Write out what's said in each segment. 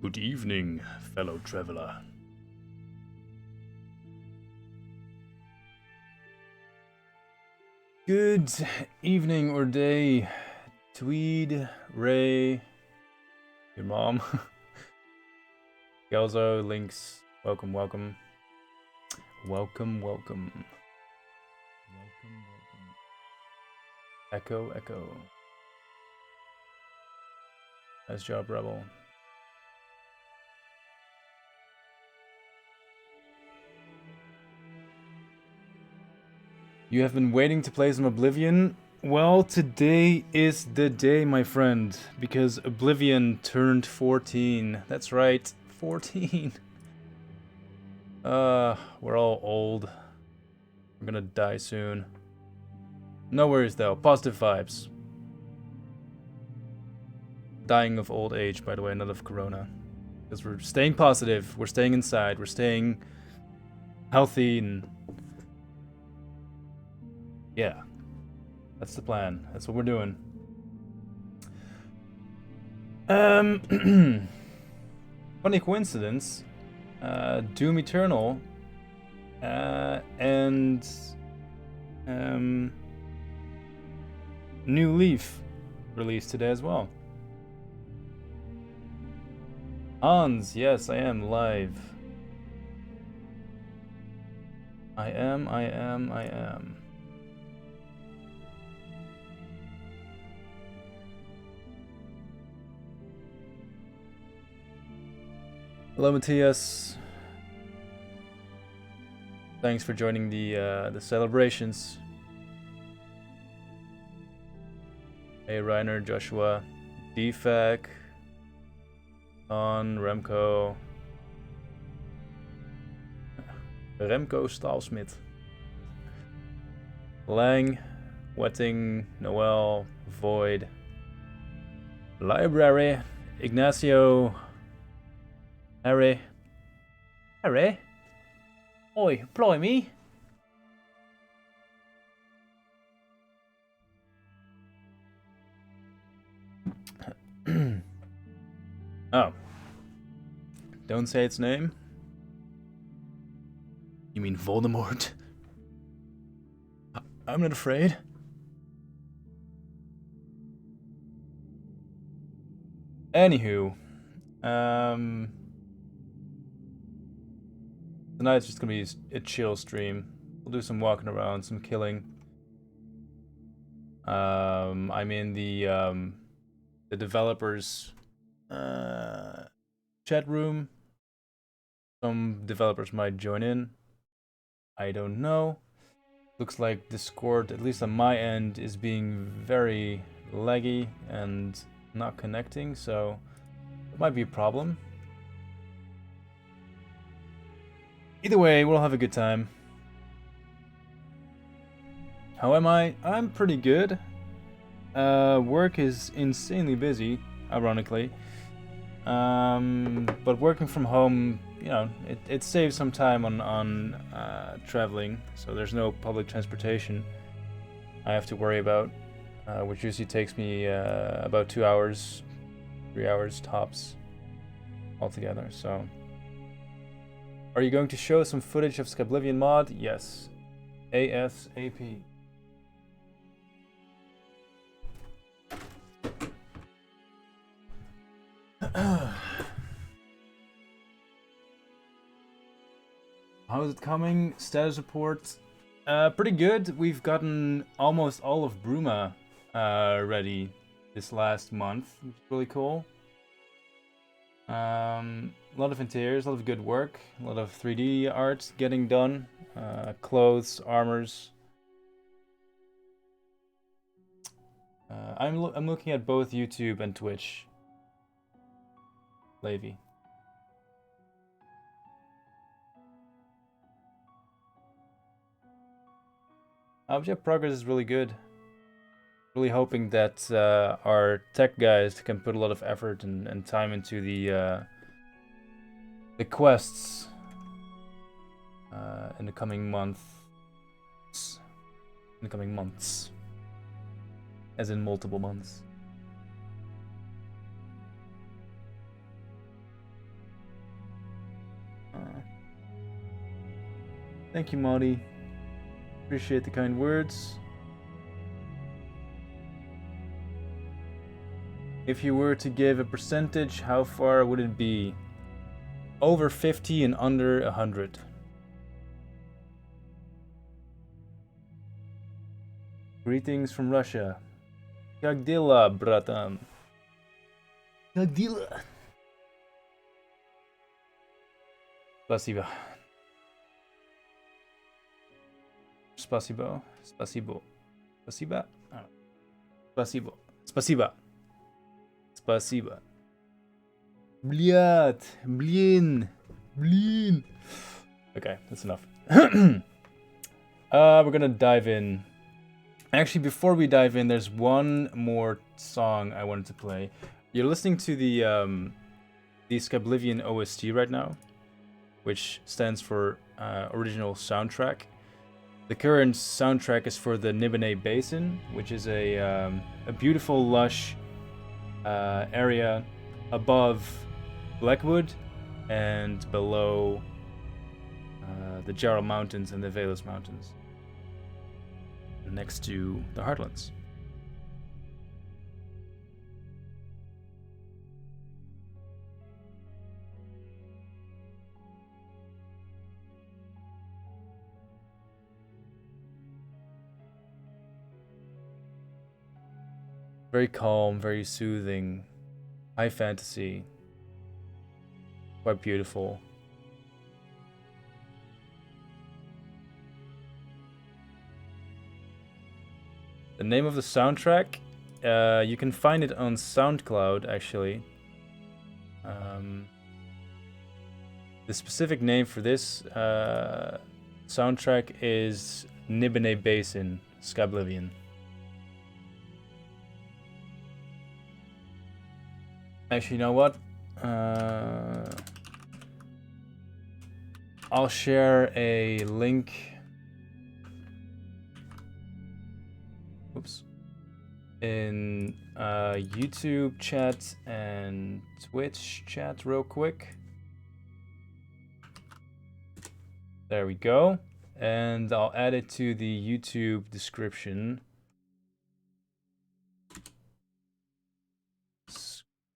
Good evening, fellow traveler. Good evening or day, Tweed, Ray, your mom, Gelzo, Lynx, welcome, welcome. Welcome, welcome. Welcome, welcome. Echo, echo. Nice job, Rebel. You have been waiting to play some Oblivion? Well, today is the day, my friend, because Oblivion turned 14. That's right, 14. We're all old. We're gonna die soon. No worries though, positive vibes. Dying of old age, by the way, not of corona. Because we're staying positive, we're staying inside, we're staying healthy, and yeah, that's the plan. That's what we're doing. Funny coincidence. Doom Eternal and New Leaf released today as well. Hans, yes, I am live. I am. Hello, Matthias. Thanks for joining the celebrations. Hey, Reiner, Joshua, Defak, Don, Remco Staalsmith, Lang, Wetting, Noel, Void, Library, Ignacio, Harry. Oi, blimey. Oh. Don't say its name? You mean Voldemort? I'm not afraid. Anywho. Tonight's just gonna be a chill stream. We'll do some walking around, some killing. I'm in the developers chat room. Some developers might join in. I don't know. Looks like Discord, at least on my end, is being very laggy and not connecting, so it might be a problem. Either way, we'll have a good time. How am I? I'm pretty good. Work is insanely busy, ironically. But working from home, you know, it saves some time on traveling, so there's no public transportation I have to worry about, which usually takes me about 2 hours, 3 hours tops altogether, so. Are you going to show some footage of Skyblivion mod? Yes. ASAP. How is it coming? Status report? Pretty good. We've gotten almost all of Bruma ready this last month, which is really cool. A lot of interiors, a lot of good work, a lot of 3D art getting done, clothes, armors. I'm looking at both YouTube and Twitch. Levy. Object progress is really good. Really hoping that our tech guys can put a lot of effort and time into the quests in the coming months. In the coming months. As in multiple months. Thank you, Maudie. Appreciate the kind words. If you were to give a percentage, how far would it be? Over 50 and under 100. Greetings from Russia. Как дела, братан? Как дела? Спасибо. Спасибо. Спасибо. Спасибо. Спасибо. Спасибо. Спасибо. Блядь. Блин. Блин. Okay, that's enough. We're gonna dive in. Actually, before we dive in, there's one more song I wanted to play. You're listening to the Skyblivion OST right now, which stands for original soundtrack. The current soundtrack is for the Nibene Basin, which is a beautiful, lush area above Blackwood and below the Jarl Mountains and the Valus Mountains, next to the Heartlands. Very calm, very soothing, high fantasy, quite beautiful. The name of the soundtrack, you can find it on SoundCloud, actually. The specific name for this soundtrack is Nibene Basin, Skyblivion. Actually, you know what? I'll share a link. Oops. In YouTube chat and Twitch chat real quick. There we go. And I'll add it to the YouTube description.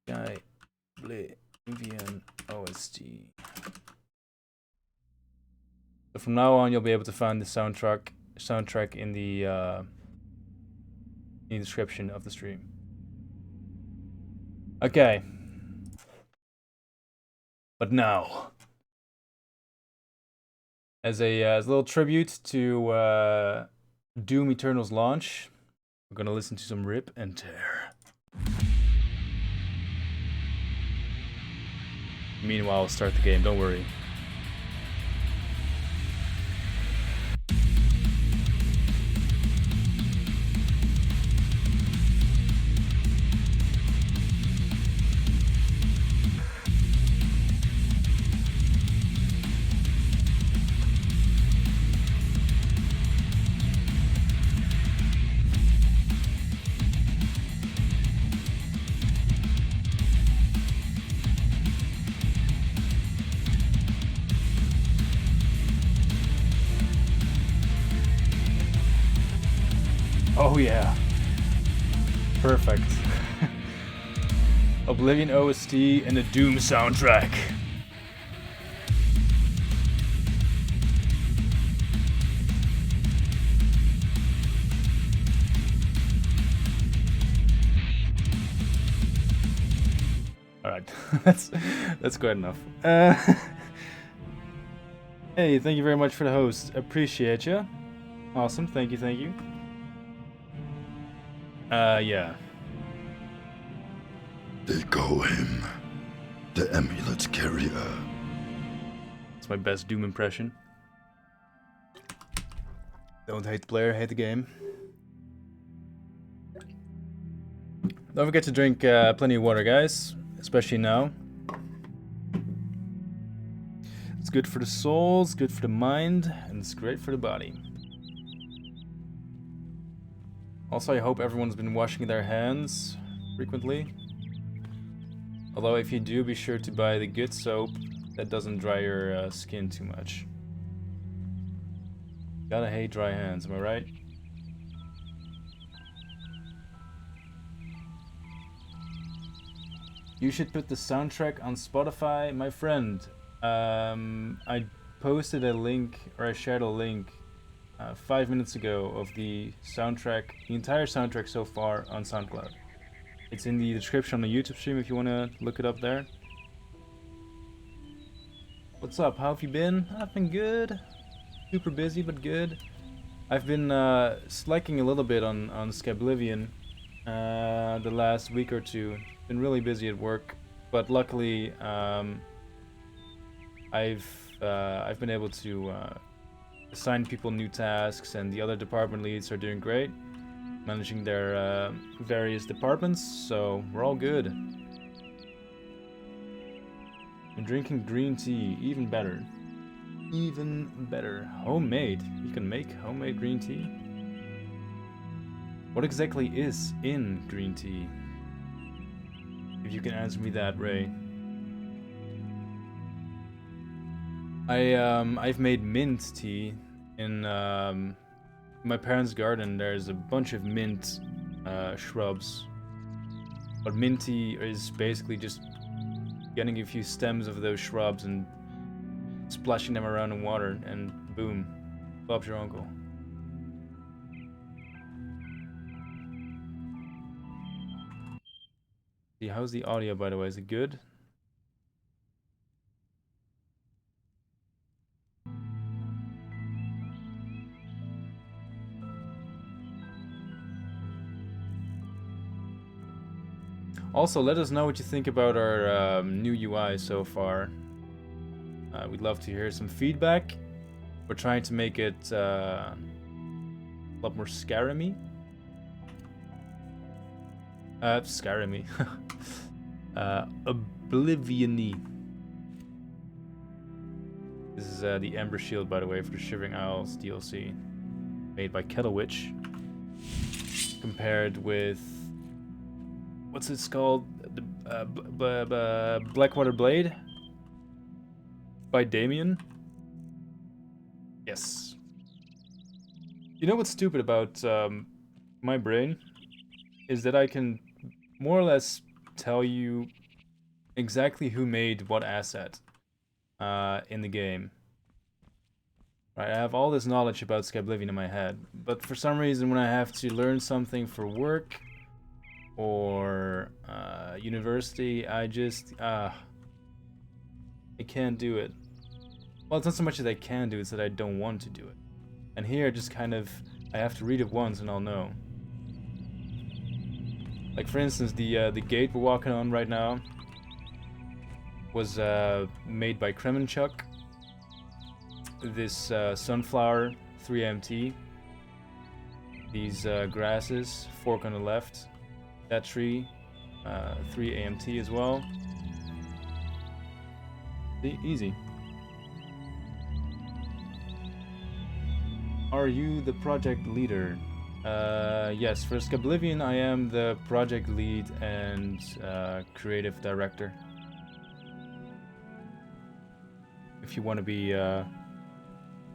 Skyblivion OST. So from now on, you'll be able to find the soundtrack in the description of the stream. Okay. But now, as a little tribute to Doom Eternal's launch, we're gonna listen to some Rip and Tear. Meanwhile, I'll start the game, don't worry. Oh yeah. Perfect. Oblivion OST and a Doom soundtrack. Alright, that's quite enough. Hey, thank you very much for the host. Appreciate you. Awesome, thank you. Yeah. They call him the Amulet Carrier. It's my best Doom impression. Don't hate the player, hate the game. Don't forget to drink plenty of water, guys. Especially now. It's good for the soul, it's good for the mind, and it's great for the body. Also, I hope everyone's been washing their hands frequently. Although if you do, be sure to buy the good soap that doesn't dry your skin too much. Gotta hate dry hands, am I right? You should put the soundtrack on Spotify, my friend. I posted a link, or I shared a link 5 minutes ago of the soundtrack, the entire soundtrack so far on SoundCloud. It's in the description on the YouTube stream if you want to look it up there. What's up? How have you been? I've been good. Super busy, but good. I've been slacking a little bit on Skyblivion the last week or two. Been really busy at work, but luckily I've been able to assign people new tasks, and the other department leads are doing great, managing their various departments, so we're all good. I'm drinking green tea, even better. Even better. Homemade. You can make homemade green tea? What exactly is in green tea? If you can answer me that, Ray. I've made mint tea in my parents' garden. There's a bunch of mint shrubs, but mint tea is basically just getting a few stems of those shrubs and splashing them around in water, and boom, Bob's your uncle. See, how's the audio, by the way? Is it good? Also, let us know what you think about our new UI so far. We'd love to hear some feedback. We're trying to make it a lot more Skyrim-y. Skyrim-y. Oblivion-y. This is the Ember Shield, by the way, for the Shivering Isles DLC. Made by Kettlewitch. Compared with... what's it called? The Blackwater Blade? By Damien? Yes. You know what's stupid about my brain? Is that I can more or less tell you exactly who made what asset in the game. Right, I have all this knowledge about Skyblivion in my head, but for some reason when I have to learn something for work or university, I just I can't do it. Well, it's not so much that I can do, it's that I don't want to do it. And here, just kind of, I have to read it once and I'll know. Like for instance, the gate we're walking on right now was made by Kremenchuk. This sunflower, 3AMT. These grasses, fork on the left. That tree, 3AMT as well. See, easy. Are you the project leader? Yes, for Skyblivion I am the project lead and creative director. If you want to be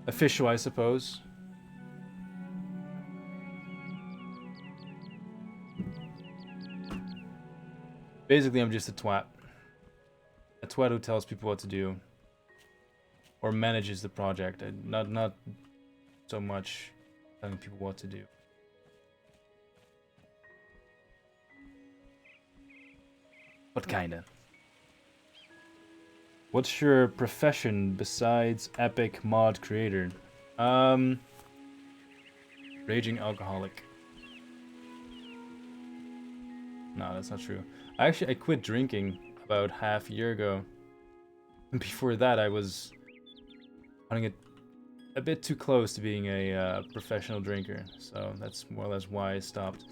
official, I suppose. Basically, I'm just a twat. A twat who tells people what to do. Or manages the project. Not so much telling people what to do. But kinda. What's your profession besides epic mod creator? Raging alcoholic. No, that's not true. I quit drinking about half a year ago. Before that, I was putting it a bit too close to being a professional drinker, so that's more or less why I stopped.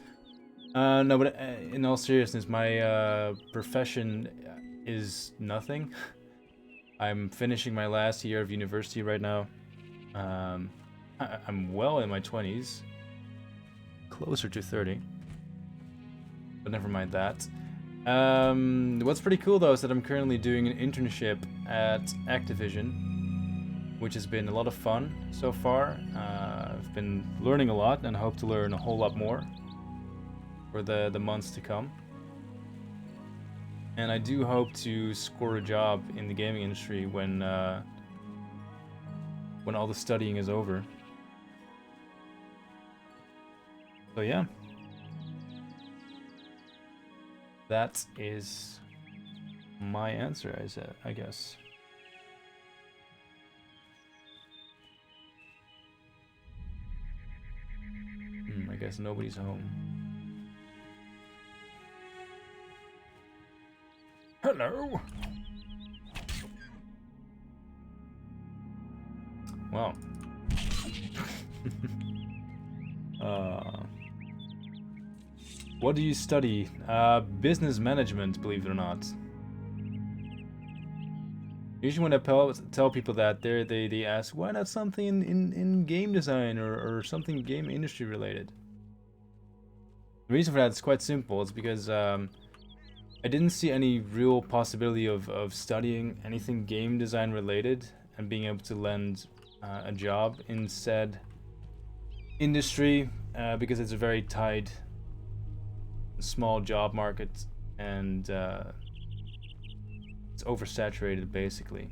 No, but in all seriousness, my profession is nothing. I'm finishing my last year of university right now. I'm well in my 20s, closer to 30, but never mind that. What's pretty cool though is that I'm currently doing an internship at Activision. which has been a lot of fun so far. I've been learning a lot and hope to learn a whole lot more for the months to come. And I do hope to score a job in the gaming industry when all the studying is over. So yeah. That is my answer, I guess. I guess nobody's home. Hello. Wow. What do you study? Business management, believe it or not. Usually when I tell people that, they ask, why not something in game design or something game industry related? The reason for that is quite simple. It's because I didn't see any real possibility of studying anything game design related and being able to land a job in said industry because it's a very tight, small job market, and it's oversaturated basically.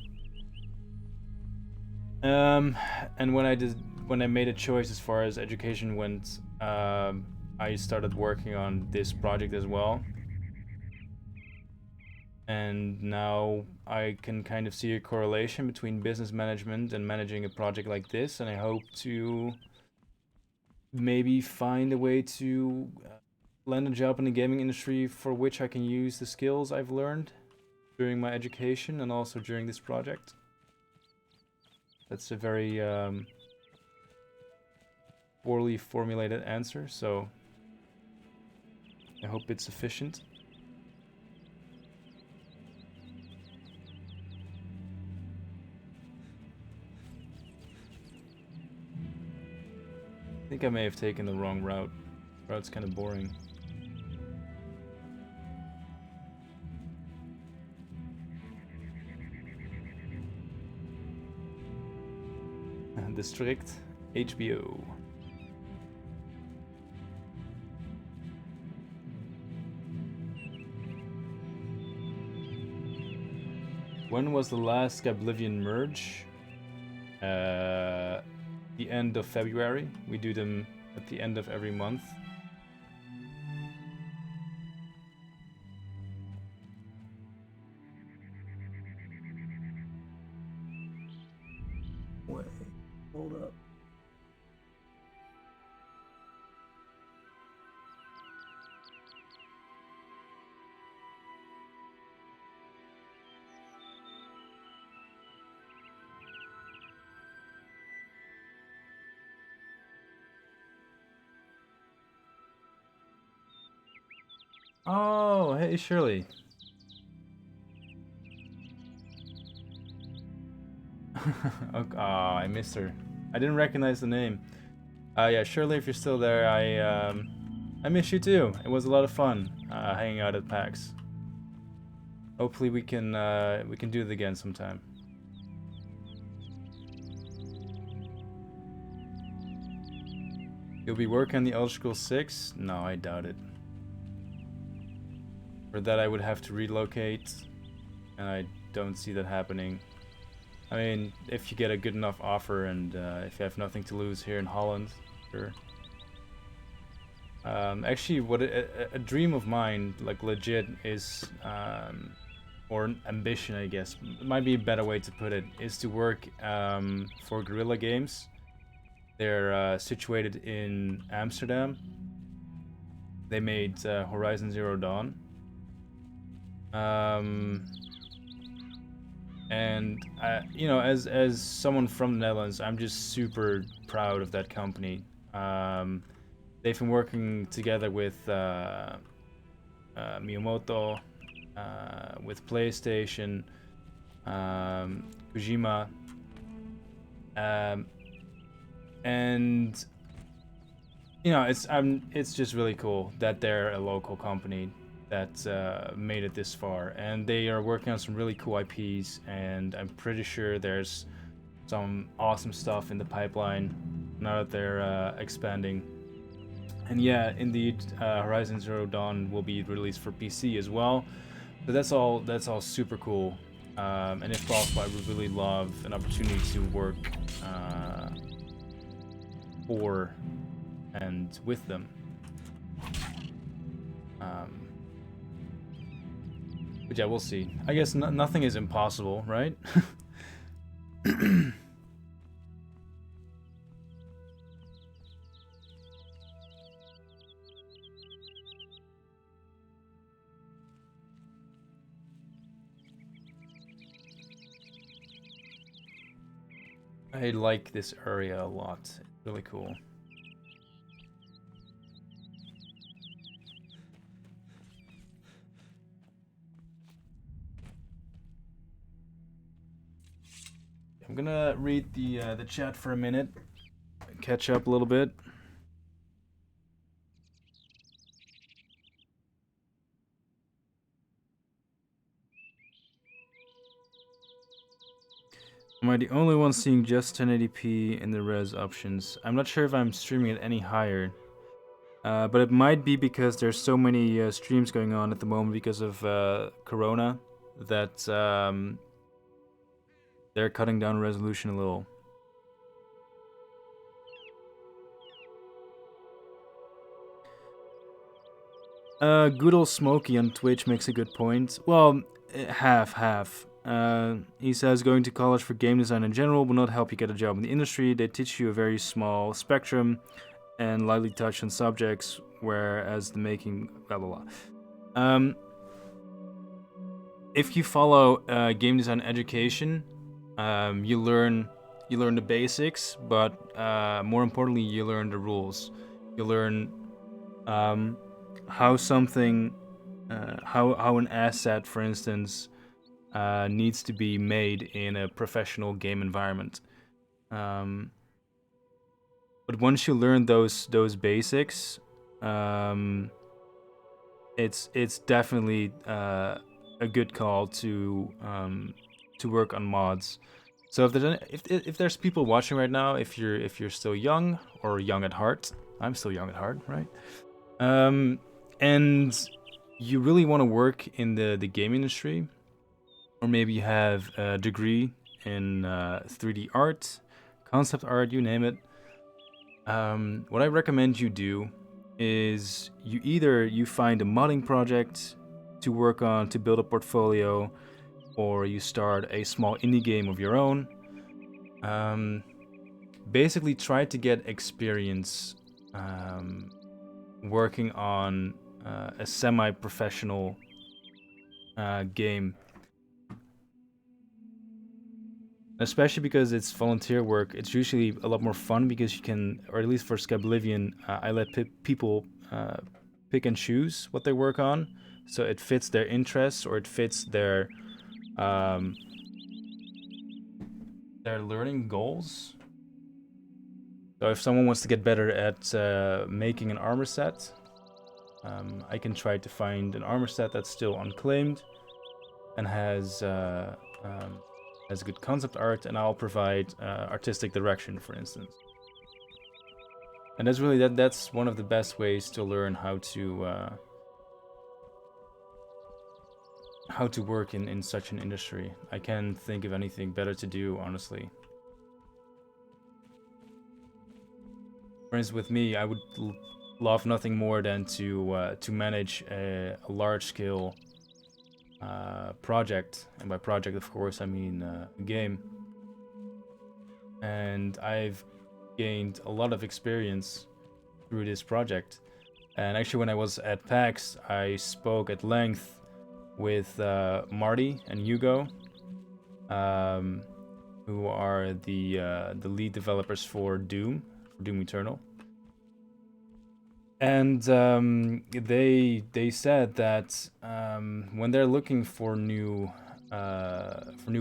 And when I made a choice as far as education went, I started working on this project as well. And now I can kind of see a correlation between business management and managing a project like this, and I hope to maybe find a way to land a job in the gaming industry for which I can use the skills I've learned during my education and also during this project. That's a very poorly formulated answer, so I hope it's sufficient. I think I may have taken the wrong route. The route's kind of boring. District HBO. When was the last Skyblivion merge? The end of February. We do them at the end of every month. Wait, hold up. Oh, hey Shirley. Okay, oh, I missed her. I didn't recognize the name. Yeah, Shirley, if you're still there, I miss you too. It was a lot of fun hanging out at PAX. Hopefully we can do it again sometime. You'll be working on the Elder Scrolls 6? No, I doubt it. For that I would have to relocate, and I don't see that happening. I mean, if you get a good enough offer and if you have nothing to lose here in Holland, sure. Actually, what a dream of mine, like legit, is, or an ambition, I guess, might be a better way to put it, is to work for Guerrilla Games. They're situated in Amsterdam. They made Horizon Zero Dawn. And you know, as someone from the Netherlands, I'm just super proud of that company. They've been working together with Miyamoto, with PlayStation, Kojima, and you know, it's just really cool that they're a local company that made it this far, and they are working on some really cool IPs, and I'm pretty sure there's some awesome stuff in the pipeline now that they're expanding. And yeah, indeed, Horizon Zero Dawn will be released for PC as well. So that's all super cool. And if possible, I would really love an opportunity to work for and with them. But yeah, we'll see. I guess nothing is impossible, right? I like this area a lot. It's really cool. I'm gonna read the chat for a minute, catch up a little bit. Am I the only one seeing just 1080p in the res options? I'm not sure if I'm streaming it any higher. But it might be because there's so many streams going on at the moment because of Corona that they're cutting down resolution a little. Good old Smokey on Twitch makes a good point. Well, half. He says going to college for game design in general will not help you get a job in the industry. They teach you a very small spectrum and lightly touch on subjects, whereas the making blah blah blah. If you follow game design education, you learn the basics, but more importantly, you learn the rules. You learn how something, how an asset, for instance, needs to be made in a professional game environment. But once you learn those basics, it's definitely a good call to work on mods. So if there's people watching right now, if you're still young or young at heart, I'm still young at heart, right? And you really want to work in the game industry, or maybe you have a degree in 3D art, concept art, you name it. What I recommend you do is you find a modding project to work on to build a portfolio, or you start a small indie game of your own. Basically try to get experience working on a semi-professional game. Especially because it's volunteer work, it's usually a lot more fun because you can, or at least for Skyblivion, I let people pick and choose what they work on, so it fits their interests or it fits their learning goals. So if someone wants to get better at making an armor set, I can try to find an armor set that's still unclaimed and has good concept art, and I'll provide artistic direction, for instance. And that's really that's one of the best ways to learn how to work in such an industry. I can't think of anything better to do, honestly. For instance, with me, I would love nothing more than to manage a large-scale project, and by project, of course, I mean a game. And I've gained a lot of experience through this project. And actually, when I was at PAX, I spoke at length with Marty and Hugo, who are the lead developers for Doom Eternal. And they said that when they're looking for new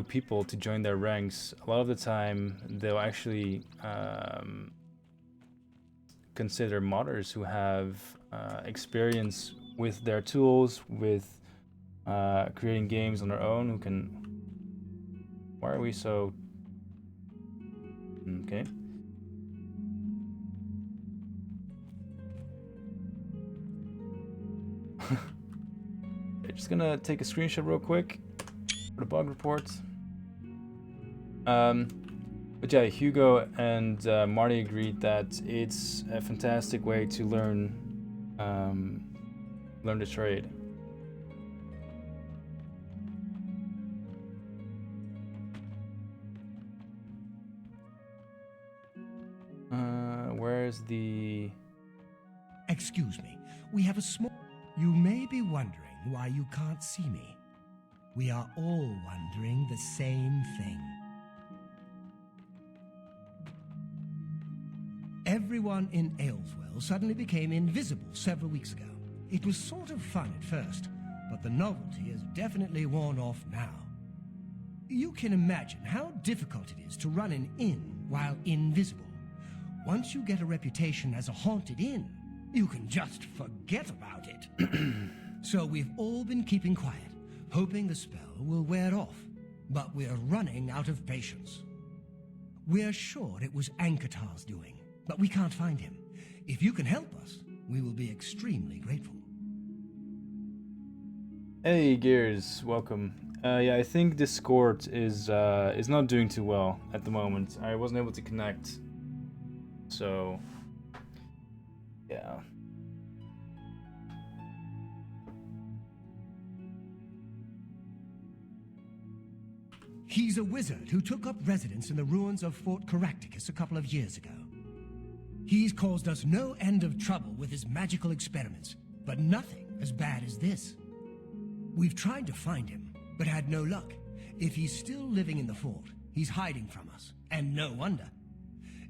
people to join their ranks, a lot of the time they'll actually consider modders who have experience with their tools, with creating games on their own, who can... Why are we so Okay. Just gonna take a screenshot real quick for the bug reports. But yeah, Hugo and Marty agreed that it's a fantastic way to learn the trade. Where's the... Excuse me, we have a small... You may be wondering why you can't see me. We are all wondering the same thing. Everyone in Ayleswell suddenly became invisible several weeks ago. It was sort of fun at first, but the novelty has definitely worn off now. You can imagine how difficult it is to run an inn while invisible. Once you get a reputation as a haunted inn, you can just forget about it. So we've all been keeping quiet, hoping the spell will wear off. But we're running out of patience. We're sure it was Ankatar's doing, but we can't find him. If you can help us, we will be extremely grateful. Hey Gears, welcome. Yeah, I think Discord is not doing too well at the moment. I wasn't able to connect, so yeah. He's a wizard who took up residence in the ruins of Fort Caractacus a couple of years ago. He's caused us no end of trouble with his magical experiments, but nothing as bad as this. We've tried to find him, but had no luck. If he's still living in the fort, he's hiding from us, and no wonder.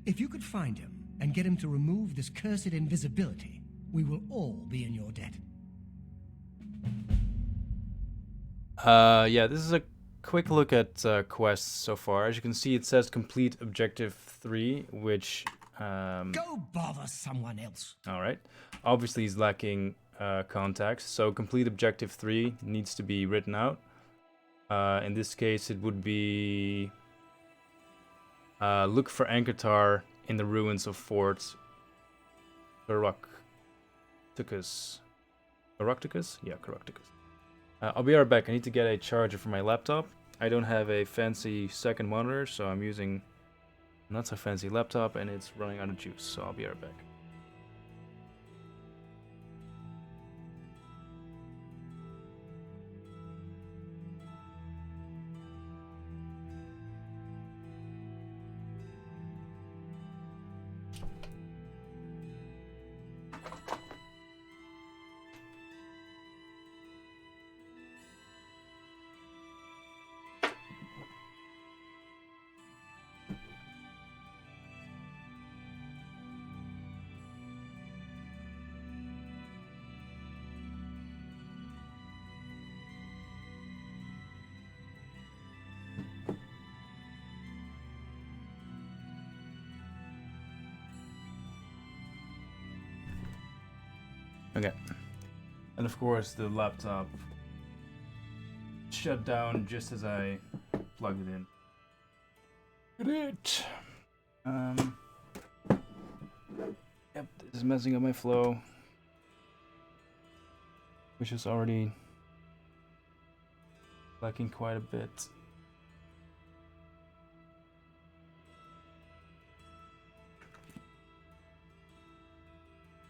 If you could find him and get him to remove this cursed invisibility, we will all be in your debt. Yeah, this is a quick look at quests so far. As you can see, it says complete objective 3, which... Go bother someone else. Alright. Obviously, he's lacking contacts, so complete objective 3 needs to be written out. In this case, it would be... look for Ankatar in the ruins of Fort Caractacus. Caractacus? Yeah, Caractacus. I'll be right back. I need to get a charger for my laptop. I don't have a fancy second monitor, so I'm using not so fancy laptop, and it's running out of juice, so I'll be right back. Okay, and of course the laptop shut down just as I plugged it in. Great. Yep, this is messing up my flow, which is already lacking quite a bit.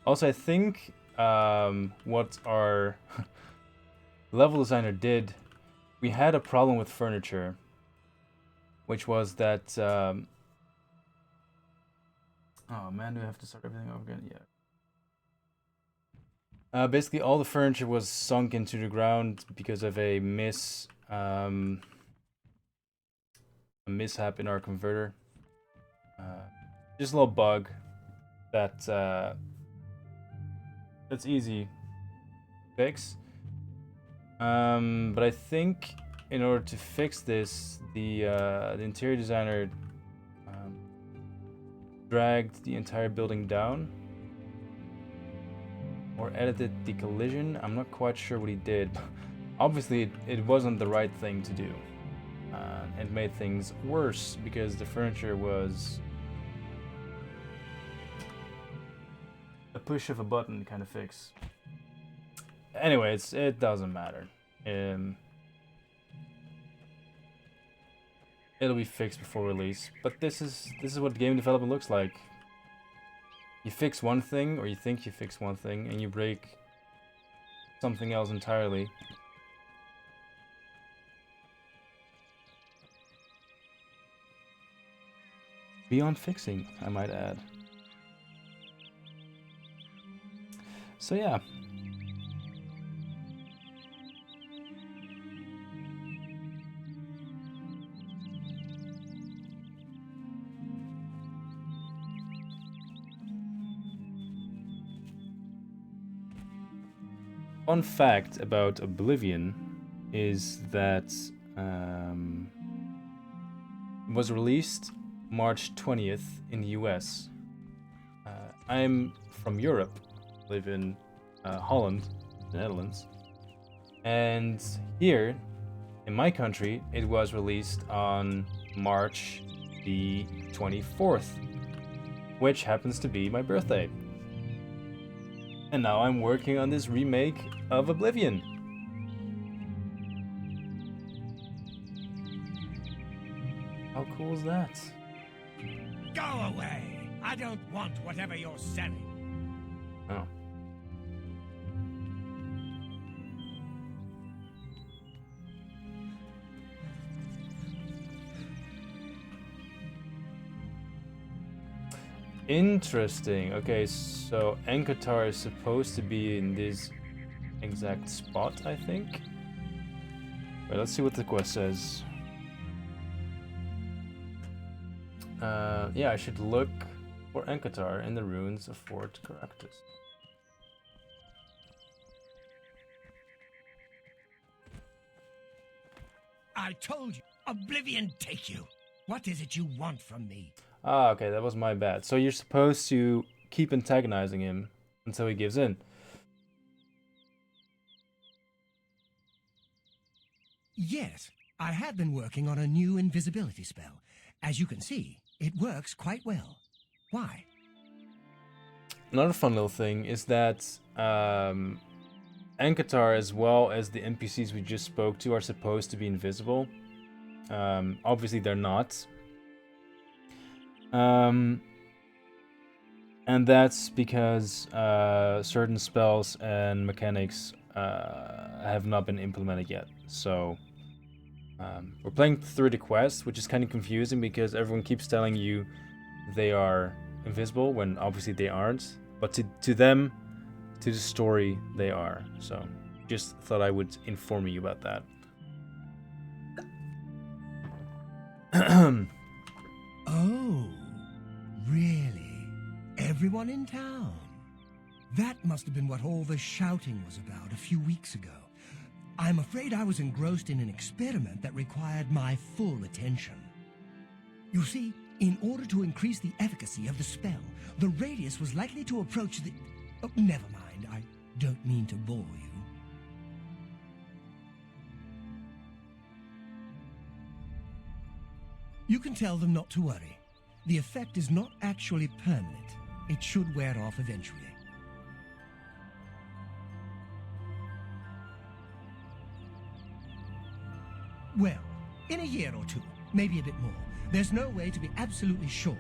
Also, I think what our level designer did, we had a problem with furniture, which was that oh man, do I have to start everything over again? Yeah. Basically all the furniture was sunk into the ground because of a mishap in our converter. Just a little bug that that's easy to fix. But I think in order to fix this, the interior designer dragged the entire building down or edited the collision. I'm not quite sure what he did. Obviously, it wasn't the right thing to do. It made things worse because the furniture was a push of a button kind of fix. Anyway, it doesn't matter. It'll be fixed before release. But this is what game development looks like. You fix one thing, or you think you fix one thing, and you break something else entirely. Beyond fixing, I might add. So yeah. Fun fact about Oblivion is that it was released March 20th in the US. I'm from Europe, live in Holland, the Netherlands. And here, in my country, it was released on March the 24th, which happens to be my birthday. And now I'm working on this remake of Oblivion. How cool is that? Go away! I don't want whatever you're selling. Oh. Interesting. Okay, so Ankatar is supposed to be in this exact spot, I think. Wait, let's see what the quest says. Yeah, I should look for Ankatar in the ruins of Fort Caractus. I told you, Oblivion take you. What is it you want from me? Ah, okay, that was my bad. So you're supposed to keep antagonizing him until he gives in. Yes, I have been working on a new invisibility spell. As you can see, it works quite well. Why? Another fun little thing is that Ankatar, as well as the NPCs we just spoke to, are supposed to be invisible. Obviously they're not. And that's because certain spells and mechanics have not been implemented yet. So we're playing through the quest, which is kind of confusing because everyone keeps telling you they are invisible when obviously they aren't. But to them, to the story, they are. So just thought I would inform you about that. Oh, really? Everyone in town? That must have been what all the shouting was about a few weeks ago. I'm afraid I was engrossed in an experiment that required my full attention. You see, in order to increase the efficacy of the spell, the radius was likely to approach the... Oh, never mind, I don't mean to bore you. You can tell them not to worry. The effect is not actually permanent. It should wear off eventually. Well, in a year or two, maybe a bit more. There's no way to be absolutely sure.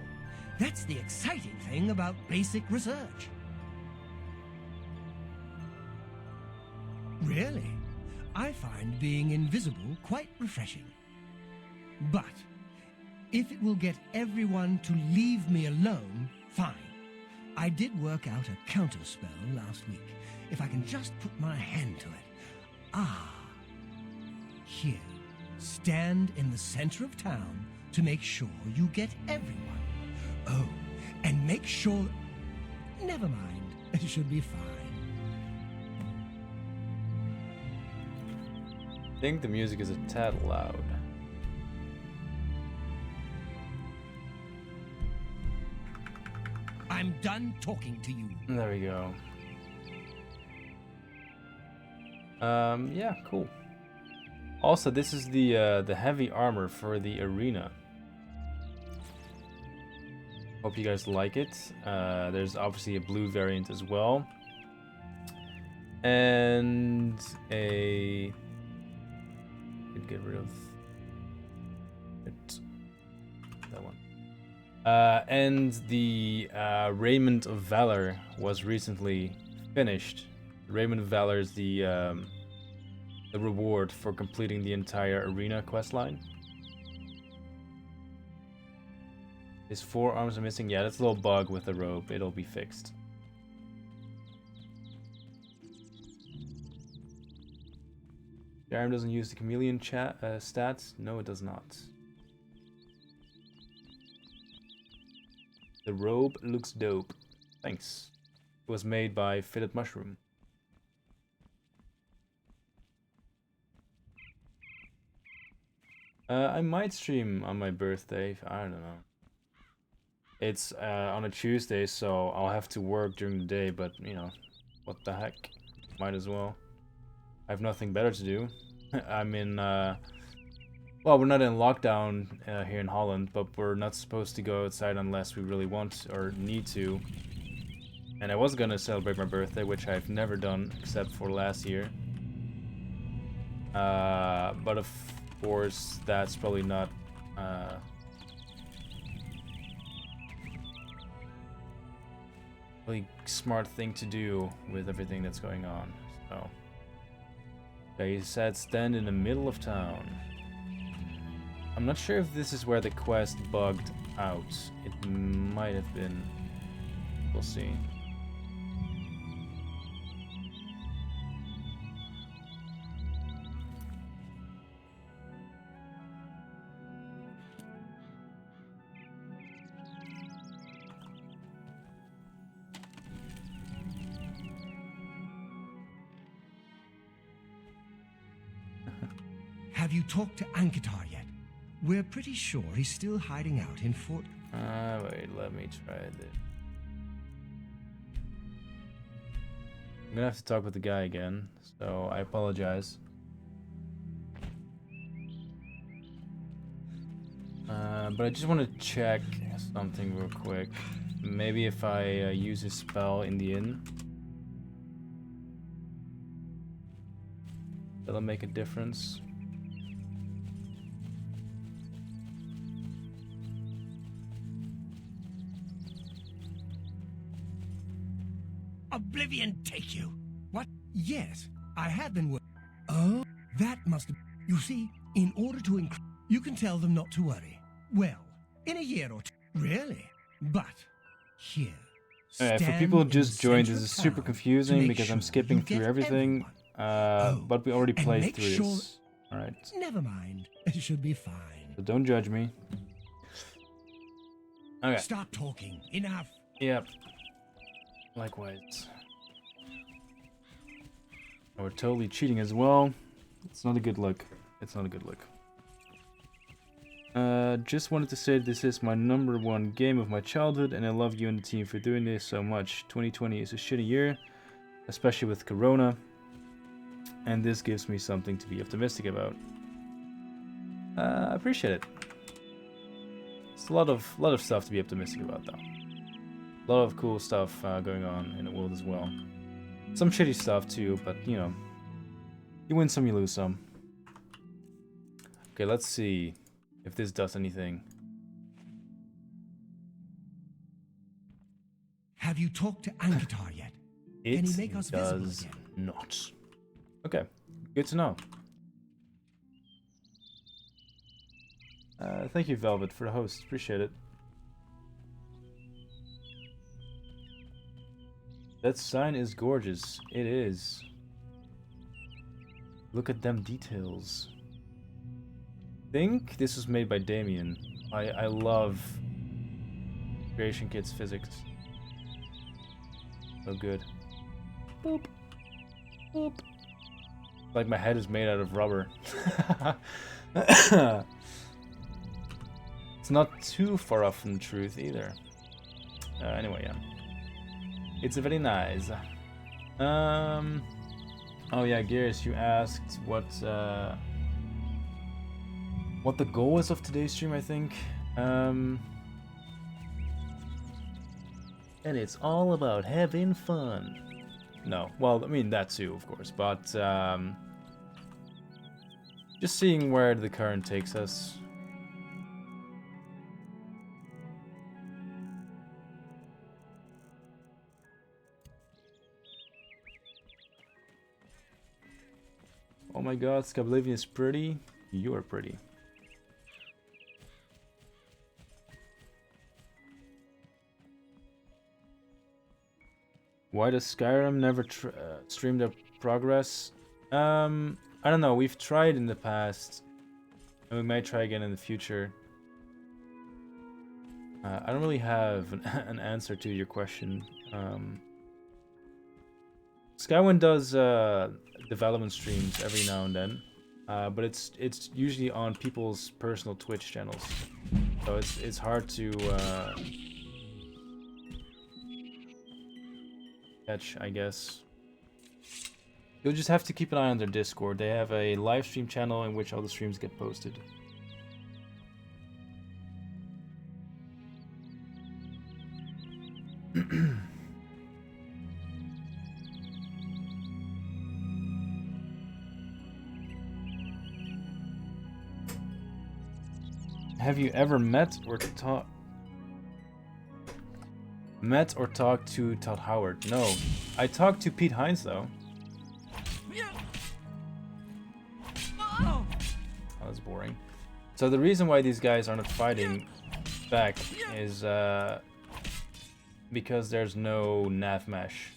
That's the exciting thing about basic research. Really, I find being invisible quite refreshing. But if it will get everyone to leave me alone, fine. I did work out a counterspell last week. If I can just put my hand to it. Ah, here. Stand in the center of town to make sure you get everyone. Oh, and make sure... Never mind, it should be fine. I think the music is a tad loud. I'm done talking to you. There we go. Yeah, cool. Also, this is the heavy armor for the arena. Hope you guys like it. There's obviously a blue variant as well. And a... get rid of it. That one. And the Raiment of Valor was recently finished. Raiment of Valor is the reward for completing the entire arena questline. His forearms are missing. Yeah, that's a little bug with the robe. It'll be fixed. Skyrim doesn't use the chameleon stats. No, it does not. The robe looks dope. Thanks. It was made by Fitted Mushroom. I might stream on my birthday. I don't know. It's on a Tuesday, so I'll have to work during the day, but, you know, what the heck. Might as well. I have nothing better to do. I'm in, well, we're not in lockdown here in Holland, but we're not supposed to go outside unless we really want or need to. And I was gonna celebrate my birthday, which I've never done except for last year. But of course, that's probably not really smart thing to do with everything that's going on. So, okay, he said stand in the middle of town. I'm not sure if this is where the quest bugged out. It might have been. We'll see. Have you talked to Ankatar yet? We're pretty sure he's still hiding out in Fort... Wait, let me try this. I'm gonna have to talk with the guy again, so I apologize. But I just want to check something real quick. Maybe if I use a spell in the inn, that'll make a difference. Oblivion take you! What? Yes, I have been working. Oh, that must have... You see, in order to you can tell them not to worry. Well, in a year or two. Really? But, here. For people who just joined, this is super confusing because I'm skipping through everything. But we already played through this. Alright. Never mind. It should be fine. So don't judge me. Okay. Stop talking. Enough. Yep. Likewise. Oh, we're totally cheating as well. It's not a good look. It's not a good look. Just wanted to say this is my #1 game of my childhood, and I love you and the team for doing this so much. 2020 is a shitty year, especially with Corona, and this gives me something to be optimistic about. I appreciate it. It's a lot of stuff to be optimistic about, though. A lot of cool stuff going on in the world as well. Some shitty stuff too, but you know, you win some, you lose some. Okay, let's see if this does anything. Have you talked to Ankatar yet? Can he make us does visible not. Okay, good to know. Thank you, Velvet, for the host. Appreciate it. That sign is gorgeous. It is. Look at them details. I think this was made by Damien. I love Creation Kit's physics. So good. Boop. Boop. Like my head is made out of rubber. It's not too far off from the truth either. Anyway, yeah. It's very nice. Oh yeah, Gears, you asked what the goal is of today's stream, I think. And it's all about having fun. No, well, I mean that too, of course, but just seeing where the current takes us. Oh my god, Skyblivion is pretty. You are pretty. Why does Skyrim never stream their progress? I don't know. We've tried in the past, and we might try again in the future. I don't really have an answer to your question. Skywin does development streams every now and then, but it's usually on people's personal Twitch channels, so it's hard to catch, I guess. You'll just have to keep an eye on their Discord. They have a live stream channel in which all the streams get posted. Have you ever met or talked to Todd Howard? No. I talked to Pete Hines though. Oh, that's boring. So the reason why these guys aren't fighting back is because there's no nav mesh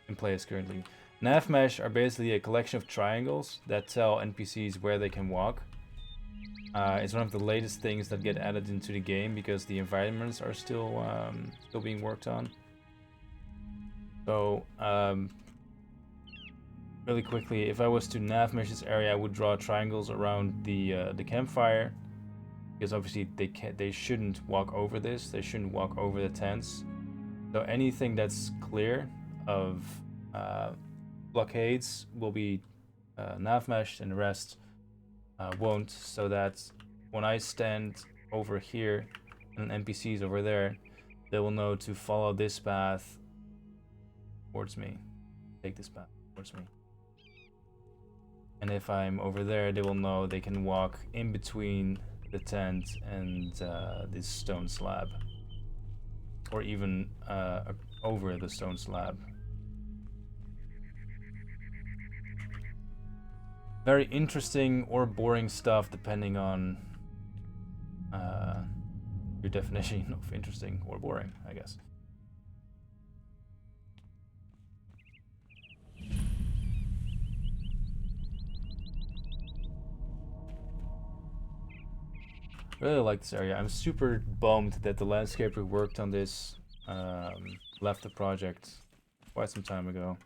in place currently. Nav mesh are basically a collection of triangles that tell NPCs where they can walk. It's one of the latest things that get added into the game because the environments are still being worked on. So really quickly, if I was to nav mesh this area, I would draw triangles around the campfire, because obviously they shouldn't walk over this. They shouldn't walk over the tents. So anything that's clear of blockades will be nav meshed, and the rest won't, so that when I stand over here and NPCs over there, they will know to follow this path towards me. Take this path towards me. And if I'm over there, they will know they can walk in between the tent and this stone slab. Or even over the stone slab. Very interesting or boring stuff depending on your definition of interesting or boring, I guess. Really like this area. I'm super bummed that the landscaper who worked on this left the project quite some time ago.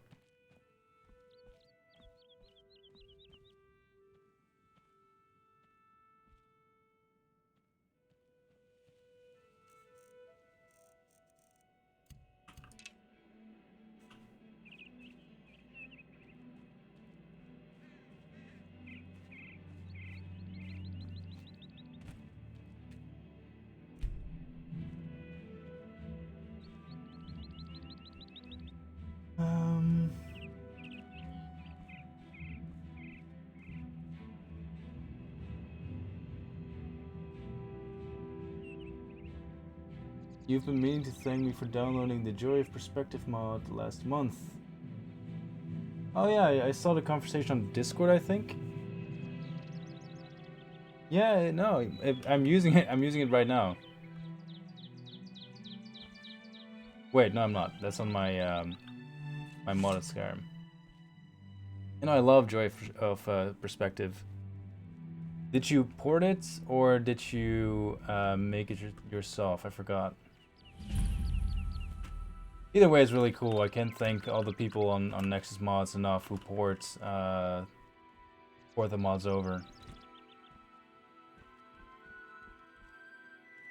You've been meaning to thank me for downloading the Joy of Perspective mod last month. Oh yeah, I saw the conversation on Discord, I think. Yeah, no, I'm using it. I'm using it right now. Wait, no, I'm not. That's on my my modded Skyrim. You know, I love Joy of Perspective. Did you port it or did you make it yourself? I forgot. Either way, it's really cool. I can't thank all the people on Nexus Mods enough who port the mods over.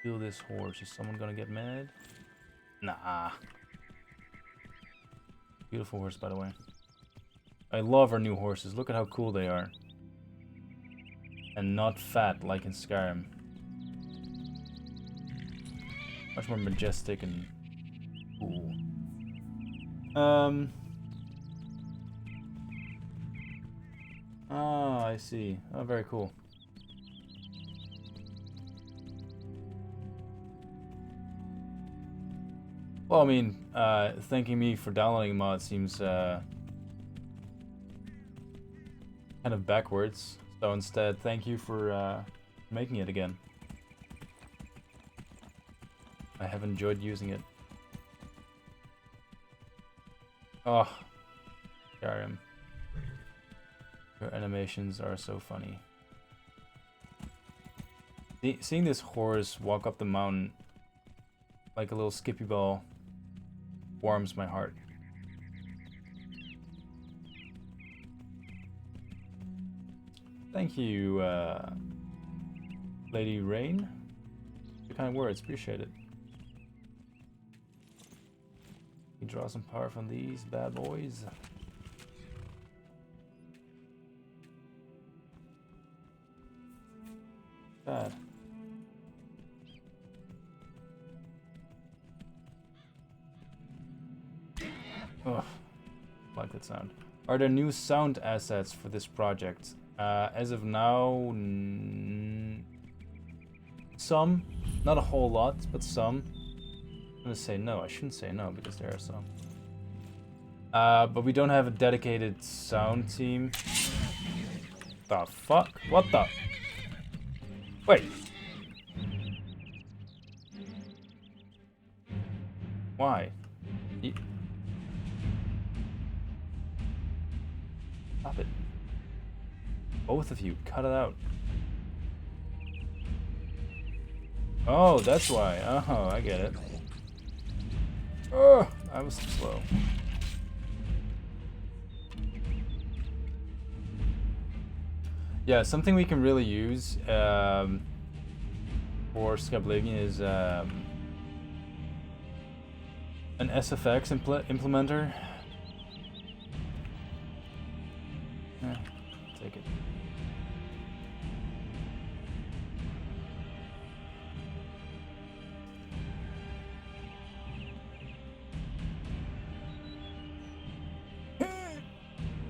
Kill this horse. Is someone gonna get mad? Nah. Beautiful horse, by the way. I love our new horses. Look at how cool they are. And not fat like in Skyrim. Much more majestic and Ooh. Oh, I see. Oh, very cool. Well, I mean, thanking me for downloading a mod seems kind of backwards. So instead, thank you for making it again. I have enjoyed using it. Oh, Skyrim. Your animations are so funny. Seeing this horse walk up the mountain like a little skippy ball warms my heart. Thank you, Lady Rain. Your kind words, appreciate it. You draw some power from these bad boys. Bad. Ugh, like that sound. Are there new sound assets for this project? As of now, some. Not a whole lot, but some. I'm gonna say no. I shouldn't say no because there are some. But we don't have a dedicated sound team. The fuck? What the? Wait. Why? Stop it. Both of you, cut it out. Oh, that's why. Oh, I get it. Oh, I was slow. Yeah, something we can really use for Skyblivion is an SFX implementer. Take it.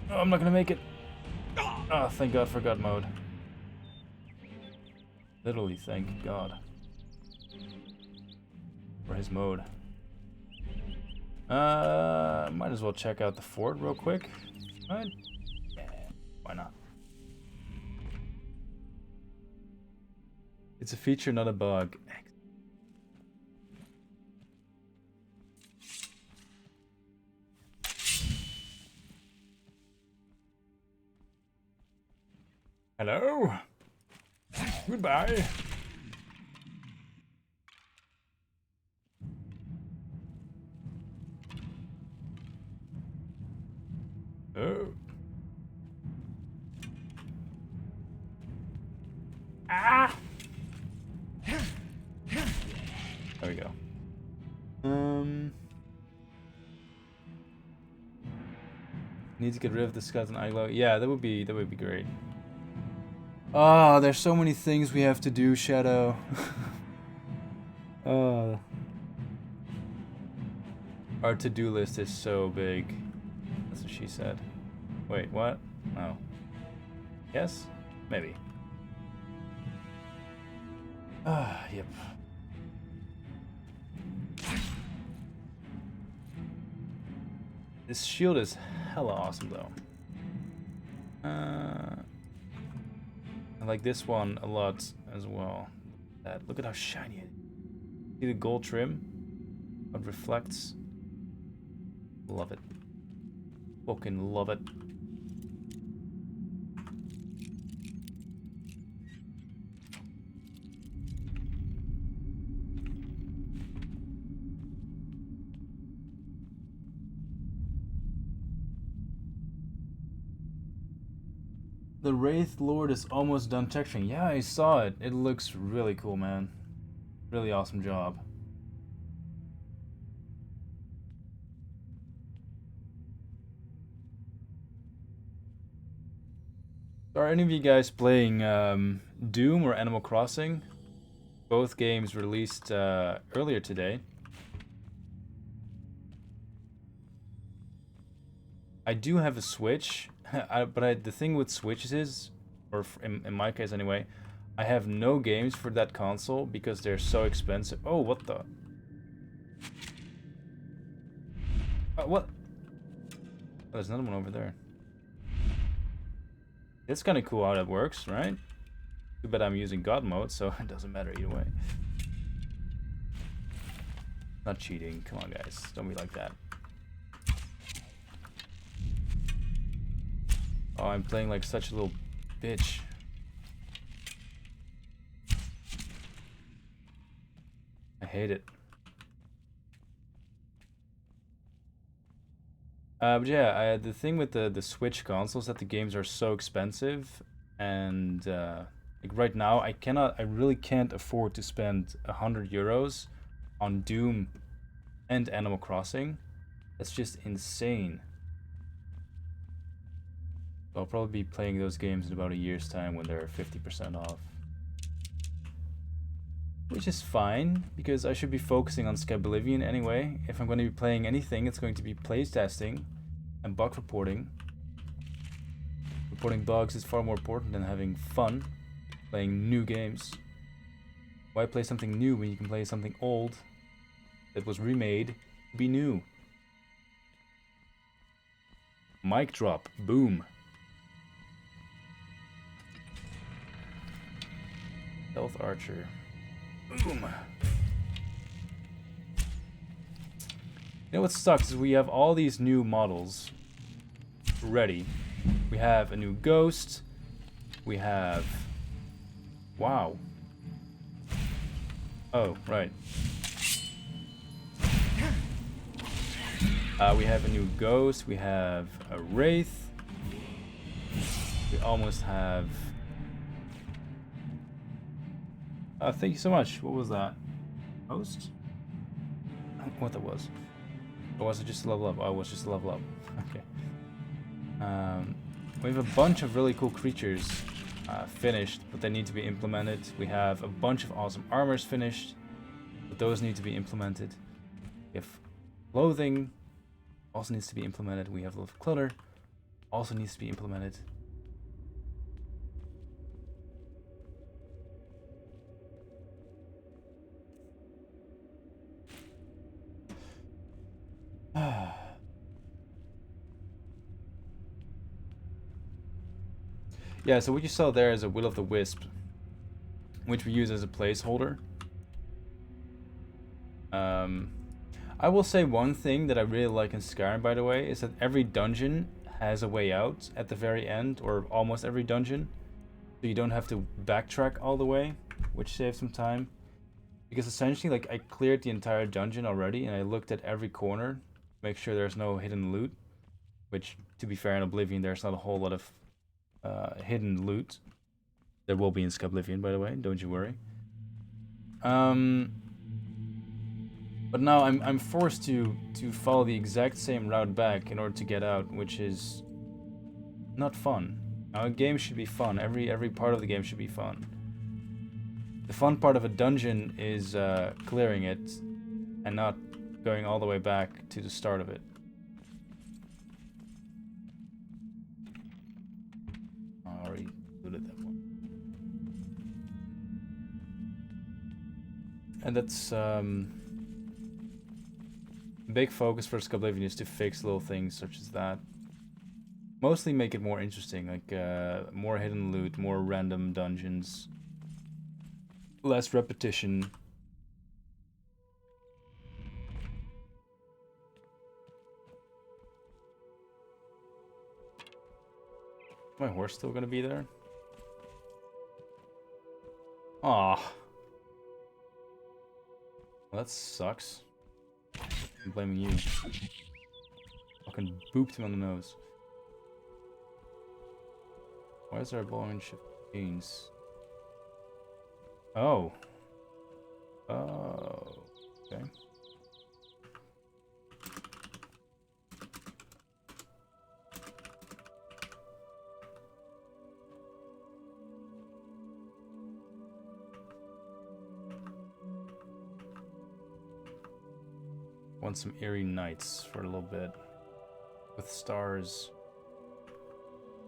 Oh, I'm not gonna make it. Oh, thank God for God mode. Literally, thank God for his mode. Might as well check out the fort real quick. Right? Yeah, why not? It's a feature, not a bug. Hello? Goodbye. Oh. Ah! There we go. Need to get rid of the skeleton eye glow. Yeah, that would be great. Ah, there's so many things we have to do, Shadow. Our to-do list is so big. That's what she said. Wait, what? Oh. Yes? Maybe. Ah, yep. This shield is hella awesome, though. I like this one a lot as well. Look at how shiny it is. See the gold trim? How it reflects. Love it. Fucking love it. The Wraith Lord is almost done texturing. Yeah, I saw it. It looks really cool, man. Really awesome job. Are any of you guys playing Doom or Animal Crossing? Both games released earlier today. I do have a Switch, but the thing with Switches is, or in my case anyway, I have no games for that console because they're so expensive. Oh, what the? What? Oh, there's another one over there. It's kind of cool how that works, right? Too bad I'm using God mode, so it doesn't matter either way. Not cheating. Come on, guys. Don't be like that. Oh, I'm playing like such a little bitch. I hate it. But yeah, the thing with the Switch consoles that the games are so expensive, and like right now I really can't afford to spend 100 euros on Doom and Animal Crossing. That's just insane. I'll probably be playing those games in about a year's time when they're 50% off. Which is fine, because I should be focusing on Skyblivion anyway. If I'm going to be playing anything, it's going to be playtesting and bug reporting. Reporting bugs is far more important than having fun playing new games. Why play something new when you can play something old that was remade to be new? Mic drop. Boom. Stealth Archer. Boom. You know what sucks is we have all these new models ready. We have a new ghost. We have... Wow. Oh, right. We have a new ghost. We have a wraith. We almost have... thank you so much. What was that? Host? I don't know what that was. Or was it just a level up? Oh, it was just a level up. Okay. We have a bunch of really cool creatures finished, but they need to be implemented. We have a bunch of awesome armors finished, but those need to be implemented. We have clothing, also needs to be implemented. We have a lot of clutter, also needs to be implemented. Yeah, so what you saw there is a Will of the Wisp, which we use as a placeholder. I will say one thing that I really like in Skyrim, by the way, is that every dungeon has a way out at the very end, or almost every dungeon. So you don't have to backtrack all the way, which saves some time. Because essentially, like, I cleared the entire dungeon already, and I looked at every corner to make sure there's no hidden loot. Which, to be fair, in Oblivion, there's not a whole lot of hidden loot. There will be in Skyblivion, by the way, don't you worry. But now I'm forced to follow the exact same route back in order to get out, which is not fun. Now, a game should be fun. Every part of the game should be fun. The fun part of a dungeon is clearing it and not going all the way back to the start of it. I already looted that one. And that's big focus for Skyblivion is to fix little things such as that. Mostly make it more interesting, like more hidden loot, more random dungeons, less repetition. My horse still gonna be there? Aw. Well, that sucks. I'm blaming you. Fucking booped him on the nose. Why is there a bowling ship beans? Oh. Oh. Okay. Want some eerie nights for a little bit. with stars.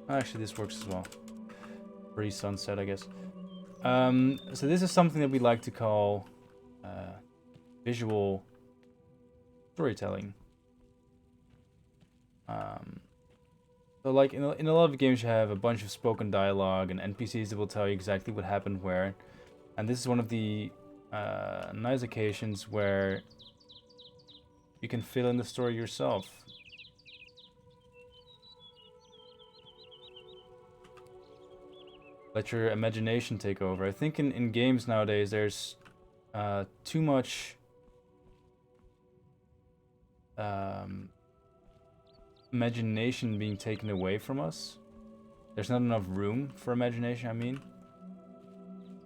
Actually, this works as well. Pre-sunset, I guess. So this is something that we like to call visual storytelling. So like in a lot of games you have a bunch of spoken dialogue and NPCs that will tell you exactly what happened where. And this is one of the nice occasions where you can fill in the story yourself. Let your imagination take over. I think in games nowadays there's too much imagination being taken away from us. There's not enough room for imagination, I mean.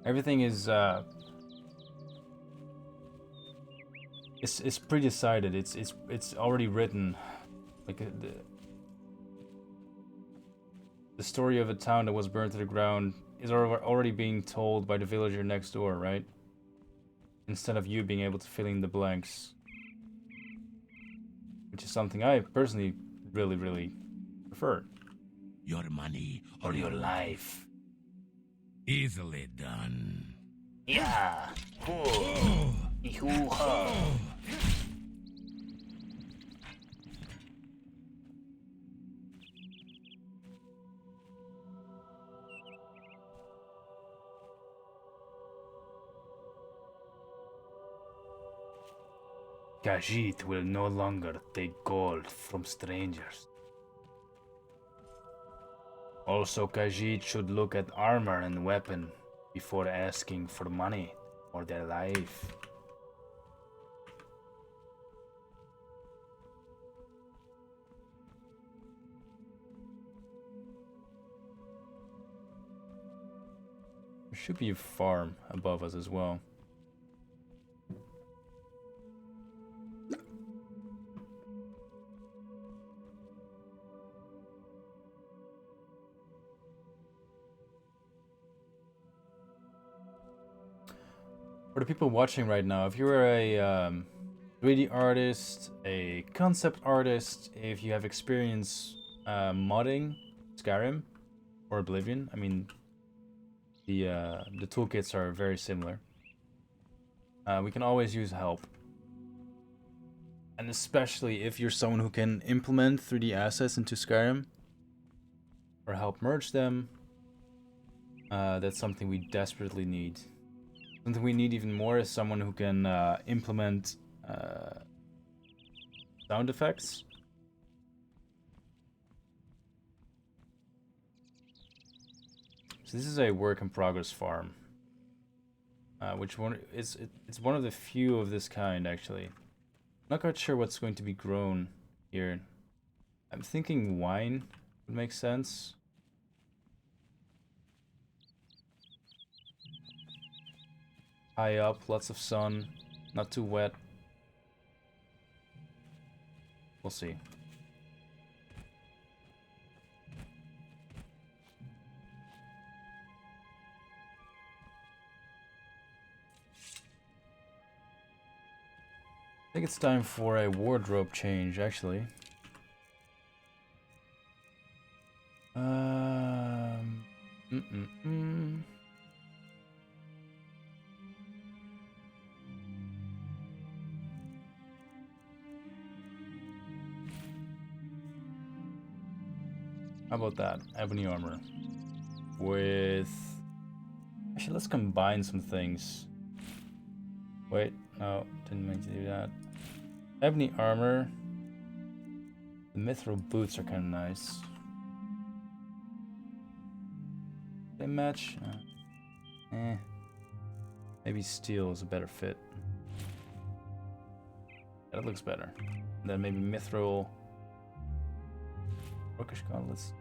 Everything is it's pre-decided. It's already written. Like the story of a town that was burned to the ground is already being told by the villager next door, right? Instead of you being able to fill in the blanks. Which is something I personally really, really prefer. Your money or your life. Easily done. Yeah. Cool. Hoo-ha. Khajiit will no longer take gold from strangers. Also, Khajiit should look at armor and weapon before asking for money or their life. There should be a farm above us as well. For the people watching right now, if you're a 3D artist, a concept artist, if you have experience modding Skyrim or Oblivion, I mean, the toolkits are very similar. We can always use help. And especially if you're someone who can implement 3D assets into Skyrim or help merge them, that's something we desperately need. Something we need even more is someone who can implement sound effects. So this is a work in progress farm. Which one? It's one of the few of this kind, actually. Not quite sure what's going to be grown here. I'm thinking wine would make sense. High up, lots of sun, not too wet. We'll see. I think it's time for a wardrobe change, actually. How about that? Ebony armor. With... Actually, let's combine some things. Wait, no, didn't mean to do that. Ebony armor. The mithril boots are kind of nice. They match? Maybe steel is a better fit. That looks better. And then maybe mithril... Orcish gauntlets.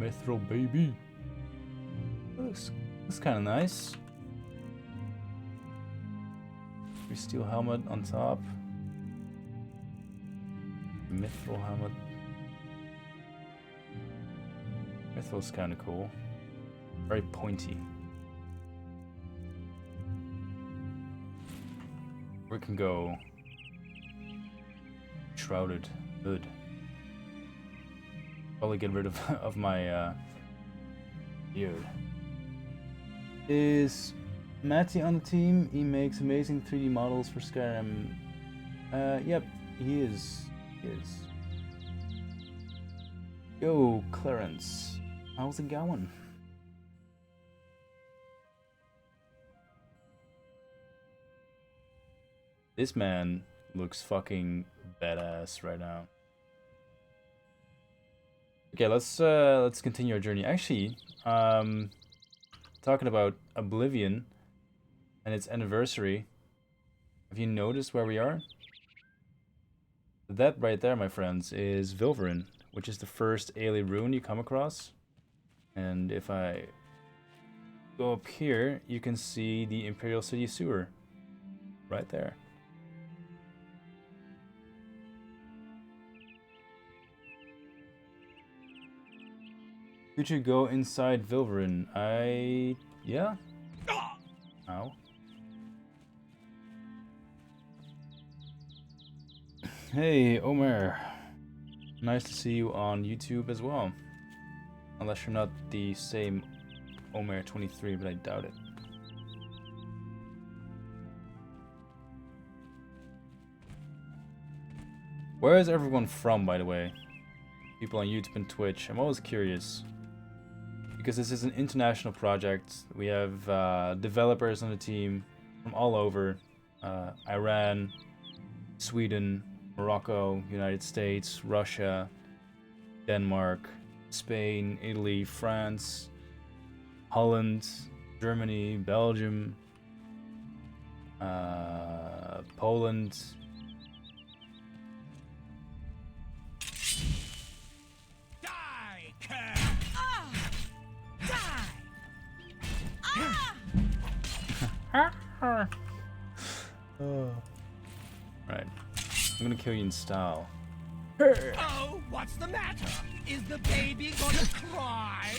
Mithril, baby. That looks kind of nice. Steel helmet on top. Mithril helmet. Mithril's kind of cool. Very pointy. We can go shrouded. Good. Probably get rid of of my beard. Is Matty on the team? He makes amazing 3D models for Skyrim. Yep, he is. He is. Yo, Clarence. How's it going? This man looks fucking badass right now. Okay, let's continue our journey. Actually, talking about Oblivion and its anniversary. Have you noticed where we are? That right there, my friends, is Vilverin, which is the first Ailey rune you come across. And if I go up here, you can see the Imperial City sewer right there. Could you go inside Vilverin? Yeah? Ow. Hey, Omer. Nice to see you on YouTube as well. Unless you're not the same Omer23, but I doubt it. Where is everyone from, by the way? People on YouTube and Twitch. I'm always curious. Because this is an international project. We have developers on the team from all over. Iran, Sweden, Morocco, United States, Russia, Denmark, Spain, Italy, France, Holland, Germany, Belgium, Poland. Die, cur! Right. I'm gonna kill you in style. Oh, what's the matter? Is the baby gonna cry?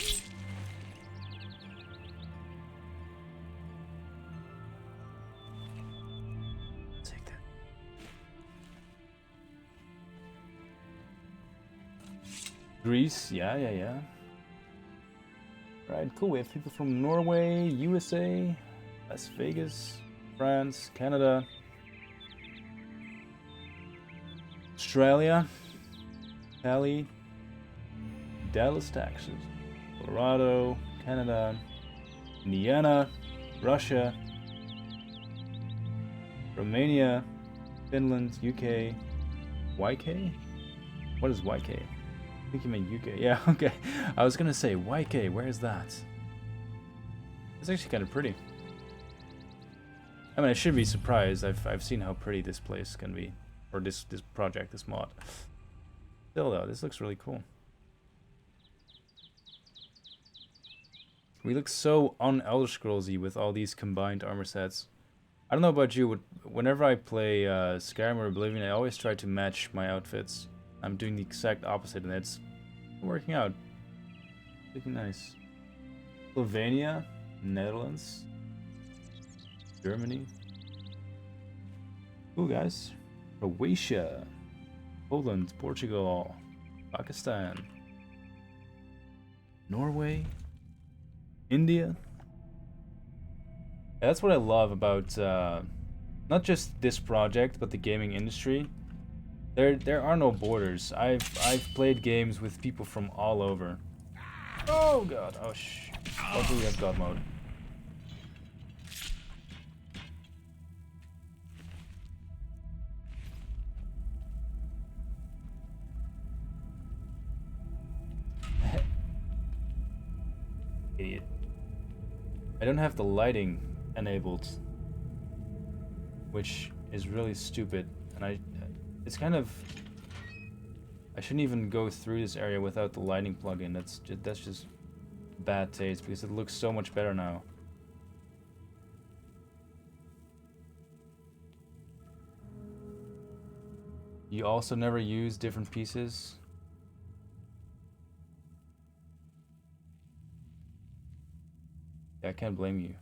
Take that. Greece, yeah. Right, cool. We have people from Norway, USA, Las Vegas, France, Canada, Australia, Cali, Dallas, Texas, Colorado, Canada, Indiana, Russia, Romania, Finland, UK, YK? What is YK? I think you mean UK. Yeah, okay. I was gonna say YK, where is that? It's actually kind of pretty. I mean, I shouldn't be surprised. I've seen how pretty this place can be, or this project, this mod. Still though, this looks really cool. We look so un-Elder Scrolls-y with all these combined armor sets. I don't know about you, but whenever I play Skyrim or Oblivion, I always try to match my outfits. I'm doing the exact opposite, and it's working out. Looking nice. Slovenia, Netherlands, Germany. Cool, guys. Croatia, Poland, Portugal, Pakistan, Norway, India. Yeah, that's what I love about not just this project, but the gaming industry. There are no borders. I've played games with people from all over. Oh god, oh shh. Hopefully we have God mode. Idiot. I don't have the lighting enabled, which is really stupid, and it's kind of, I shouldn't even go through this area without the lighting plugin. That's just bad taste, because it looks so much better now. You also never use different pieces? Yeah, I can't blame you.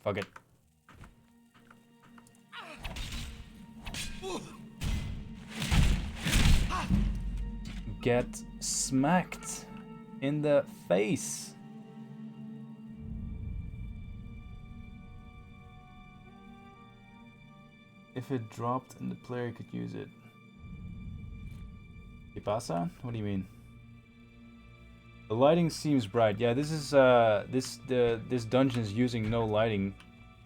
Fuck it. Get smacked in the face. If it dropped and the player could use it. ¿Qué pasa? What do you mean? The lighting seems bright. Yeah, this is this dungeon is using no lighting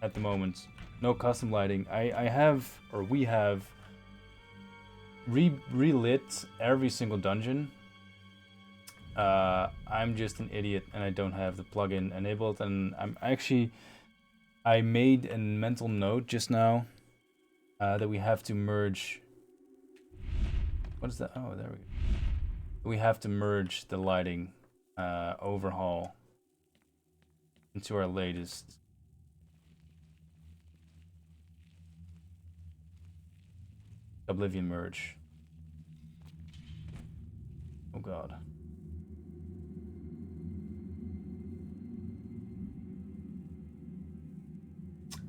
at the moment. No custom lighting. I have, or we have, relit every single dungeon. I'm just an idiot and I don't have the plugin enabled, and I made a mental note just now that we have to merge. What is that? Oh, there we go. We have to merge the lighting overhaul into our latest. Oblivion merge. Oh god.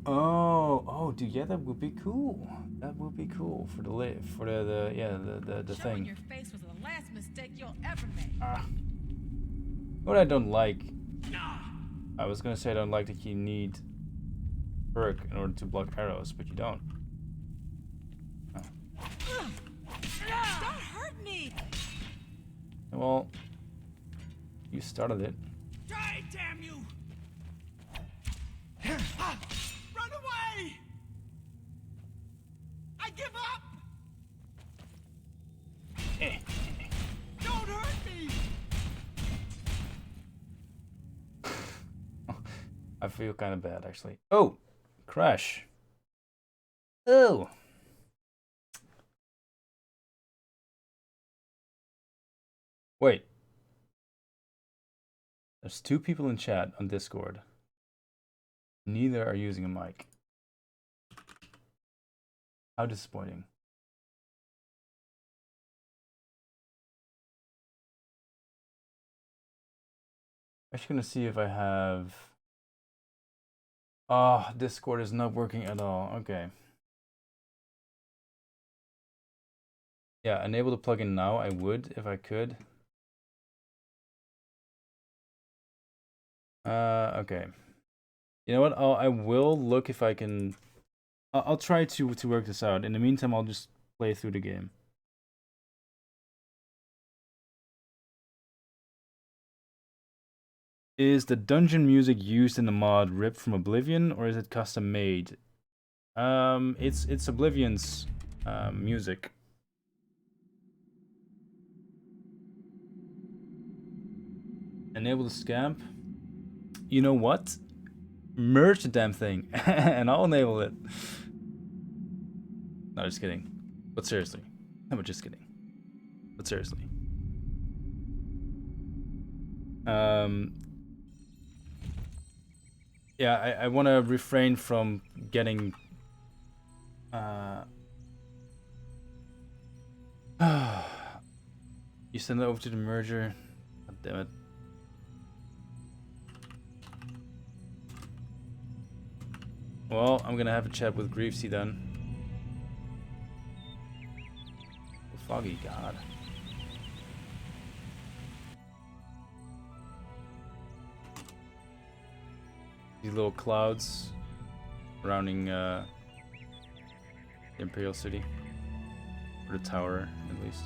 Oh, dude, yeah, that would be cool. That would be cool for the Showing thing. your face was the last mistake you'll ever make. What I don't like, I was gonna say I don't like that you need perk in order to block arrows, but you don't. Don't hurt me! Well, you started it. Die, damn you! Run away! I give up! Don't hurt me! I feel kind of bad, actually. Oh! Crash. Oh! Wait. There's 2 people in chat on Discord. Neither are using a mic. How disappointing. I'm just gonna see if I have... Oh, Discord is not working at all. Okay. Yeah, enable the plugin now. I would if I could. Okay. You know what? I will look if I can. I'll try to work this out. In the meantime, I'll just play through the game. Is the dungeon music used in the mod ripped from Oblivion, or is it custom made? It's Oblivion's music. Enable the scamp. You know what? Merge the damn thing, and I'll enable it. No, just kidding. But seriously, I'm just kidding. But seriously. Yeah, I want to refrain from getting you send it over to the merger. God damn it. Well, I'm gonna have a chat with Griefsy then. Oh, foggy, God. These little clouds surrounding the Imperial City, or the tower at least.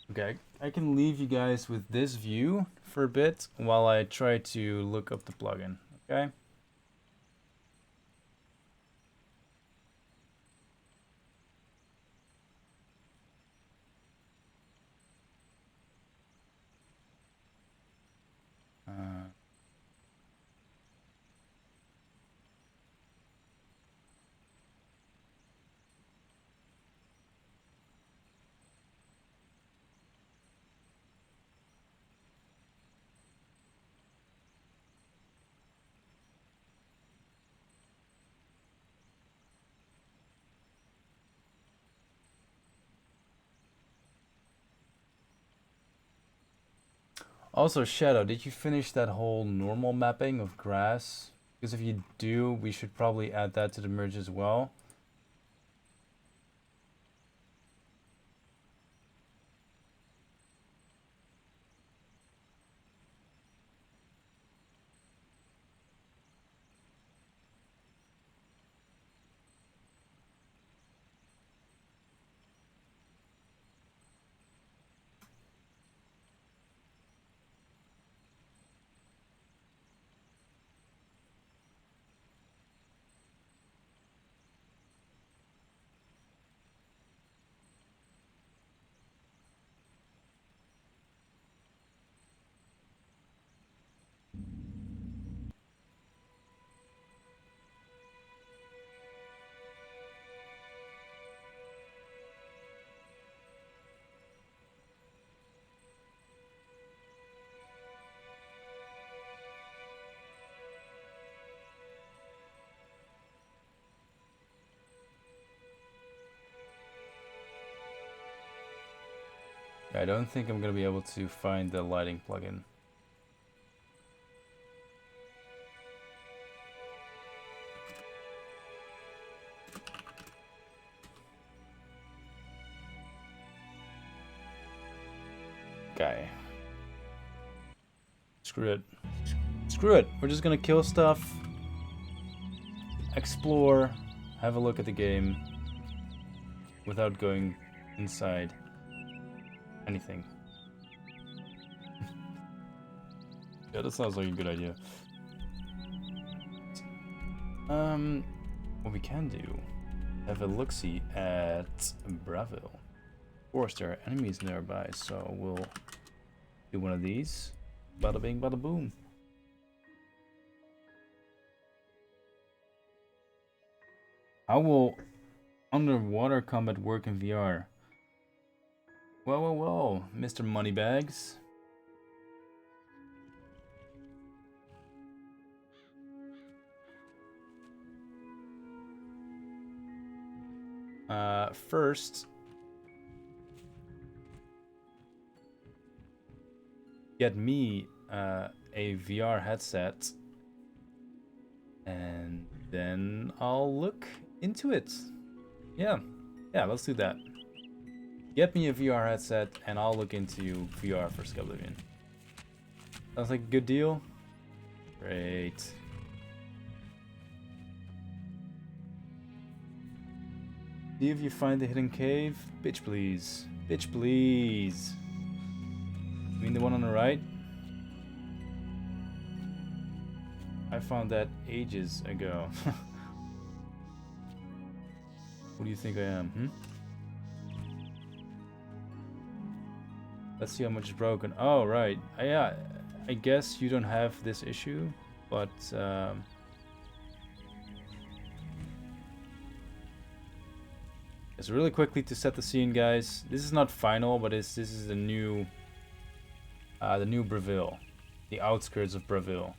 Okay, I can leave you guys with this view for a bit while I try to look up the plugin, okay? Also, Shadow, did you finish that whole normal mapping of grass? Because if you do, we should probably add that to the merge as well. I don't think I'm gonna be able to find the lighting plugin. Okay. Screw it. Screw it. We're just gonna kill stuff, explore, have a look at the game without going inside anything. Yeah, that sounds like a good idea. What we can do, have a look-see at Braville. Of course, there are enemies nearby, so we'll do one of these. Bada bing, bada boom. How will underwater combat work in VR? Whoa, whoa, whoa, Mr. Moneybags. First, get me a VR headset, and then I'll look into it. Yeah, let's do that. Get me a VR headset, and I'll look into VR for Skyblivion. Sounds like a good deal. Great. See if you find the hidden cave. Bitch, please. Bitch, please. You mean the one on the right? I found that ages ago. Who do you think I am, Let's see how much is broken. Oh, right. Yeah, I guess you don't have this issue, but so really quickly to set the scene, guys. This is not final, but this is the new Braville, the outskirts of Braville.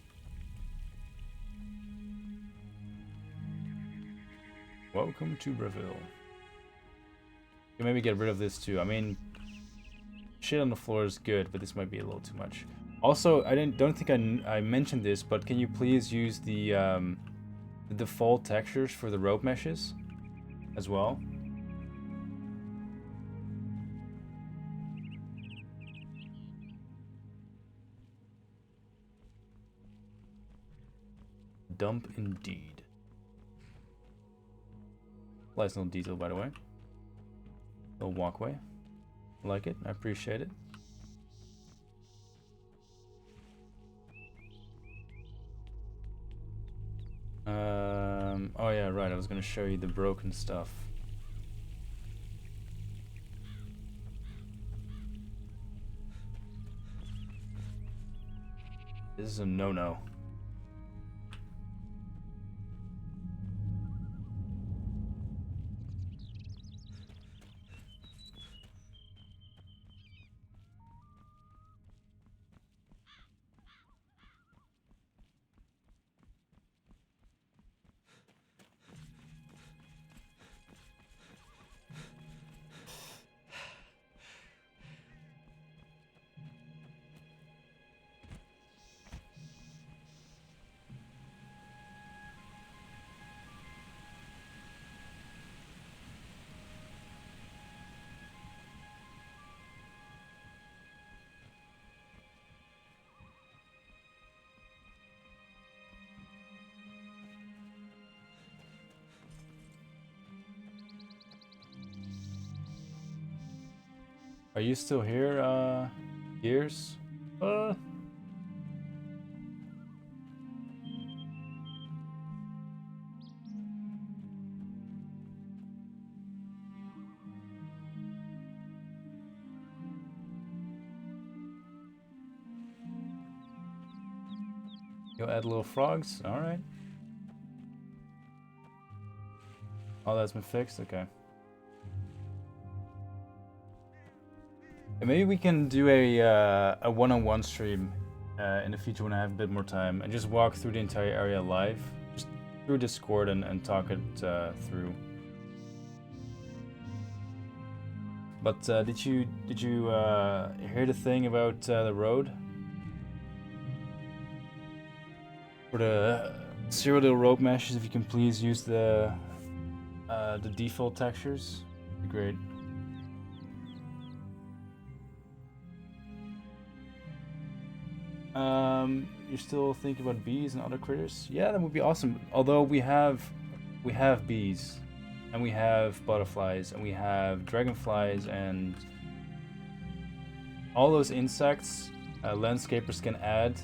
Welcome to Braville. You can maybe get rid of this too. I mean, shit on the floor is good, but this might be a little too much. Also, don't think I mentioned this, but can you please use the default textures for the rope meshes as well? Dump indeed. Nice little detail, by the way. Little walkway. I like it. I appreciate it. Oh yeah, right. I was gonna show you the broken stuff. This is a no-no. Are you still here, Gears? You'll add little frogs? Alright. Oh, that's been fixed? Okay. And maybe we can do a one-on-one stream in the future when I have a bit more time and just walk through the entire area live, just through Discord and talk it through. But did you hear the thing about the road? For the Cyrodiil rope meshes, if you can please use the default textures, it'd be great. You're still thinking about bees and other critters? Yeah, that would be awesome. Although we have bees, and we have butterflies, and we have dragonflies, and all those insects landscapers can add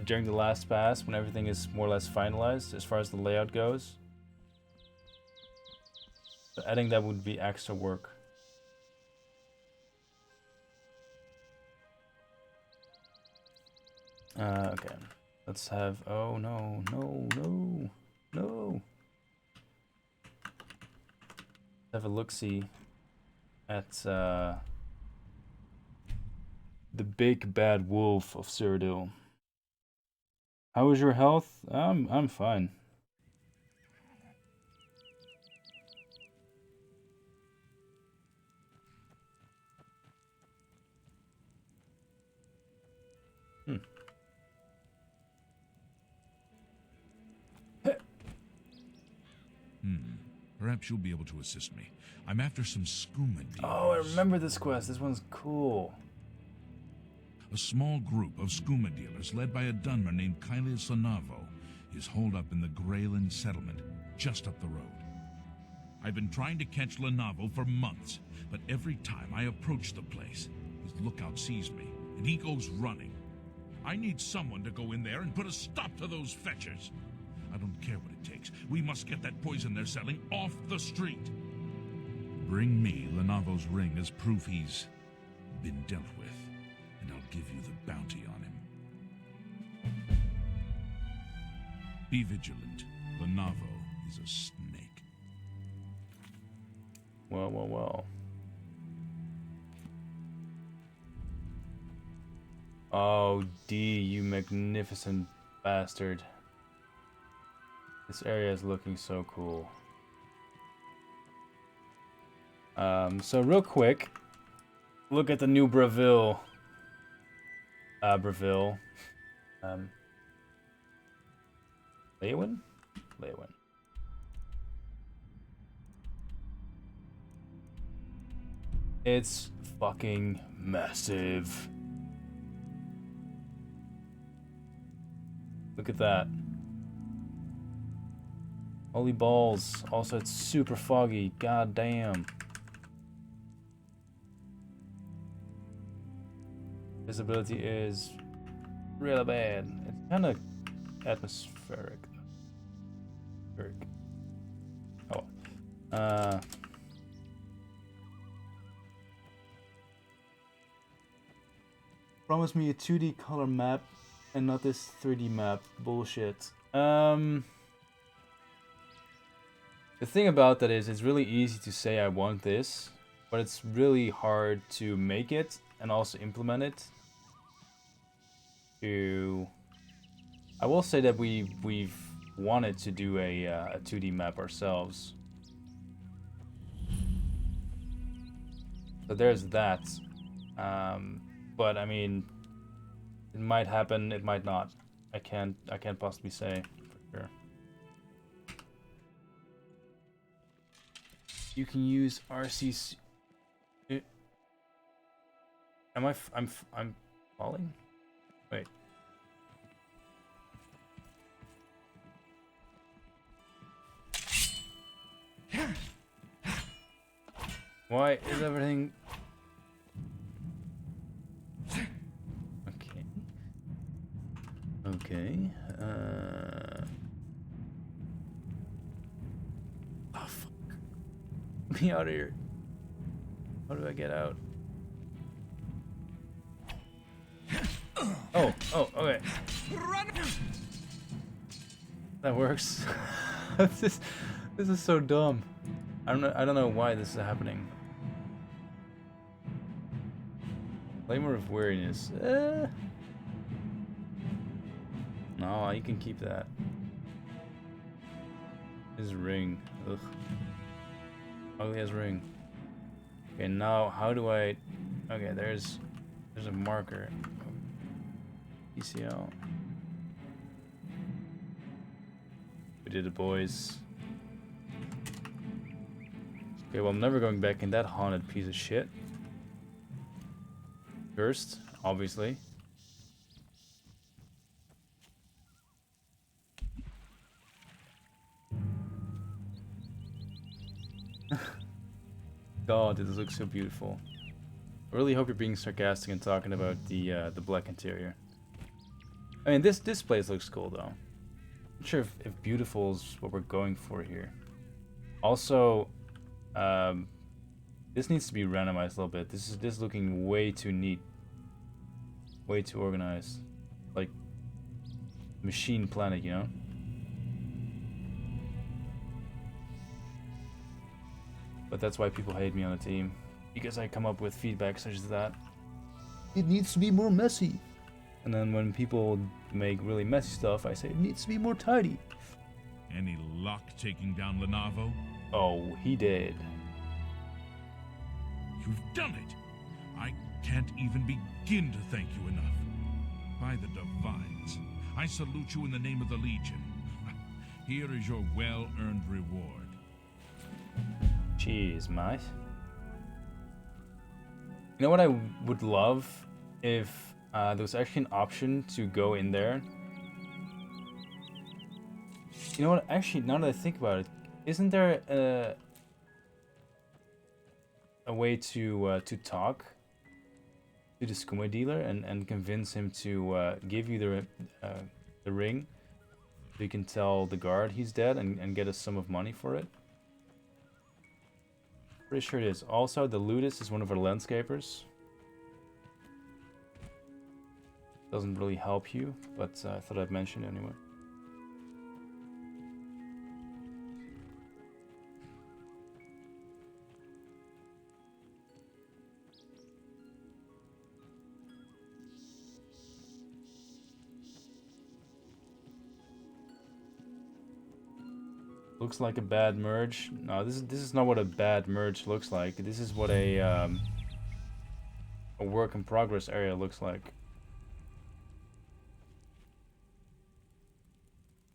during the last pass when everything is more or less finalized as far as the layout goes. So adding that would be extra work. Okay, let's have, oh no, no, no, no. Let's have a look-see at the big bad wolf of Cyrodiil. How is your health? I'm fine. Perhaps you'll be able to assist me. I'm after some skooma dealers. Oh, I remember this quest. This one's cool. A small group of skooma dealers led by a Dunmer named Kylius Lanavo is holed up in the Greyland settlement just up the road. I've been trying to catch Lanavo for months, but every time I approach the place, his lookout sees me and he goes running. I need someone to go in there and put a stop to those fetchers. I don't care what it takes. We must get that poison they're selling off the street. Bring me Lanavo's ring as proof he's been dealt with, and I'll give you the bounty on him. Be vigilant. Lanavo is a snake. Well, well, well. Oh, D, you magnificent bastard. This area is looking so cool. So real quick, look at the new Breville. Breville. Leywin? Leywin. It's fucking massive. Look at that. Holy balls. Also, it's super foggy. God damn. Visibility is really bad. It's kind of atmospheric. Oh. Promise me a 2D color map and not this 3D map. Bullshit. The thing about that is, it's really easy to say I want this, but it's really hard to make it and also implement it. I will say that we've wanted to do a 2D map ourselves. So there's that. But I mean, it might happen, it might not. I can't possibly say for sure. You can use RCC. Am I? I'm falling. Wait. Why is everything me out of here. How do I get out? Oh, okay. That works. this is so dumb. I don't know why this is happening. Flamer of Weariness. No, you can keep that. His ring. Ugh. Ugly as ring. Okay, now how do I... Okay, there's a marker. ECL. We did it, boys. Okay, well, I'm never going back in that haunted piece of shit. First, obviously. God, this looks so beautiful. I really hope you're being sarcastic and talking about the black interior. I mean, this place looks cool though. Not sure if beautiful is what we're going for here. Also, this needs to be randomized a little bit. This is looking way too neat, way too organized, like Machine Planet, you know. But that's why people hate me on the team, because I come up with feedback such as that. It needs to be more messy. And then when people make really messy stuff, I say it needs to be more tidy. Any luck taking down Lenovo? Oh, he did. You've done it! I can't even begin to thank you enough. By the Divines, I salute you in the name of the Legion. Here is your well-earned reward. Jeez, mate. You know what I would love if there was actually an option to go in there. You know what? Actually, now that I think about it, isn't there a way to talk to the skooma dealer and convince him to give you the ring, so you can tell the guard he's dead and get a sum of money for it? Pretty sure it is. Also, the Ludus is one of our landscapers. Doesn't really help you, but I thought I'd mention it anyway. Looks like a bad merge. No, this is not what a bad merge looks like. This is what a work in progress area looks like.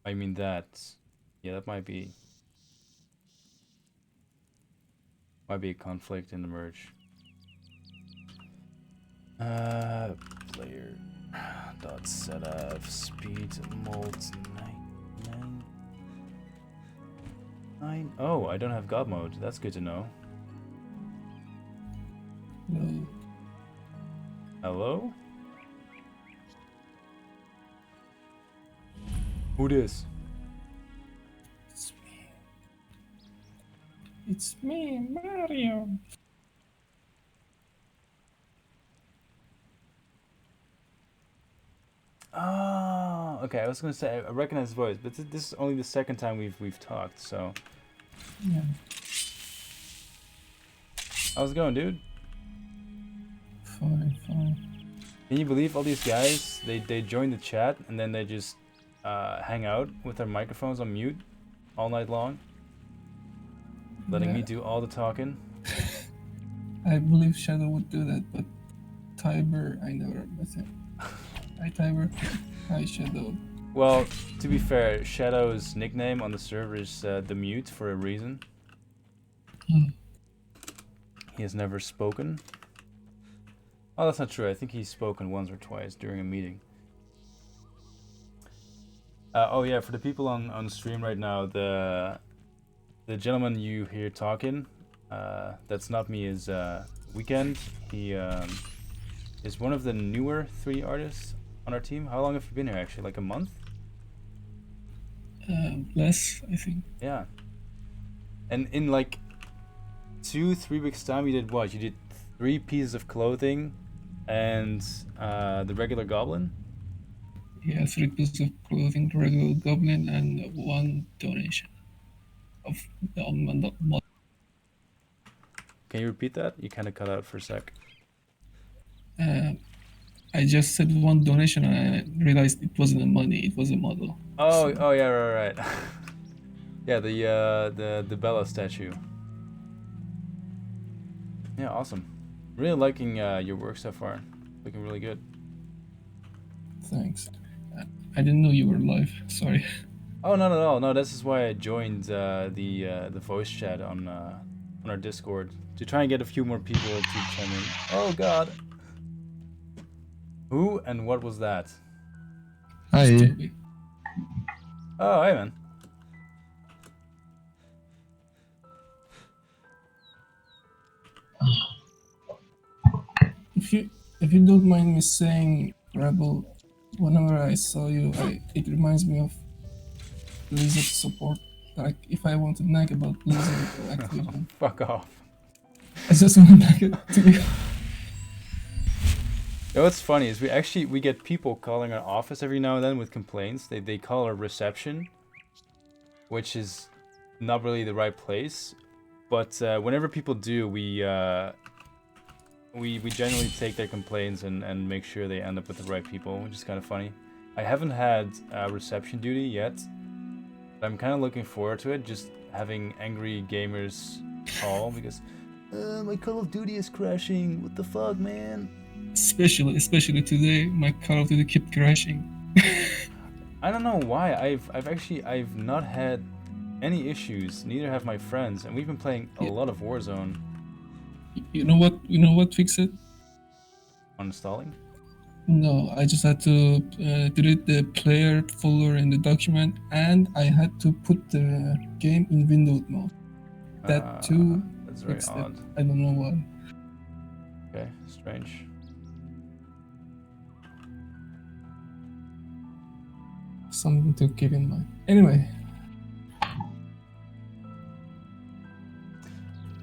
I mean that. Yeah, that might be a conflict in the merge. Player dot setup speed molt 9. Oh, I don't have God mode. That's good to know. No. Hello? Who this? It's me. It's me, Mario. Oh, okay. I was gonna say I recognize his voice, but this is only the second time we've talked. So, Yeah. how's it going, dude? Fine. Can you believe all these guys? They join the chat and then they just hang out with their microphones on mute all night long, letting me do all the talking. I believe Shadow would do that, but Tiber, I never met him. Hi Tiber. Hi Shadow. Well, to be fair, Shadow's nickname on the server is the Mute for a reason. He has never spoken. Oh, that's not true. I think he's spoken once or twice during a meeting. Oh yeah, for the people on stream right now, the gentleman you hear talking, that's not me, is Weekend. He is one of the newer 3D artists on our team. How long have you been here actually? Like a month? Less, I think. Yeah. And in like 2-3 weeks time, you did what? You did 3 pieces of clothing and the regular goblin? Yeah, 3 pieces of clothing, regular goblin, and 1 donation of the mod. Can you repeat that? You kind of cut out for a sec. I just said 1 donation and I realized it wasn't money, it was a model. Oh, So, oh yeah, right. Yeah, the Bella statue. Yeah, awesome. Really liking your work so far. Looking really good. thanks. I didn't know you were live, sorry. Oh no! This is why I joined the voice chat on our Discord to try and get a few more people to chime in. Oh God! Who and what was that? Hi. Oh, hey man. If you don't mind me saying, Rebel, whenever I saw you, it reminds me of Blizzard support. Like, if I want to nag about Blizzard or Activision, Fuck off. I just want to nag it to you. You know what's funny is we get people calling our office every now and then with complaints. They call our reception, which is not really the right place. But whenever people do, we generally take their complaints and make sure they end up with the right people, which is kind of funny. I haven't had reception duty yet, but I'm kind of looking forward to it. Just having angry gamers call because my Call of Duty is crashing. What the fuck, man? Especially today, my Call of Duty kept crashing. I don't know why. I've not had any issues. Neither have my friends, and we've been playing a lot of Warzone. You know what fixed it? Uninstalling? No, I just had to delete the player folder in the document, and I had to put the game in Windows mode. That too That's very fixed it. odd. I don't know why. Okay, strange. Something to keep in mind. Anyway,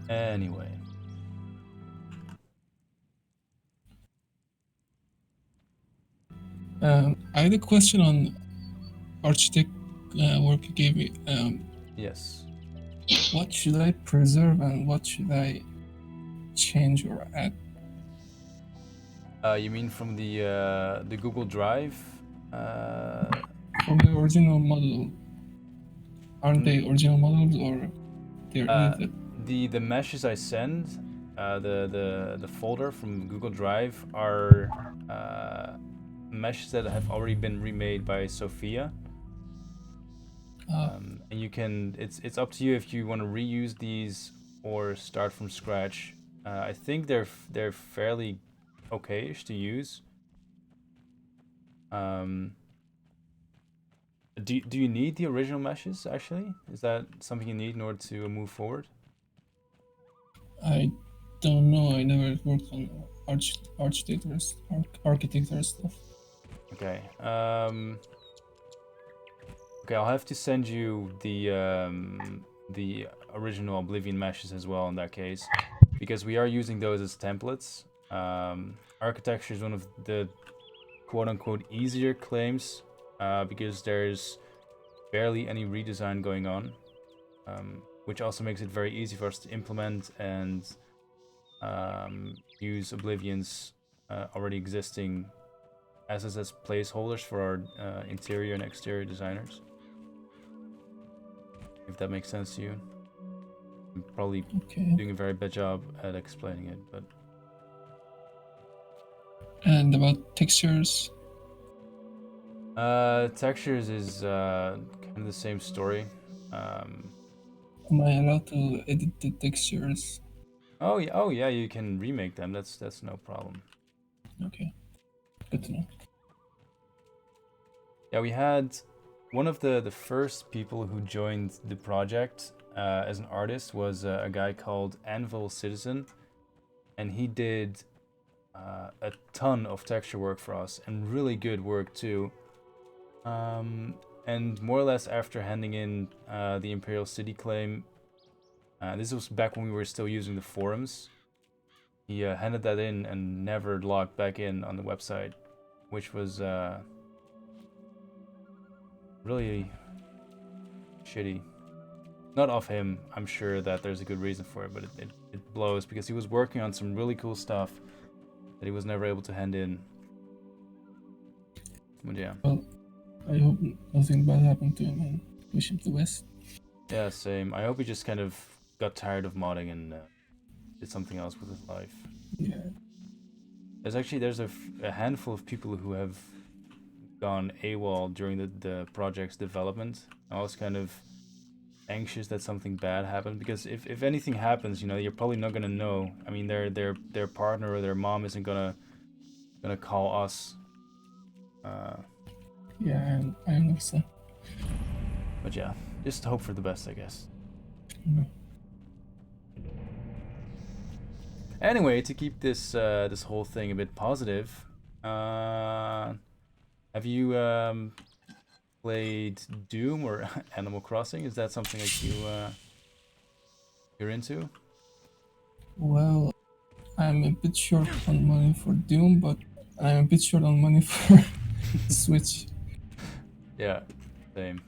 Anyway. I had a question on architect work you gave me. Yes. What should I preserve and what should I change or add? You mean from the Google Drive? From the original model? Aren't they original models or they're edited? The meshes I send, the folder from Google Drive are meshes that have already been remade by Sophia. And you can, it's up to you if you want to reuse these or start from scratch. I think they're fairly okay-ish to use. Do you need the original meshes actually? Is that something you need in order to move forward? I don't know. I never worked on architecture stuff. Okay. Okay, I'll have to send you the original Oblivion meshes as well in that case, because we are using those as templates. Architecture is one of the quote-unquote easier claims because there's barely any redesign going on, which also makes it very easy for us to implement and use Oblivion's already existing assets as placeholders for our interior and exterior designers. If that makes sense to you. I'm probably doing a very bad job at explaining it, but... And about textures? Textures is kind of the same story. Am I allowed to edit the textures? Oh yeah, you can remake them. That's no problem. Okay, good to know. Yeah, we had one of the first people who joined the project as an artist was a guy called Anvil Citizen, and he did a ton of texture work for us and really good work too. And more or less after handing in the Imperial City claim, This was back when we were still using the forums. He handed that in and never logged back in on the website, which was really shitty. Not of him, I'm sure that there's a good reason for it, but it blows because he was working on some really cool stuff that he was never able to hand in. But yeah. Well, I hope nothing bad happened to him and wish him the best. Yeah, same. I hope he just kind of got tired of modding and did something else with his life. Yeah. There's a handful of people who have gone AWOL during the project's development. I was kind of anxious that something bad happened because if anything happens, you know, you're probably not gonna know. I mean, their partner or their mom isn't gonna call us. Yeah, I understand. But yeah, just hope for the best, I guess. Yeah. Anyway, to keep this this whole thing a bit positive, have you played Doom or Animal Crossing? Is that something that you're into? Well, I'm a bit short on money for Doom, but I'm a bit short on money for Switch. Yeah, same.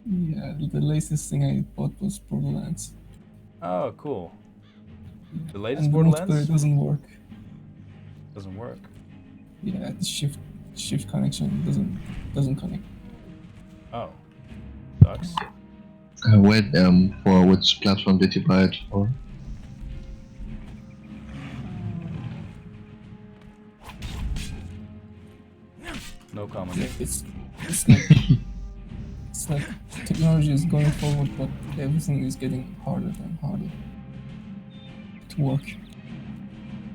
Yeah, the latest thing I bought was Borderlands. Oh, cool. The latest And the Borderlands multiplayer doesn't work. doesn't work. Yeah, the shift connection doesn't connect. Oh, sucks. Wait, for which platform did you buy it for? No comment. It's like technology is going forward, but everything is getting harder and harder to work.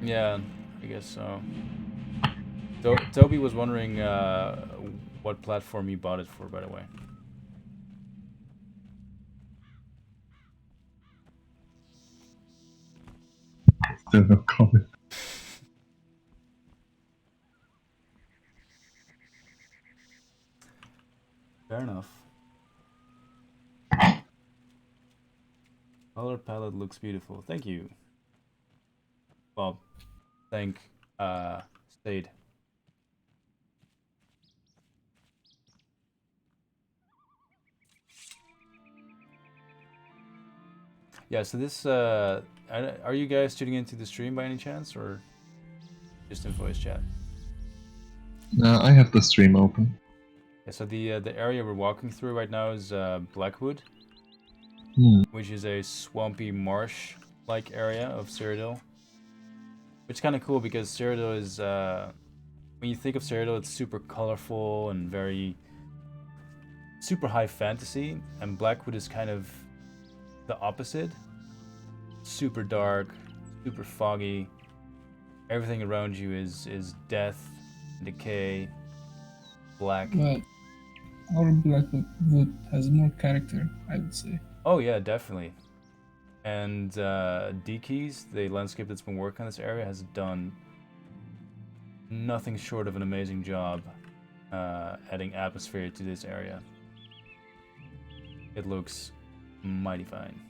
Yeah, I guess so. Toby was wondering what platform you bought it for, by the way. Still no comment. Fair enough. Color palette looks beautiful. Thank you. Well, thank Stade. Yeah, so this are you guys tuning into the stream by any chance, or just in voice chat? No, I have the stream open. Yeah, so the area we're walking through right now is Blackwood, which is a swampy marsh-like area of Cyrodiil. Which is kind of cool because Cyrodiil is, when you think of Cyrodiil, it's super colorful and very super high fantasy, and Blackwood is kind of the opposite. Super dark, super foggy. Everything around you is death, decay, black. But our Blackwood has more character, I would say. Oh yeah, definitely. And D-Keys, the landscape that's been working on this area, has done nothing short of an amazing job adding atmosphere to this area. It looks mighty fine.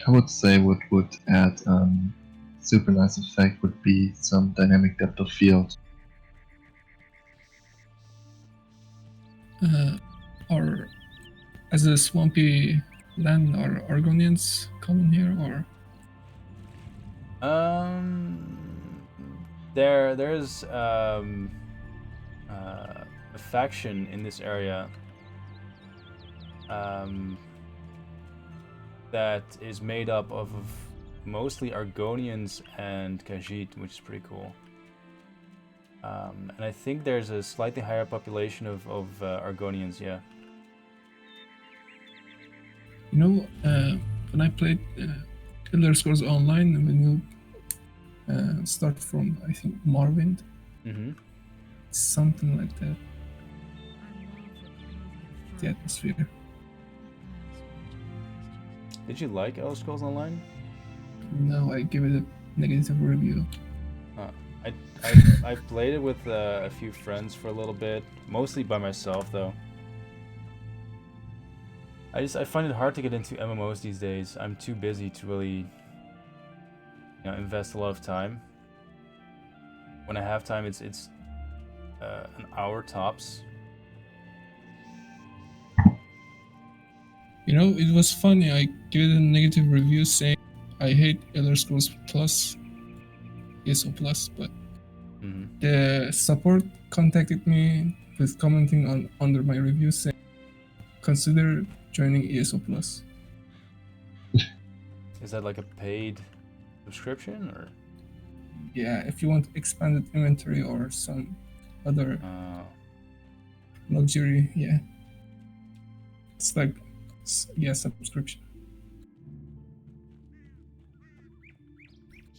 I would say what would add super nice effect would be some dynamic depth of field. Or as a swampy land, are Argonians coming here, or? There's a faction in this area that is made up of mostly Argonians and Khajiit, which is pretty cool. And I think there's a slightly higher population of Argonians, yeah. You know, when I played Elder Scrolls Online, when you start from, I think, Morrowind, something like that. The atmosphere. Did you like Elder Scrolls Online? No, I give it a negative review. I played it with a few friends for a little bit, mostly by myself though. I find it hard to get into MMOs these days. I'm too busy to really, invest a lot of time. When I have time, it's an hour tops. You know, it was funny. I gave it a negative review saying I hate Elder Scrolls Plus, ESO Plus, but the support contacted me with commenting on under my review saying consider joining ESO Plus. Is that like a paid subscription or? Yeah, if you want expanded inventory or some other luxury, yeah. It's like, subscription.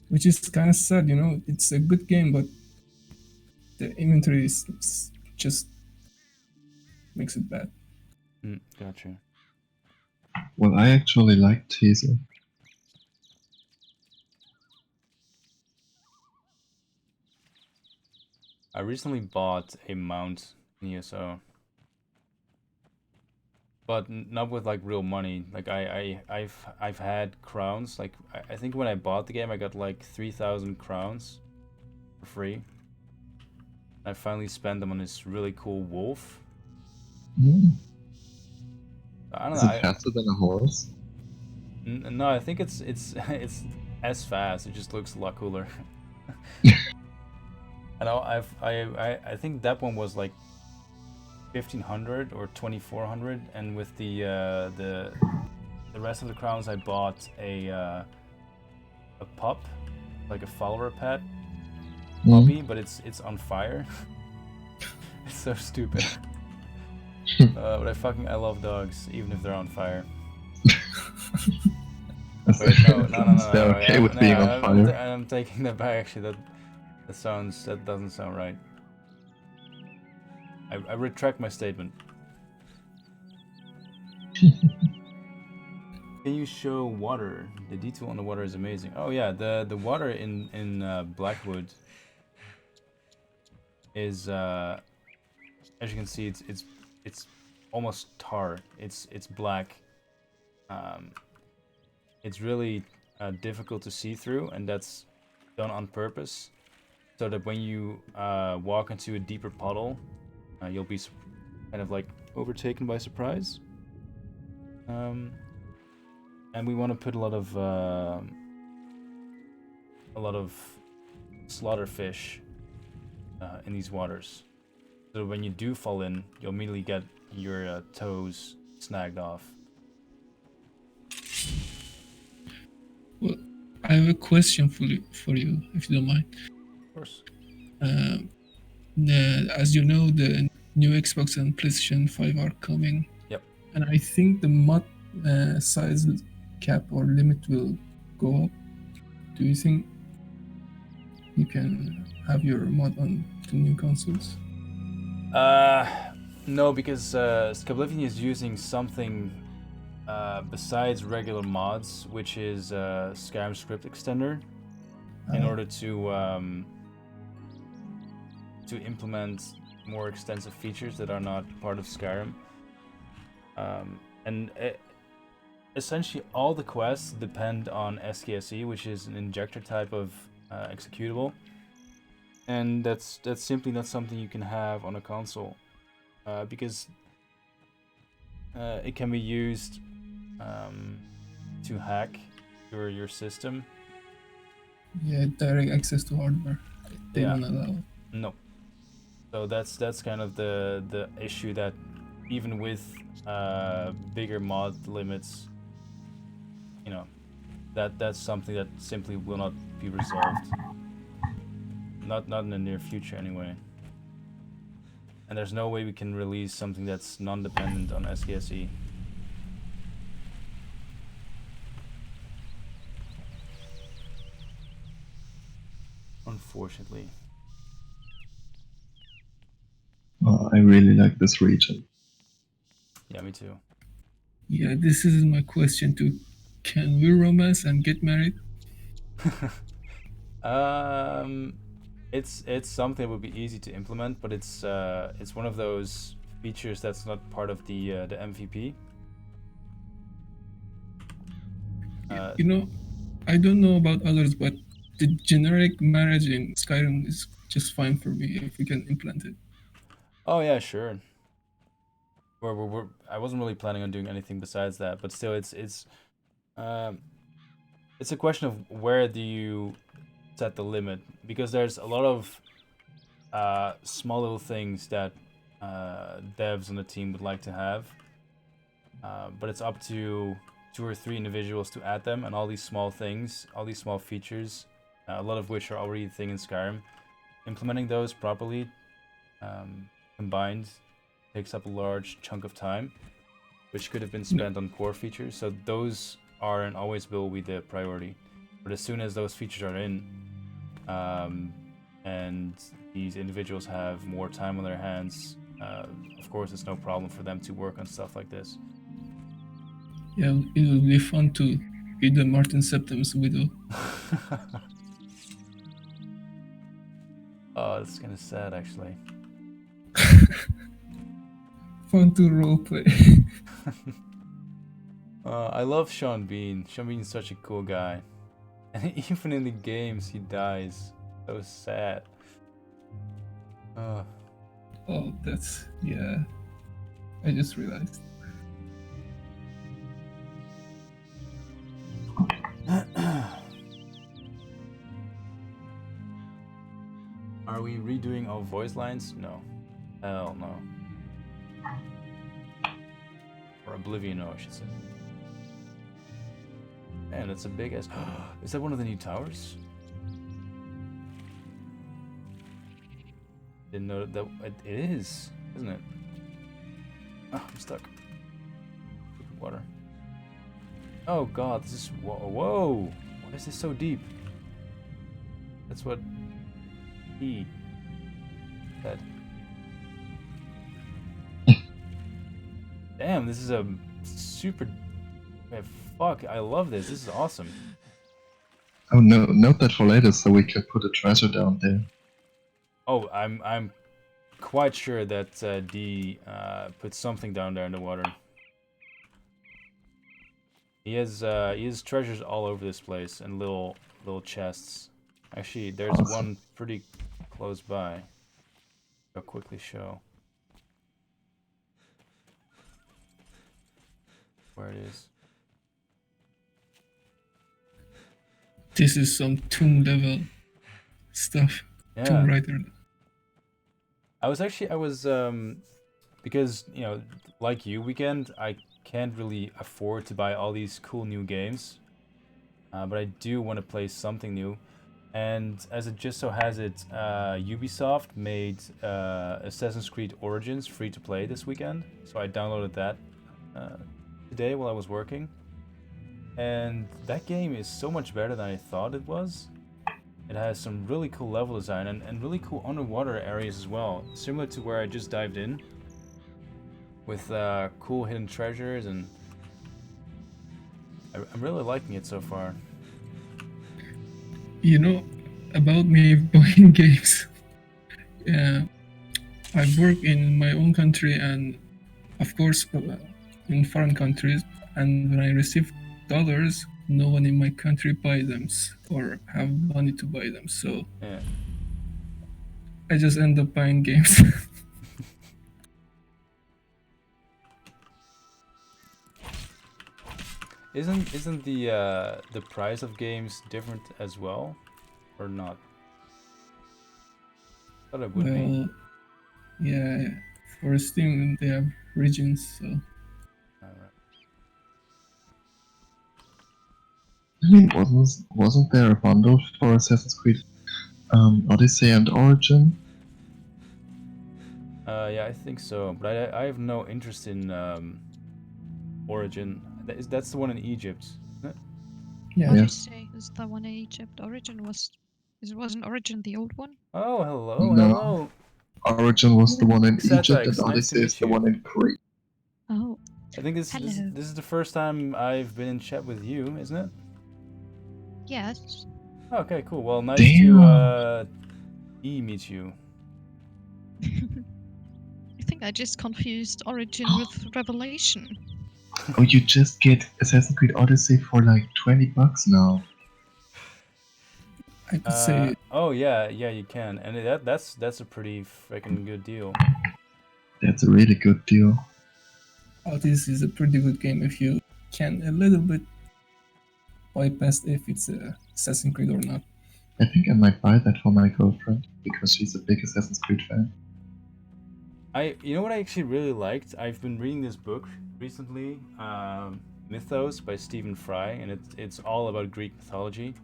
Which is kind of sad, you know. It's a good game, but the inventory is just makes it bad. Gotcha. Well, I actually like Teaser. I recently bought a mount in ESO. But not with like real money. Like I've had crowns. Like I think when I bought the game I got like 3,000 crowns for free. I finally spent them on this really cool wolf. I don't Is know. it faster than a horse? No, I think it's as fast. It just looks a lot cooler. I know I think that one was like 1,500 or 2,400, and with the rest of the crowns I bought a pup, like a follower pet puppy, but it's on fire. It's so stupid. But I love dogs, even if they're on fire. Wait, no. They're okay with being on fire. I'm taking that back. Actually, that doesn't sound right. I retract my statement. Can you show water? The detail on the water is amazing. Oh yeah, the water in Blackwood is as you can see it's almost tar. It's black. It's really difficult to see through, and that's done on purpose, so that when you walk into a deeper puddle, you'll be kind of like overtaken by surprise. And we want to put a lot of slaughter fish in these waters, so when you do fall in, you'll immediately get your toes snagged off. Well, I have a question for you, if you don't mind. Of course. As you know, the new Xbox and PlayStation 5 are coming. Yep. And I think the mod size cap or limit will go up. Do you think you can have your mod on the new consoles? No, because Skyblivion is using something besides regular mods, which is Skyrim script extender, in order to implement more extensive features that are not part of Skyrim. Essentially all the quests depend on SKSE, which is an injector type of executable, and that's simply not something you can have on a console, because it can be used to hack your system. Yeah, direct access to hardware. They don't allow it. No. So that's kind of the issue, that even with bigger mod limits, that's something that simply will not be resolved. Not in the near future anyway. And there's no way we can release something that's non-dependent on SKSE. Unfortunately. I really like this region. Yeah, me too. Yeah, this is my question too. Can we romance and get married? It's something that would be easy to implement, but it's one of those features that's not part of the MVP. You know, I don't know about others, but the generic marriage in Skyrim is just fine for me if we can implement it. Oh yeah, sure. I wasn't really planning on doing anything besides that, but still, it's a question of where do you set the limit, because there's a lot of small little things that devs on the team would like to have, but it's up to 2 or 3 individuals to add them, and all these small things, all these small features, a lot of which are already a thing in Skyrim. Implementing those properly, combined, takes up a large chunk of time, which could have been spent on core features. So those are and always will be the priority. But as soon as those features are in, and these individuals have more time on their hands, of course it's no problem for them to work on stuff like this. Yeah, it will be fun to be the Martin Septim's widow. Oh, it's kind of sad, actually. Fun to roleplay. I love Sean Bean. Sean Bean's such a cool guy. And even in the games, he dies. So sad. Oh, that's... yeah. I just realized. Are we redoing all voice lines? No. Hell no. Or Oblivion, no, I should say. Man, that's a big ass. Is that one of the new towers? Didn't know that it is, isn't it? Oh, I'm stuck. Stupid water. Oh god, this is whoa! Why is this so deep? That's what he said. Damn, this is a super. Fuck, I love this. This is awesome. Oh no! Note that for later, so we can put a treasure down there. Oh, I'm quite sure that D put something down there in the water. He has treasures all over this place and little chests. Actually, there's one pretty close by. I'll quickly show where it is. This is some Tomb level stuff. Yeah. Tomb Raider. I was because, you know, like you, Weekend, I can't really afford to buy all these cool new games, but I do want to play something new. And as it just so has it, Ubisoft made Assassin's Creed Origins free to play this weekend, so I downloaded that today while I was working. And that game is so much better than I thought it was. It has some really cool level design and really cool underwater areas as well, similar to where I just dived in, with cool hidden treasures, and I'm really liking it so far. You know, about me buying games. I work in my own country and, of course, in foreign countries. And when I receive dollars, no one in my country buy them or have money to buy them. So yeah. I just end up buying games. Isn't the price of games different as well, or not? I thought it would be. Yeah, for Steam they have regions, so. I mean, wasn't there a bundle for Assassin's Creed Odyssey and Origin? Yeah, I think so, but I have no interest in Origin. That's the one in Egypt, isn't it? Yeah. Odyssey is the one in Egypt. Wasn't Origin the old one? Oh, hello, No. hello. Origin was the one in Xatax, Egypt, and nice to Odyssey meet is the you. one in Crete. Oh. I think this Hello. is the first time I've been in chat with you, isn't it? Yes. Okay, cool. Well, nice Damn. to meet you. I think I just confused Origin with Revelation. Oh, you just get Assassin's Creed Odyssey for like $20 now. I could say Oh yeah, you can, and that's a pretty freaking good deal. That's a really good deal. Odyssey is a pretty good game if you can a little bit bypass if it's a Assassin's Creed or not. I think I might buy that for my girlfriend because she's a big Assassin's Creed fan. You know what I actually really liked? I've been reading this book recently, Mythos by Stephen Fry, and it's all about Greek mythology.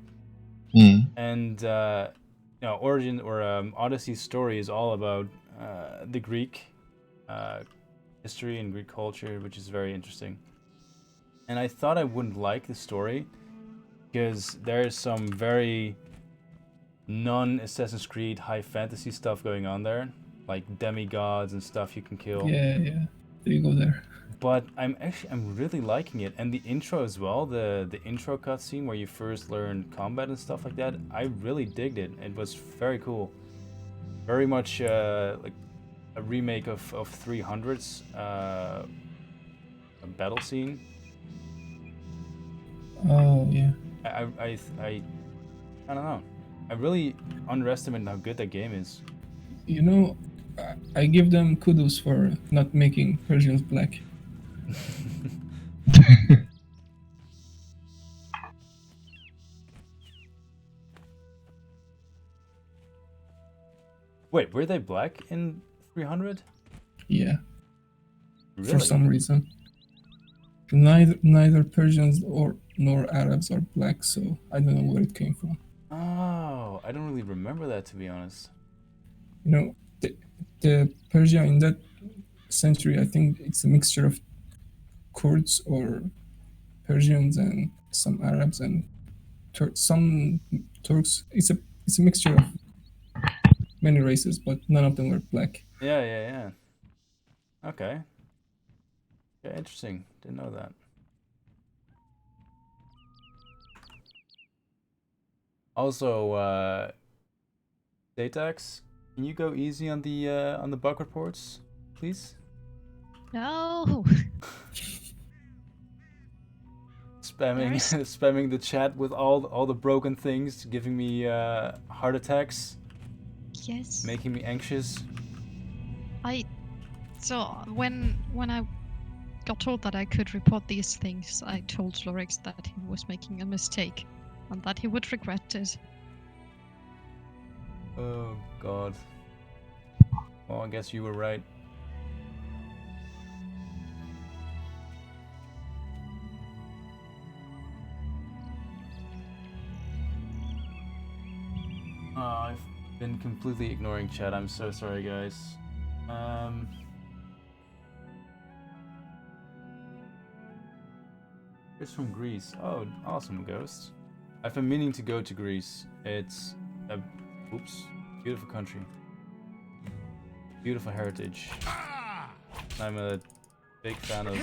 And Origin or Odyssey's story is all about the Greek history and Greek culture, which is very interesting. And I thought I wouldn't like the story because there's some very non-Assassin's Creed high fantasy stuff going on there, like demigods and stuff you can kill. Yeah, there you go there. But I'm really liking it, and the intro as well, the intro cutscene where you first learn combat and stuff like that. I really digged it. It was very cool, very much like a remake of 300's a battle scene. Oh yeah. I don't know. I really underestimated how good that game is. You know, I give them kudos for not making Persians black. Wait, were they black in 300? Yeah. Really? For some reason. Neither Persians nor Arabs are black, so I don't know where it came from. Oh, I don't really remember that, to be honest. You know, the Persia in that century, I think it's a mixture of Kurds or Persians and some Arabs and some Turks. It's a mixture of many races, but none of them were black. Yeah. Okay. Yeah, interesting. Didn't know that. Also, Datax, can you go easy on the bug reports, please? No. Spamming the chat with all the broken things, giving me heart attacks. Yes. Making me anxious. So when I got told that I could report these things, I told Lorix that he was making a mistake and that he would regret it. Oh God. Well, I guess you were right. I've been completely ignoring chat. I'm so sorry, guys. It's from Greece. Oh, awesome, Ghost. I've been meaning to go to Greece. It's a beautiful country. Beautiful heritage. I'm a big fan of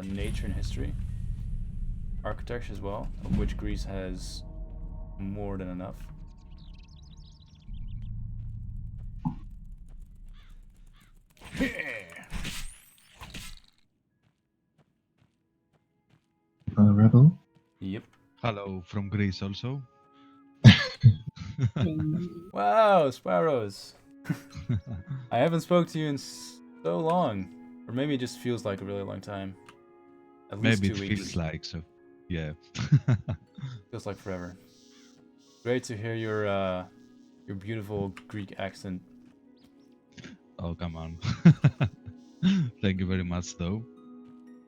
nature and history. Architecture as well, of which Greece has more than enough. Rebel? Yep. Hello from Greece also. Wow, Sparrows. I haven't spoke to you in so long. Or maybe it just feels like a really long time. At least Maybe 2 it weeks. feels like so. Yeah. Feels like forever. Great to hear your beautiful Greek accent. Oh, come on. Thank you very much though.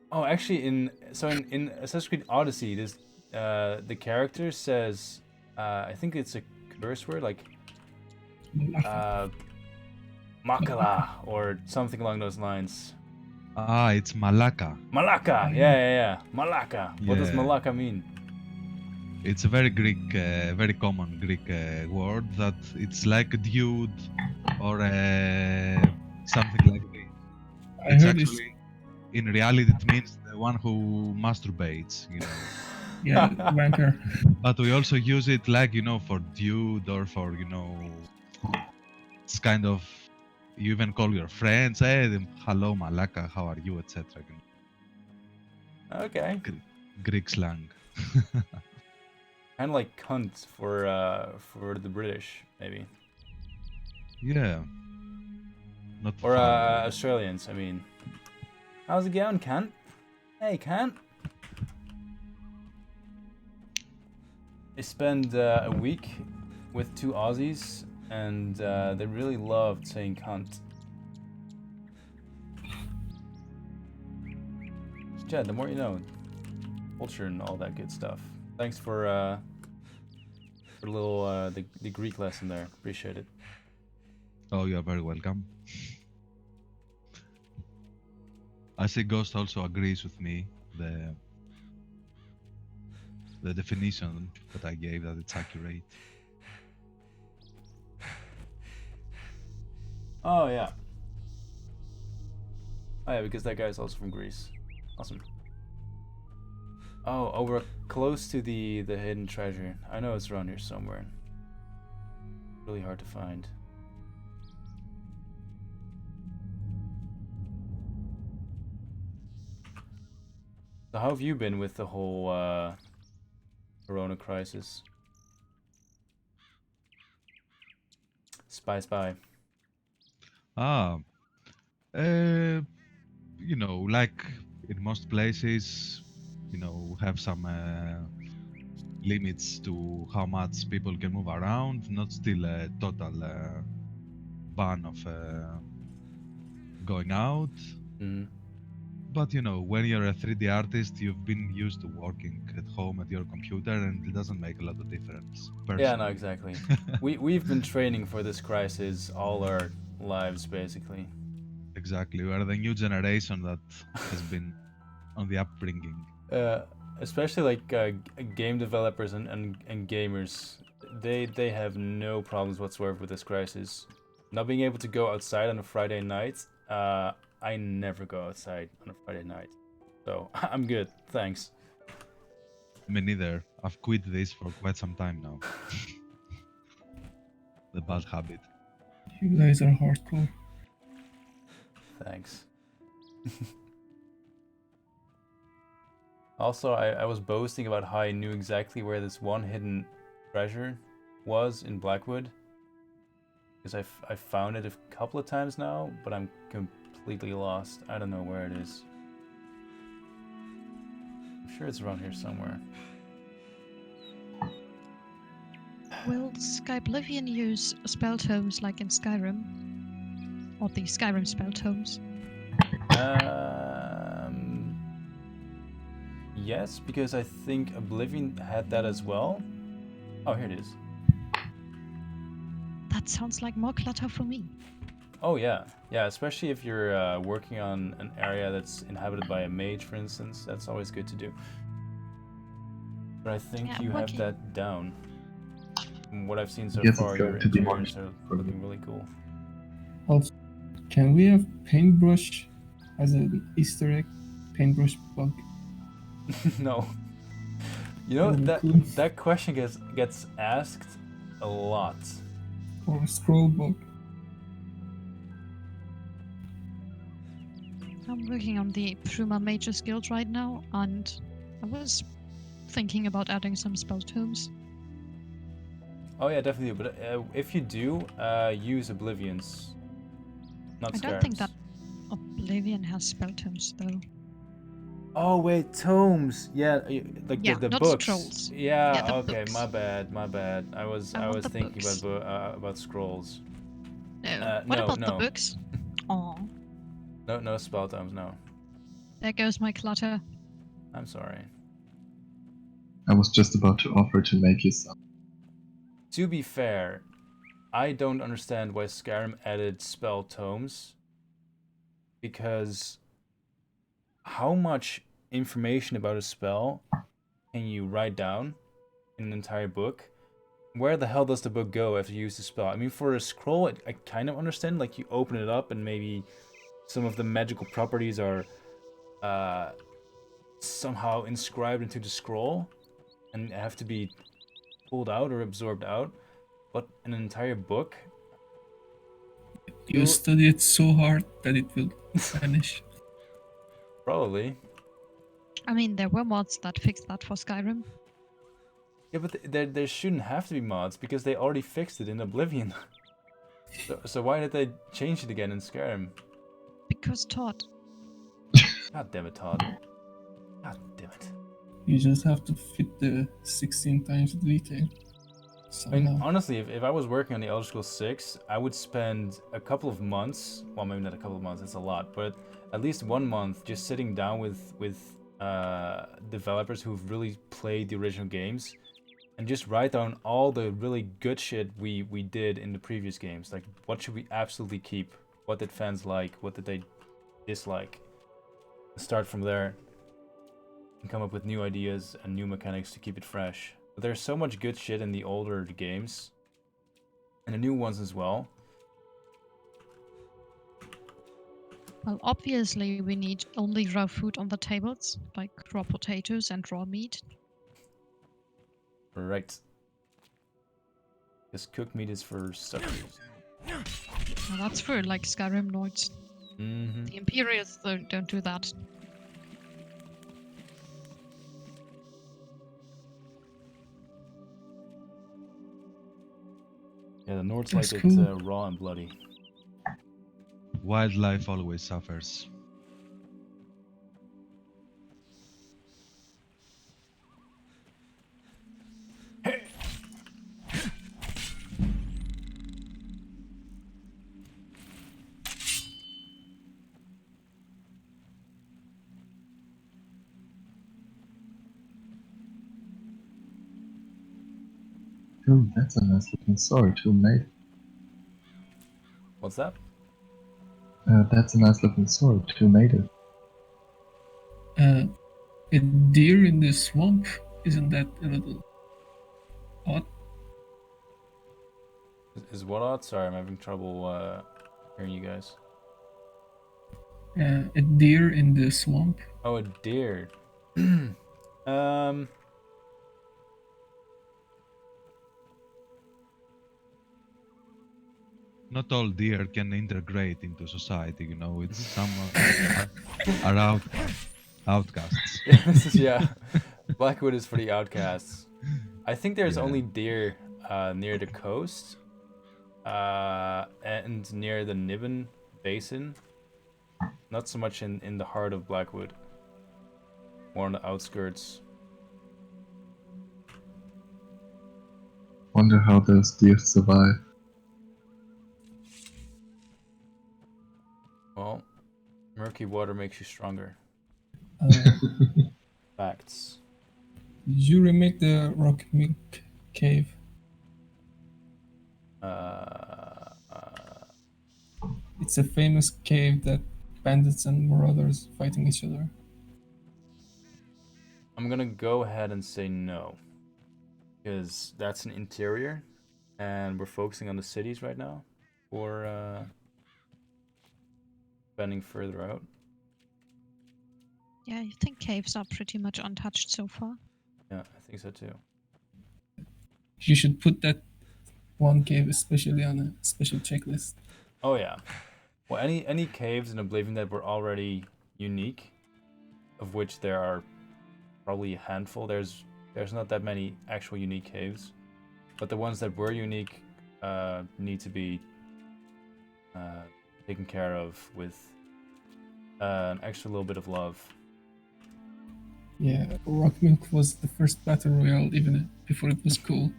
Oh, actually, in Assassin's Creed Odyssey, this the character says, I think it's a curse word, like Makala or something along those lines. Ah, it's Malaka. Malaka, yeah. Malaka. What does Yeah. Malaka mean? It's a very Greek, very common Greek word that it's like a dude or something like that. I It's heard actually, in reality, it means the one who masturbates, you know. Yeah, wanker. But we also use it like, you know, for dude or for, you know, it's kind of, you even call your friends, hey, hello, Malaka, how are you, etc. Okay. Greek slang. Kind of like cunt for the British, maybe. Yeah. Not Or far. Australians, I mean. How's it going, cunt? Hey, cunt. I spent a week with 2 Aussies, and they really loved saying cunt. Chad, the more you know. Culture and all that good stuff. Thanks for the little the Greek lesson there. Appreciate it. Oh, you are very welcome. I see Ghost also agrees with me. The definition that I gave, that it's accurate. Oh yeah. Oh yeah, because that guy's also from Greece. Awesome. Oh, we're close to the hidden treasure. I know it's around here somewhere. Really hard to find. So how have you been with the whole Corona crisis? Spy. You know, like in most places, you know, have some limits to how much people can move around. Not still a total ban of going out. But you know, when you're a 3D artist, you've been used to working at home at your computer, and it doesn't make a lot of difference. Personally. Yeah, no, exactly. we've been training for this crisis all our lives, basically. Exactly, we are the new generation that has been on the upbringing. Especially like game developers and gamers, they have no problems whatsoever with this crisis. Not being able to go outside on a Friday night, I never go outside on a Friday night, so I'm good, thanks. Me neither. I've quit this for quite some time now. The bad habit. You guys are hardcore. Thanks. Also, I was boasting about how I knew exactly where this one hidden treasure was in Blackwood. Because I found it a couple of times now, but I'm completely lost. I don't know where it is. I'm sure it's around here somewhere. Will Skyblivion use spell tomes like in Skyrim? Or the Skyrim spell tomes? Yes, because I think Oblivion had that as well. Oh, here it is. That sounds like more clutter for me. Oh yeah, especially if you're working on an area that's inhabited by a mage, for instance. That's always good to do. But I think you have that down. From what I've seen so far, your interiors are looking really cool. Also, can we have paintbrush as an Easter egg? Paintbrush bug? No. You know, that question gets asked a lot. Or a scroll bug. I'm working on the Pruma Mage's Guild right now, and I was thinking about adding some spell tomes. Oh yeah, definitely. But if you do, use Oblivion's, not Skyrim's. I don't think that Oblivion has spell tomes though. Oh wait, tomes. Yeah, like the not books. Scrolls. Yeah. The okay, books. my bad. I was thinking about scrolls. No. What about the books? Oh. No spell tomes. No. There goes my clutter. I'm sorry. I was just about to offer to make you some. To be fair, I don't understand why Skyrim added spell tomes. Because how much information about a spell can you write down in an entire book? Where the hell does the book go after you use the spell? I mean, for a scroll, I kind of understand. Like, you open it up and maybe some of the magical properties are somehow inscribed into the scroll and have to be pulled out or absorbed out. But an entire book? You study it so hard that it will vanish. Probably. I mean, there were mods that fixed that for Skyrim. Yeah, but there shouldn't have to be mods because they already fixed it in Oblivion. So why did they change it again in Skyrim? Because Todd. God damn it, Todd. God damn it. You just have to fit the 16 times the detail. I mean, Somehow. honestly, if I was working on the Elder Scrolls 6, I would spend a couple of months, well, maybe not a couple of months, that's a lot, but at least 1 month just sitting down with developers who've really played the original games and just write down all the really good shit we did in the previous games. Like, what should we absolutely keep? What did fans like? What did they dislike? Start from there and come up with new ideas and new mechanics to keep it fresh. But there's so much good shit in the older games and the new ones as well. Well, obviously we need only raw food on the tables, like raw potatoes and raw meat. Right. Because cooked meat is for suckers. Well, that's for like Skyrim Lords. The Imperials don't do that. Yeah, the Nords That's like cool. it raw and bloody. Wildlife always suffers. Oh, that's a nice looking sword. Who made it? What's that? That's a nice looking sword. Who made it? A deer in the swamp, isn't that a little odd? Is what odd? Sorry, I'm having trouble hearing you guys. A deer in the swamp. Oh, a deer. Not all deer can integrate into society, you know, it's some are outcasts. This is, yeah. Blackwood is for the outcasts. I think there's Yeah. only deer near the coast and near the Niven Basin. Not so much in the heart of Blackwood. More on the outskirts. Wonder how those deer survive. Well, murky water makes you stronger. Facts. Did you remake the Rock Mink Cave? It's a famous cave that bandits and marauders fighting each other. I'm gonna go ahead and say no. Because that's an interior. And we're focusing on the cities right now. Or expanding further out. Yeah, I think caves are pretty much untouched so far. Yeah, I think so too. You should put that one cave especially on a special checklist. Oh yeah. Well, any caves in Oblivion that were already unique, of which there are probably a handful. There's not that many actual unique caves, but the ones that were unique need to be taken care of with an extra little bit of love. Yeah, Rock Milk was the first battle royale even before it was cool.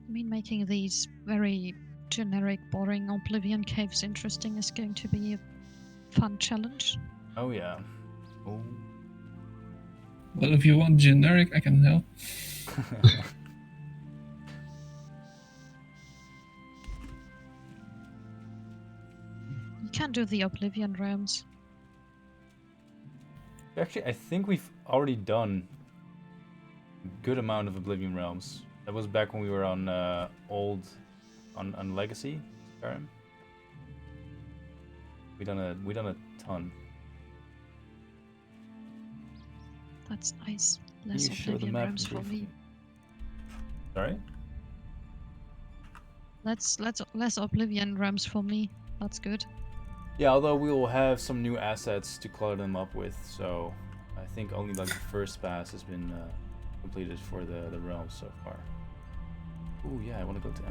I mean, making these very generic, boring Oblivion caves interesting is going to be a fun challenge. Oh yeah. Oh. Well, if you want generic, I can help. You can do the Oblivion realms. Actually, I think we've already done a good amount of Oblivion realms. That was back when we were on on Legacy Skyrim. We done a ton. That's nice. Can Less you show the Oblivion map realms for briefly? me. Sorry? Let's less Oblivion realms for me. That's good. Yeah, although we will have some new assets to color them up with, so I think only like the first pass has been completed for the realms so far. Ooh, yeah, I want to go to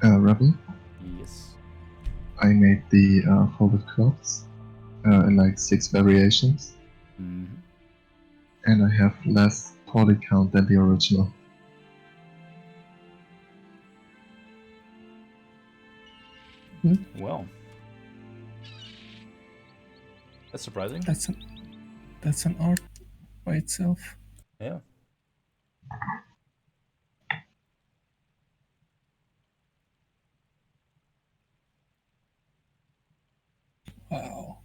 N. Rebel. Yes. I made the folded cloths in like 6 variations. Mm-hmm. And I have less poly count than the original. Well, that's surprising. That's an art by itself. Yeah. Wow.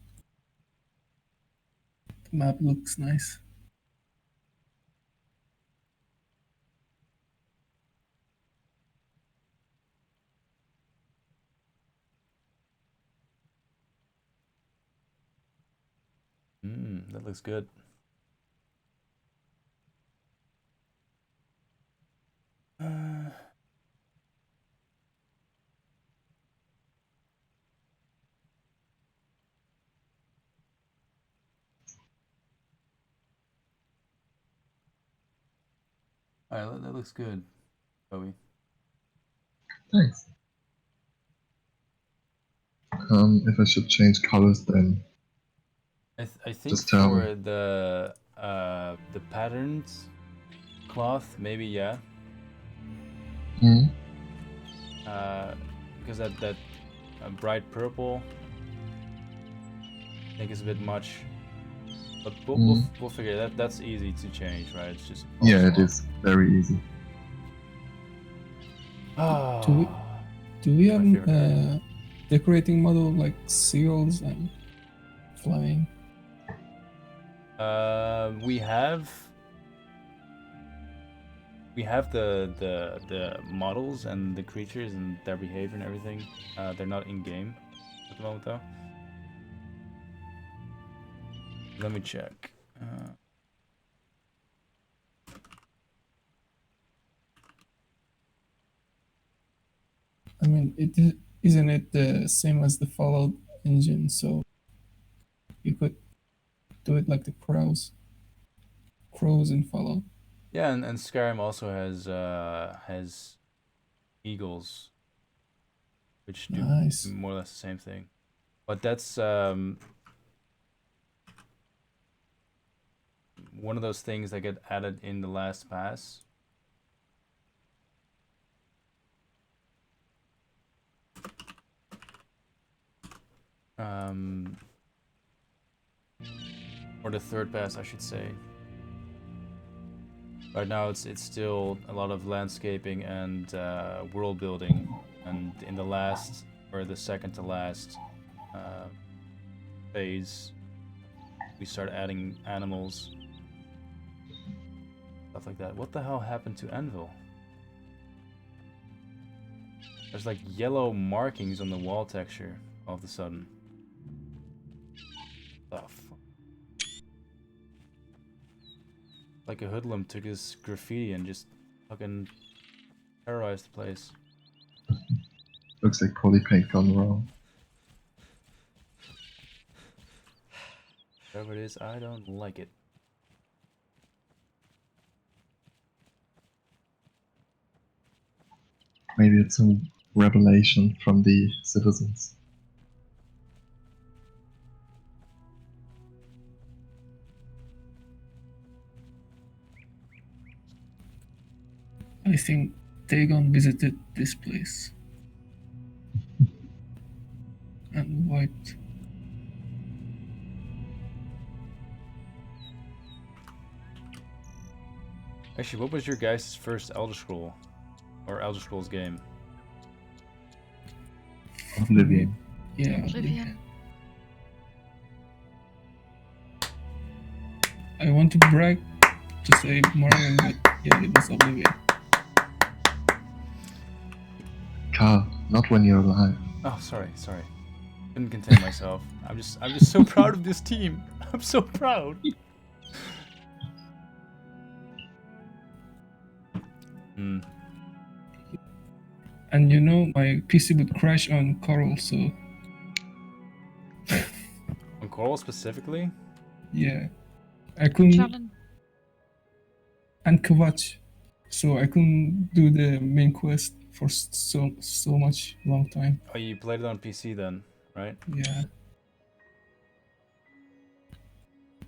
The map looks nice. That looks good. Alright, that looks good, Bowie. Thanks. If I should change colors, then I think just tell for me. the patterns cloth, maybe yeah. Because that bright purple, I think is a bit much. But we'll figure that. That's easy to change, right? It's just yeah, it is very easy. Do we have decorating model like seagulls and flying? We have the models and the creatures and their behavior and everything. They're not in game at the moment though. Let me check. I mean, isn't it the same as the Fallout engine? So you could do it like the crows in Fallout. Yeah, and Skyrim also has eagles, which do more or less the same thing. But that's one of those things that get added in the last pass. Or the third pass, I should say. Right now, it's still a lot of landscaping and world building, and in the last or the second to last phase, we start adding animals, stuff like that. What the hell happened to Anvil? There's like yellow markings on the wall texture all of a sudden. The fuck? Like a hoodlum took his graffiti and just fucking terrorized the place. Looks like poly paint gone wrong. Whatever it is, I don't like it. Maybe it's some revelation from the citizens. I think Dagon visited this place and wiped. Actually, what was your guys' first Elder Scroll or Elder Scrolls game? Oblivion. Yeah. Oblivion. I want to brag to say Marvin, but yeah, it was Oblivion. Carl, not when you're alive. Oh, sorry. Couldn't contain myself. I'm just so proud of this team. I'm so proud. And you know, my PC would crash on Coral, so On Coral specifically? yeah. I couldn't, Challenge. and Kvatch, so I couldn't do the main quest for so much long time. Oh, you played it on PC then, right? Yeah.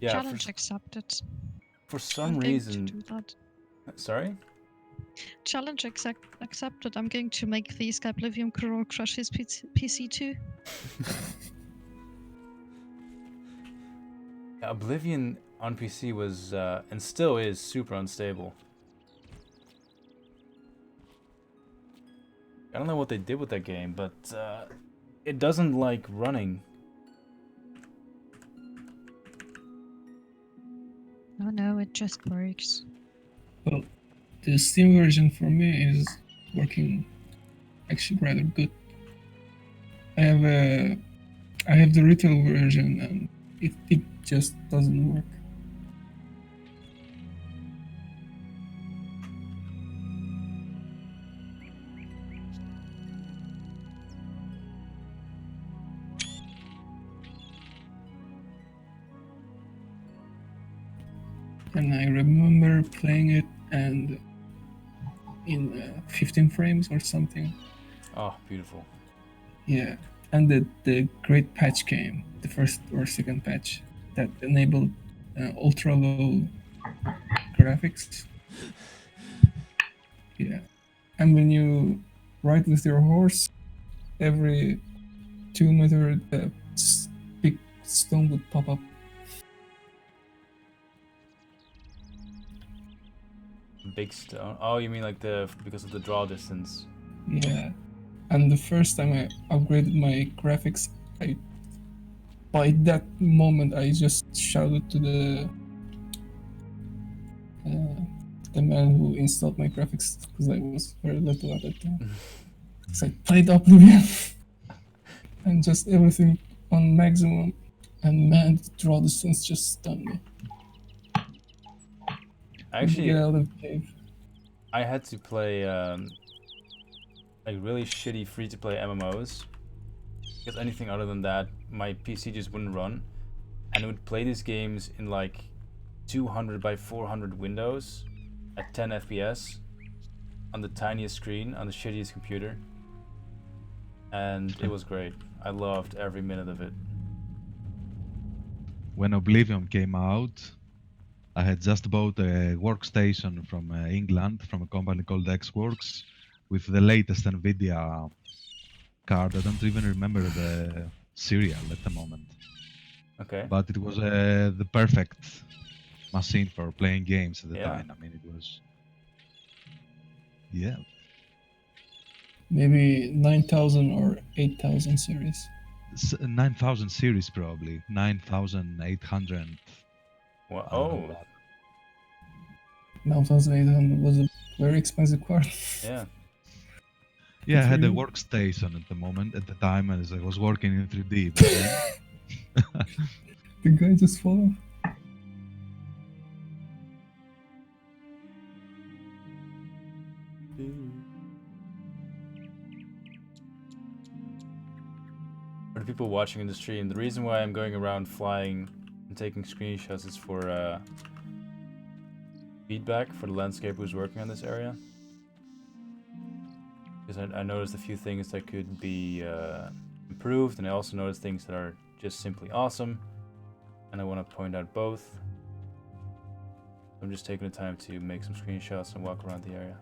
Yeah. Challenge accepted. For I'm some going reason. to do that. Sorry. Challenge accepted. I'm going to make the Skyblivion Kuror crash his PC too. Yeah, Oblivion on PC was and still is super unstable. I don't know what they did with that game, but it doesn't like running. Oh no, it just works. Well, the Steam version for me is working actually rather good. I have the retail version and it just doesn't work. And I remember playing it and in 15 frames or something. Oh, beautiful. Yeah, and the great patch came, the first or second patch that enabled ultra low graphics. Yeah, and when you ride with your horse, every 2 meter the big stone would pop up. Big stone. Oh, you mean like because of the draw distance? Yeah, and the first time I upgraded my graphics, by that moment I just shouted to the man who installed my graphics because I was very little at that time. So I played Oblivion and just everything on maximum, and man, the draw distance just stunned me. Actually, Get out of the cave. I had to play like really shitty free-to-play MMOs because anything other than that, my PC just wouldn't run, and it would play these games in like 200 by 400 windows at 10 FPS on the tiniest screen on the shittiest computer, and it was great. I loved every minute of it. When Oblivion came out, I had just bought a workstation from England, from a company called Xworks, with the latest NVIDIA card. I don't even remember the serial at the moment. Okay. But it was the perfect machine for playing games at the Yeah. time. I mean, it was... Yeah. Maybe 9000 or 8000 series. 9000 series probably. 9800. Well, I don't know oh, what. 9800 was a very expensive card. yeah. Yeah, I Good had for a you. workstation at the time as I was working in 3D. But then... The guy just fell off. For the people watching in the stream, the reason why I'm going around flying and taking screenshots is for feedback for the landscaper who's working on this area. Because I noticed a few things that could be improved, and I also noticed things that are just simply awesome, and I want to point out both. I'm just taking the time to make some screenshots and walk around the area.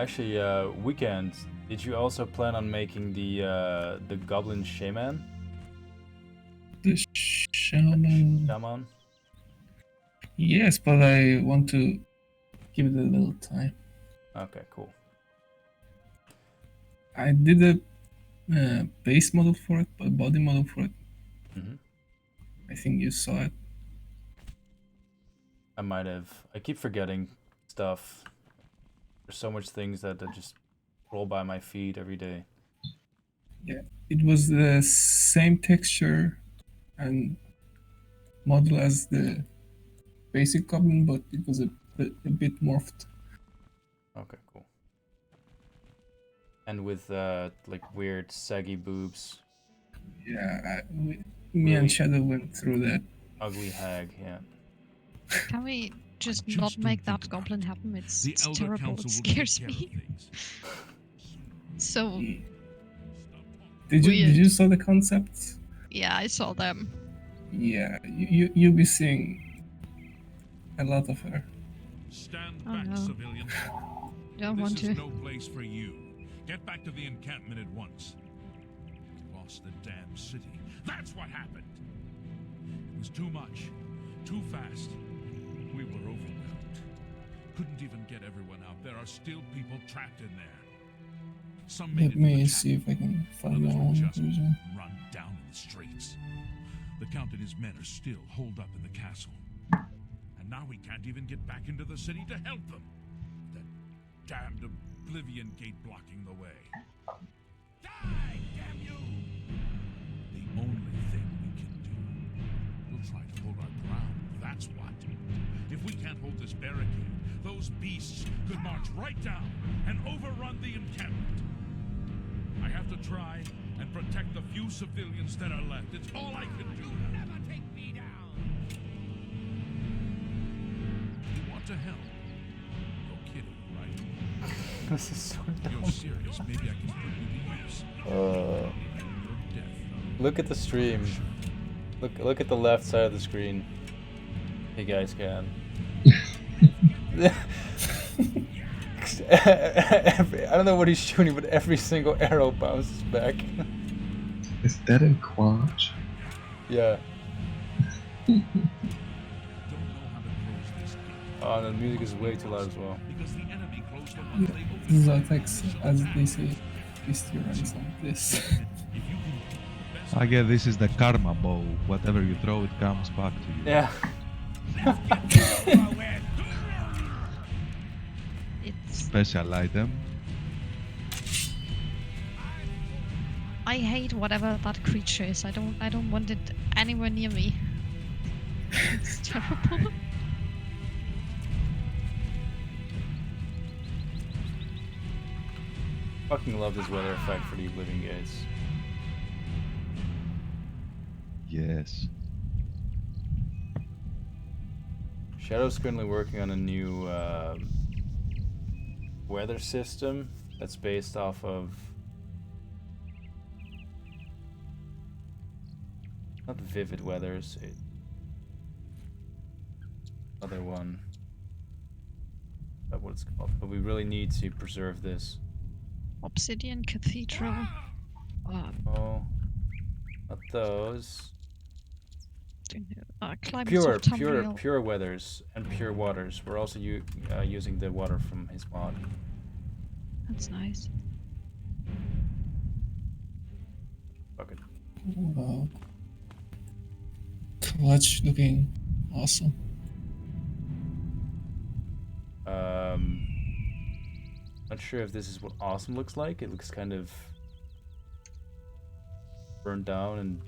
Actually, Weekend Did you also plan on making the goblin shaman? The shaman. Shaman? Yes, but I want to give it a little time. Okay, cool. I did a base model for it, a body model for it. Mm-hmm. I think you saw it. I might have. I keep forgetting stuff. There's so much things that just roll by my feet every day. Yeah, it was the same texture and model as the basic goblin, but it was a bit morphed. Okay, cool. And with like weird saggy boobs. Yeah, me and Shadow went through that. Ugly hag, yeah. Can we just not make that goblin happen? It's terrible. It scares me. So. Did you saw the concepts? Yeah, I saw them. Yeah, you'll be seeing a lot of her. Stand back, civilian. Don't want to. This is no place for you. Get back to the encampment at once. We lost the damn city. That's what happened. It was too much. Too fast. We were overwhelmed. Couldn't even get everyone out. There are still people trapped in there. Some made Let me see if I can find my own conclusion. Run down in the streets. The Count and his men are still holed up in the castle. And now we can't even get back into the city to help them. That damned Oblivion gate blocking the way. Die, damn you! The only thing we can do. We'll try to hold our ground, that's what. If we can't hold this barricade, those beasts could march right down and overrun the encampment. I have to try and protect the few civilians that are left. It's all I can do. Never take me down! You want to help? You're kidding, right? This is so dumb. You're serious. Maybe I can put you to use. Look at the stream. Look at the left side of the screen. You guys can. I don't know what he's shooting, but every single arrow bounces back. Is that in Quatch? Yeah. Oh, and the music is way too loud as well. Zatex, as they say, is to run some of this. I guess this is the karma bow. Whatever you throw, it comes back to you. Yeah. Special item. I hate whatever that creature is. I don't want it anywhere near me. It's terrible. Fucking love this weather effect for the Oblivion gates. Yes. Shadow's currently working on a new weather system that's based off of not vivid weathers. Other one. That's what it's called. But we really need to preserve this. Obsidian Cathedral. Oh, not those. Pure weathers and pure waters. We're also using the water from his mod. That's nice. Fuck it. Wow. Clutch looking awesome. Not sure if this is what awesome looks like. It looks kind of burned down and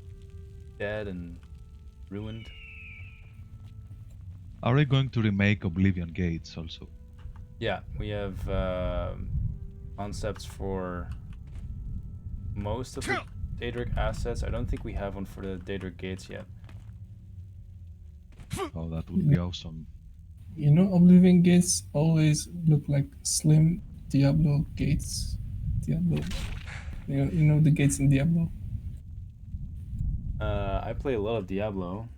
dead and ruined. Are we going to remake Oblivion Gates also? Yeah, we have concepts for most of the Daedric assets. I don't think we have one for the Daedric gates yet. Oh, that would be awesome. You know, Oblivion gates always look like slim Diablo gates. Diablo. You know the gates in Diablo? I play a lot of Diablo,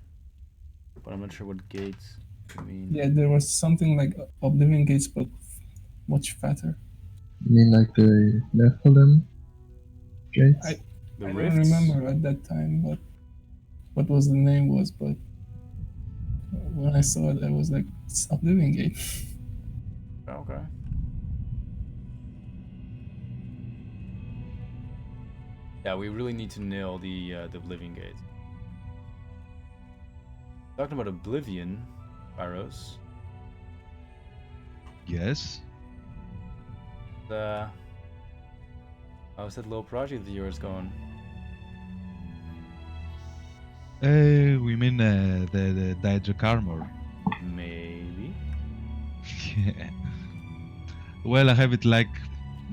but I'm not sure what gates you mean. Yeah, there was something like Oblivion gates, but much fatter. You mean like the Nephilim gates? I The I don't rifts? remember at that time what was the name was, but when I saw it, I was like, it's Oblivion Gate. Okay. Yeah, we really need to nail the Oblivion Gate. Talking about Oblivion, Pyros. Yes. How's that little project of yours going? We mean the Daedric armor. Maybe. Yeah. Well, I have it like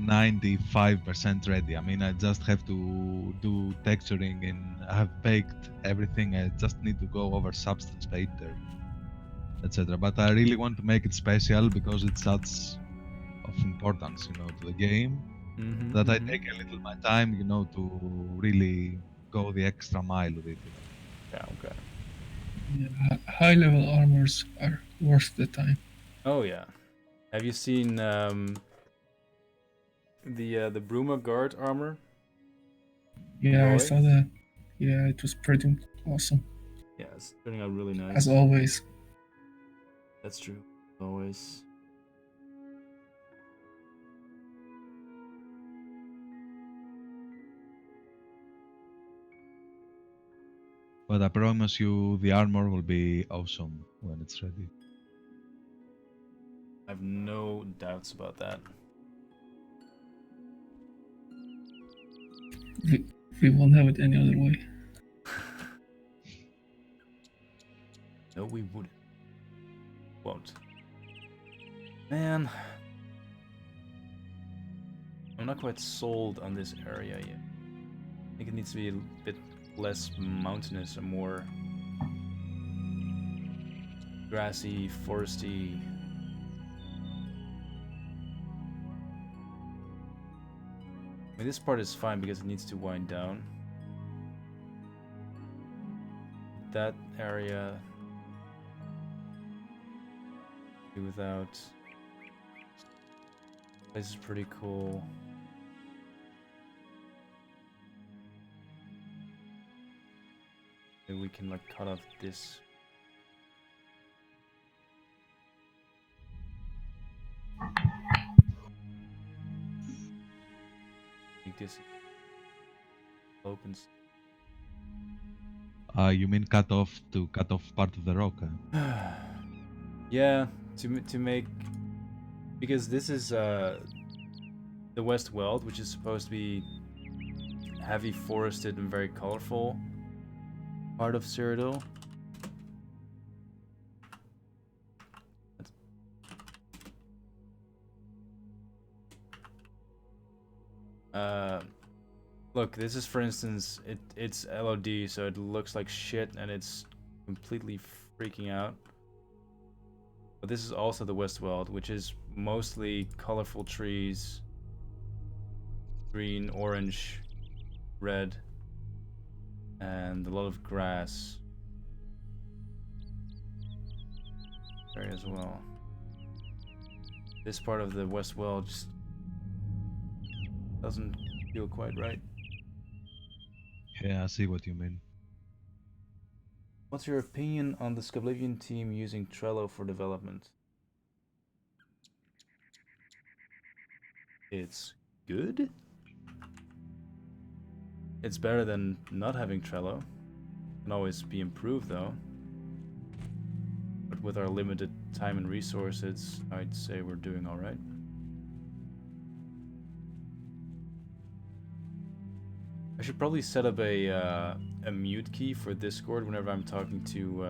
95% ready. I mean, I just have to do texturing and I have baked everything. I just need to go over substance painter, etc. But I really want to make it special because it's such of importance, to the game, that I take a little my time, to really go the extra mile with it. Yeah, okay. Yeah, high level armors are worth the time. Oh yeah. Have you seen the Bruma guard armor? Yeah, I Roy? saw that. Yeah, it was pretty awesome. Yeah, it's turning out really nice. As always. That's true. Always. But I promise you the armor will be awesome when it's ready. I have no doubts about that. We won't have it any other way. No, we wouldn't. Won't. Man. I'm not quite sold on this area yet. I think it needs to be a bit less mountainous and more grassy, foresty. I mean, this part is fine because it needs to wind down. That area without this is pretty cool. Maybe we can like cut off this. Make this opens. You mean cut off part of the rock? Yeah, to make, because this is the West Weld, which is supposed to be heavy forested and very colorful part of Cyrodiil. Look, this is, for instance, it's LOD, so it looks like shit and it's completely freaking out. But this is also the West Weld, which is mostly colorful trees, green, orange, red, and a lot of grass there as well. This part of the West Weld just doesn't feel quite right. Yeah, I see what you mean. What's your opinion on the Skyblivion team using Trello for development? It's good. It's better than not having Trello. Can always be improved though. But with our limited time and resources, I'd say we're doing alright. I should probably set up a mute key for Discord whenever I'm talking to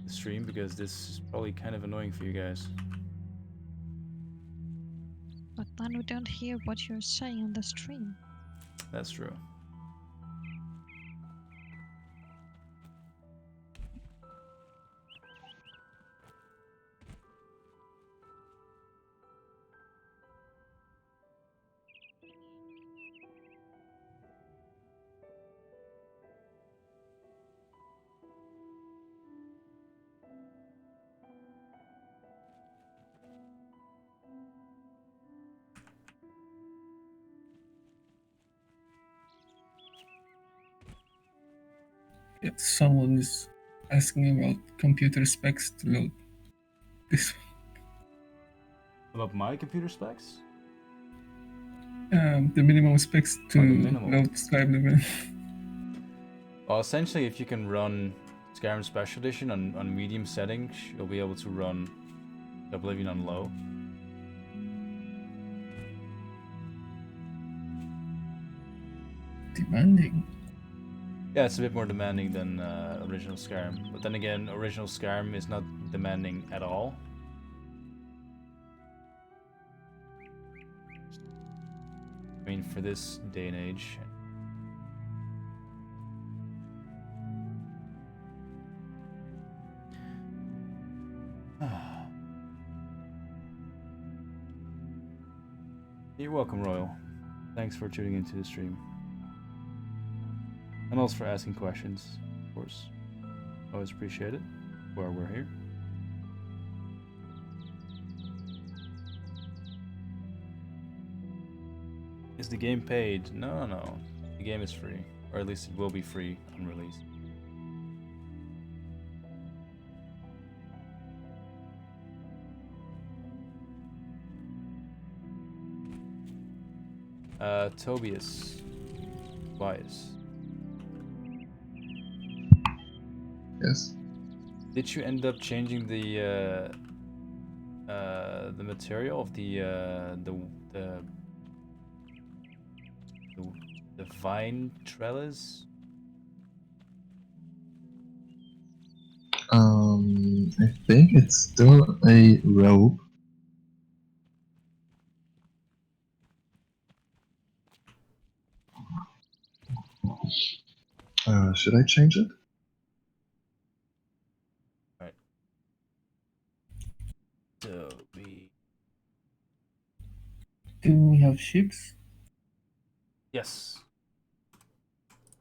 the stream, because this is probably kind of annoying for you guys. But then we don't hear what you're saying on the stream. That's true. Yeah, someone is asking about computer specs to load this. About my computer specs? The minimum specs to Oh, the minimum. load Skyblivion. Well, essentially, if you can run Skyrim Special Edition on medium settings, you'll be able to run Oblivion on low. Demanding. Yeah, it's a bit more demanding than original Skyrim. But then again, original Skyrim is not demanding at all. I mean, for this day and age. You're welcome, Royal. Thanks for tuning into the stream. And also for asking questions, of course. Always appreciate it, while we're here. Is the game paid? No, no. The game is free. Or at least it will be free on release. Tobias. Yes. Did you end up changing the material of the vine trellis? I think it's still a rope. Should I change it? Right. Toby. Do we have ships? Yes.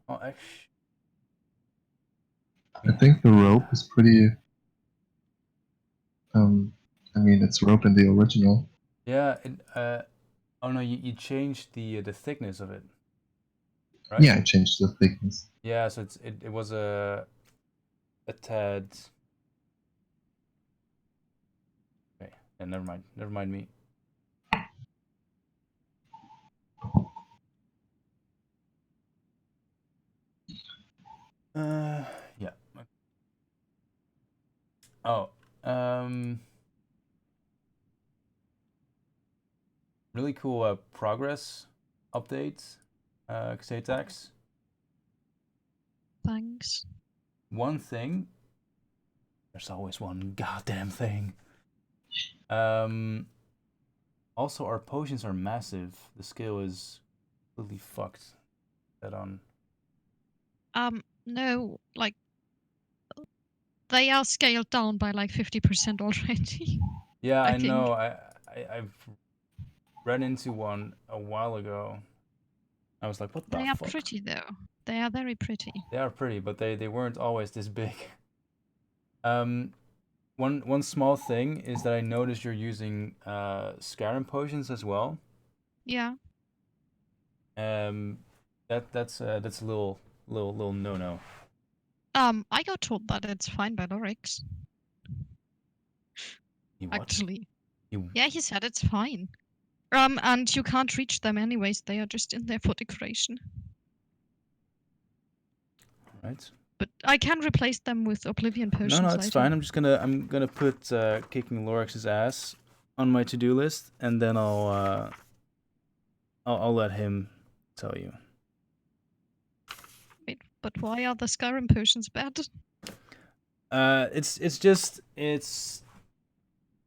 Oh, actually. I think the rope is pretty. I mean, it's rope in the original. Yeah. Oh no, you changed the thickness of it. Right? Yeah, I changed the thickness. Yeah, so it was a tad. Okay, yeah, never mind. Never mind me. Yeah. Oh, really cool progress update, Xatax. Thanks. One thing. There's always one goddamn thing. Also, our potions are massive. The scale is completely fucked. That on. No, like they are scaled down by like 50% already. Yeah, I think. know. I've ran into one a while ago. I was like, what the They are fuck? pretty though. They are very pretty. They are pretty, but they weren't always this big. One small thing is that I noticed you're using Skyrim potions as well. Yeah. That's a little no-no. I got told that it's fine by Lorix. Actually. Yeah, he said it's fine. And you can't reach them anyways. They are just in there for decoration. Right. But I can replace them with Oblivion potions. No, it's later. fine. I'm gonna put kicking Lorix's ass on my to-do list, and then I'll let him tell you. Wait, but why are the Skyrim potions bad? It's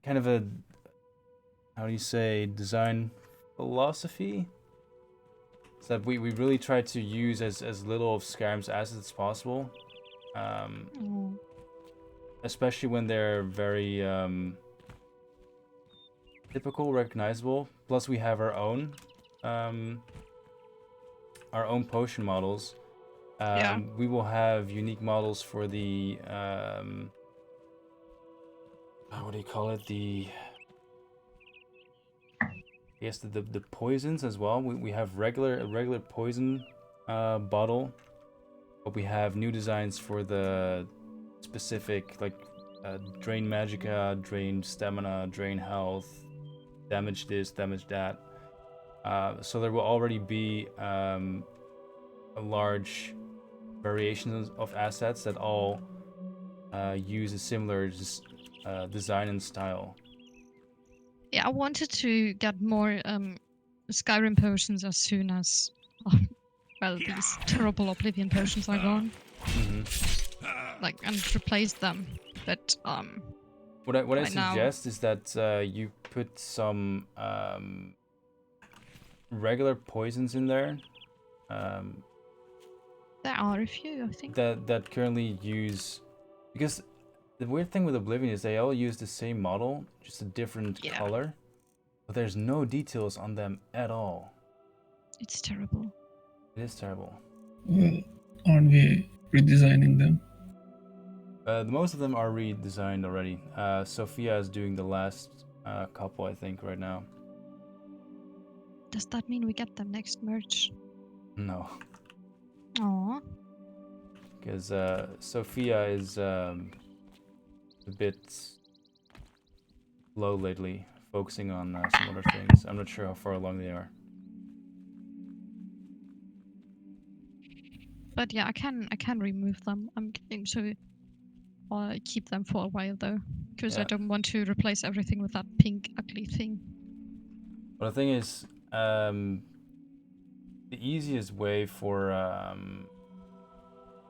kind of a, how do you say, design philosophy. So that we really try to use as little of Skyrim's assets as possible. Especially when they're very typical, recognizable. Plus we have our own potion models. We will have unique models for the what do you call it? The poisons as well. We have a regular poison bottle but we have new designs for the specific, like drain magicka, drain stamina, drain health, damage this, damage that. So there will already be a large variation of assets that all use a similar design and style. Yeah, I wanted to get more Skyrim potions as soon as, well, these terrible Oblivion potions are gone. Like, and replace them. But what I right suggest is that you put some regular poisons in there. There are a few, I think. That currently use, because the weird thing with Oblivion is they all use the same model, just a different color, but there's no details on them at all. It's terrible. It is terrible. Well, aren't we redesigning them? Most of them are redesigned already. Sophia is doing the last couple, I think, right now. Does that mean we get them next merge? No. Aww. Because Sophia is a bit low lately, focusing on some other things. I'm not sure how far along they are. But yeah, I can remove them. I'm going to keep them for a while though, because I don't want to replace everything with that pink ugly thing. Well, the thing is, the easiest way for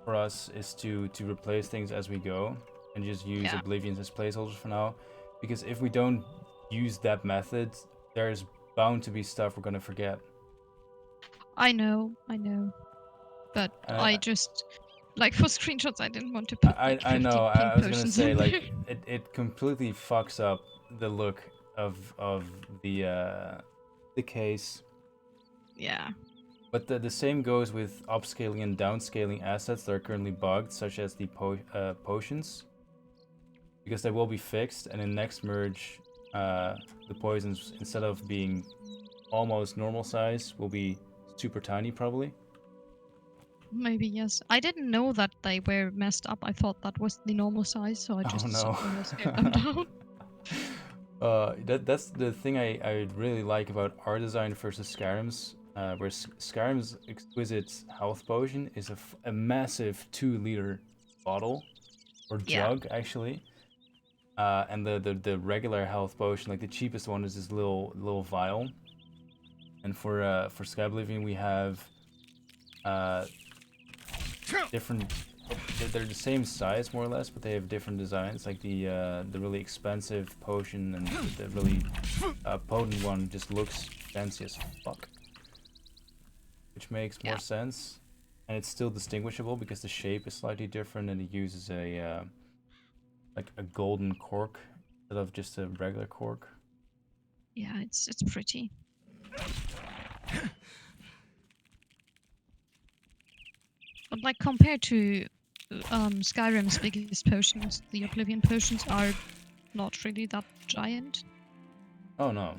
us is to replace things as we go and just use Oblivions as placeholders for now, because if we don't use that method, there's bound to be stuff we're gonna forget. I know, but I just, like, for screenshots I didn't want to put like 50 I know, pink I was gonna potions say, in like, there. it completely fucks up the look of the case. Yeah. But the same goes with upscaling and downscaling assets that are currently bugged, such as the potions, because they will be fixed, and in next merge, the poisons, instead of being almost normal size, will be super tiny probably. Maybe, yes. I didn't know that they were messed up. I thought that was the normal size, so I just scaled them down. That's the thing I really like about our design versus Skyrim's, where Skyrim's exquisite health potion is a massive 2-liter bottle, or jug actually, and the regular health potion, like the cheapest one, is this little vial. And for Skyblivion we have different. They're the same size more or less, but they have different designs. Like the really expensive potion and the really potent one just looks fancy as fuck, which makes more sense, and it's still distinguishable because the shape is slightly different and it uses a like a golden cork instead of just a regular cork. Yeah, it's pretty. But like compared to Skyrim's biggest potions, the Oblivion potions are not really that giant. Oh no.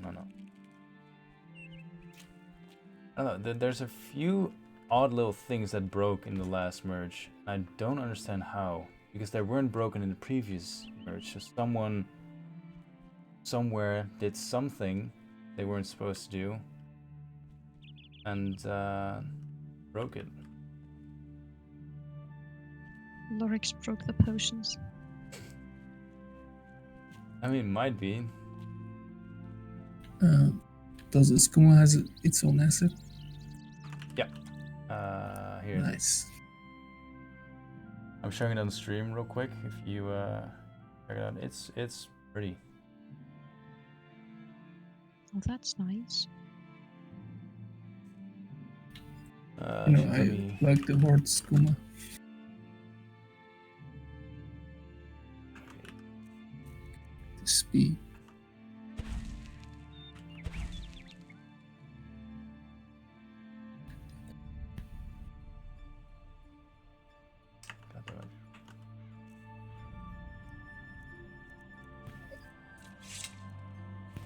I don't know, there's a few odd little things that broke in the last merge. I don't understand how, because they weren't broken in the previous merge. So someone somewhere did something they weren't supposed to do and broke it. Lorix broke the potions. I mean, might be. Does the skooma has its own asset? Yeah. Here. Nice. I'm showing it on stream real quick. If you check it out, it's pretty. Oh, that's nice. I like the horde skooma. The speed.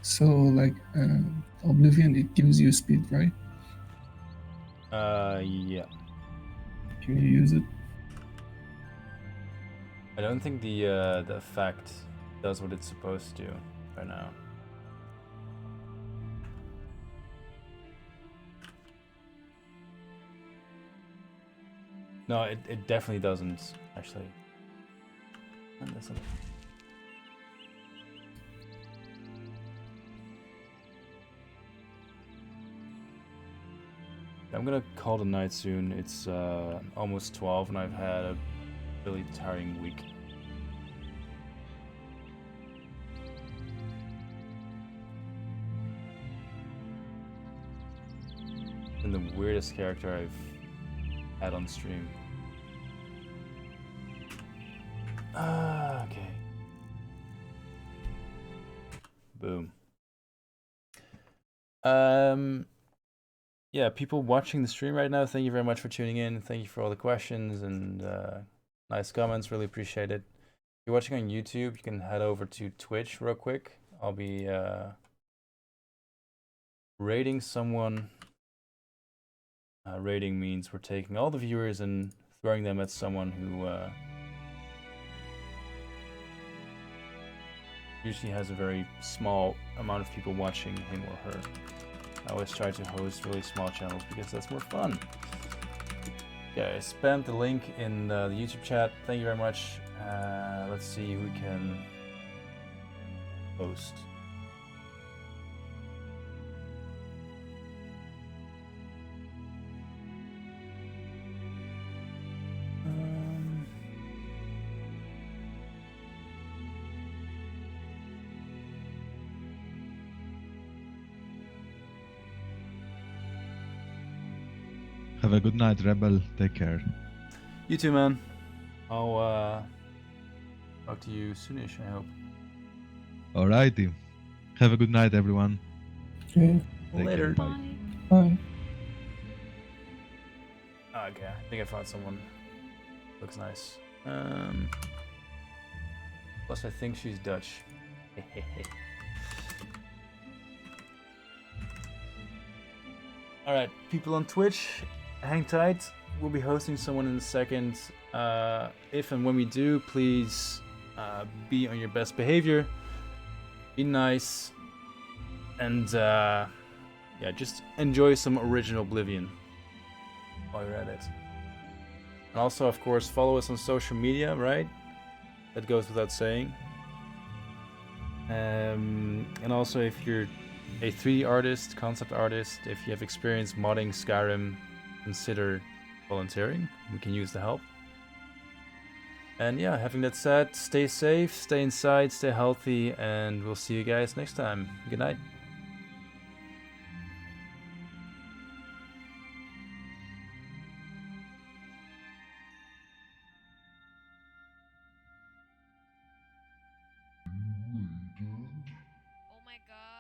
So, like, Oblivion, it gives you speed, right? Yeah. Can you use it? I don't think the effect does what it's supposed to do right now. No, it definitely doesn't, actually. And that's it. I'm gonna call it a night soon. It's almost 12 and I've had a really tiring week. And the weirdest character I've had on stream. Okay. Boom. Yeah, people watching the stream right now, thank you very much for tuning in. Thank you for all the questions and nice comments. Really appreciate it. If you're watching on YouTube, you can head over to Twitch real quick. I'll be rating someone. Rating means we're taking all the viewers and throwing them at someone who usually has a very small amount of people watching him or her. I always try to host really small channels because that's more fun. Okay, I spammed the link in the YouTube chat. Thank you very much. Let's see who can host. Have a good night, Rebel. Take care. You too, man. I'll talk to you soonish, I hope. Alrighty. Have a good night, everyone. Okay. Take Later. care. Bye. Bye. Okay, I think I found someone. Looks nice. Plus, I think she's Dutch. Alright, people on Twitch, hang tight. We'll be hosting someone in a second. If and when we do, please be on your best behavior. Be nice. And yeah, just enjoy some original Oblivion while you're at it. And also, of course, follow us on social media, right? That goes without saying. And also, if you're a 3D artist, concept artist, if you have experience modding Skyrim, consider volunteering. We can use the help. And yeah, having that said, stay safe, stay inside, stay healthy, and we'll see you guys next time. Good night.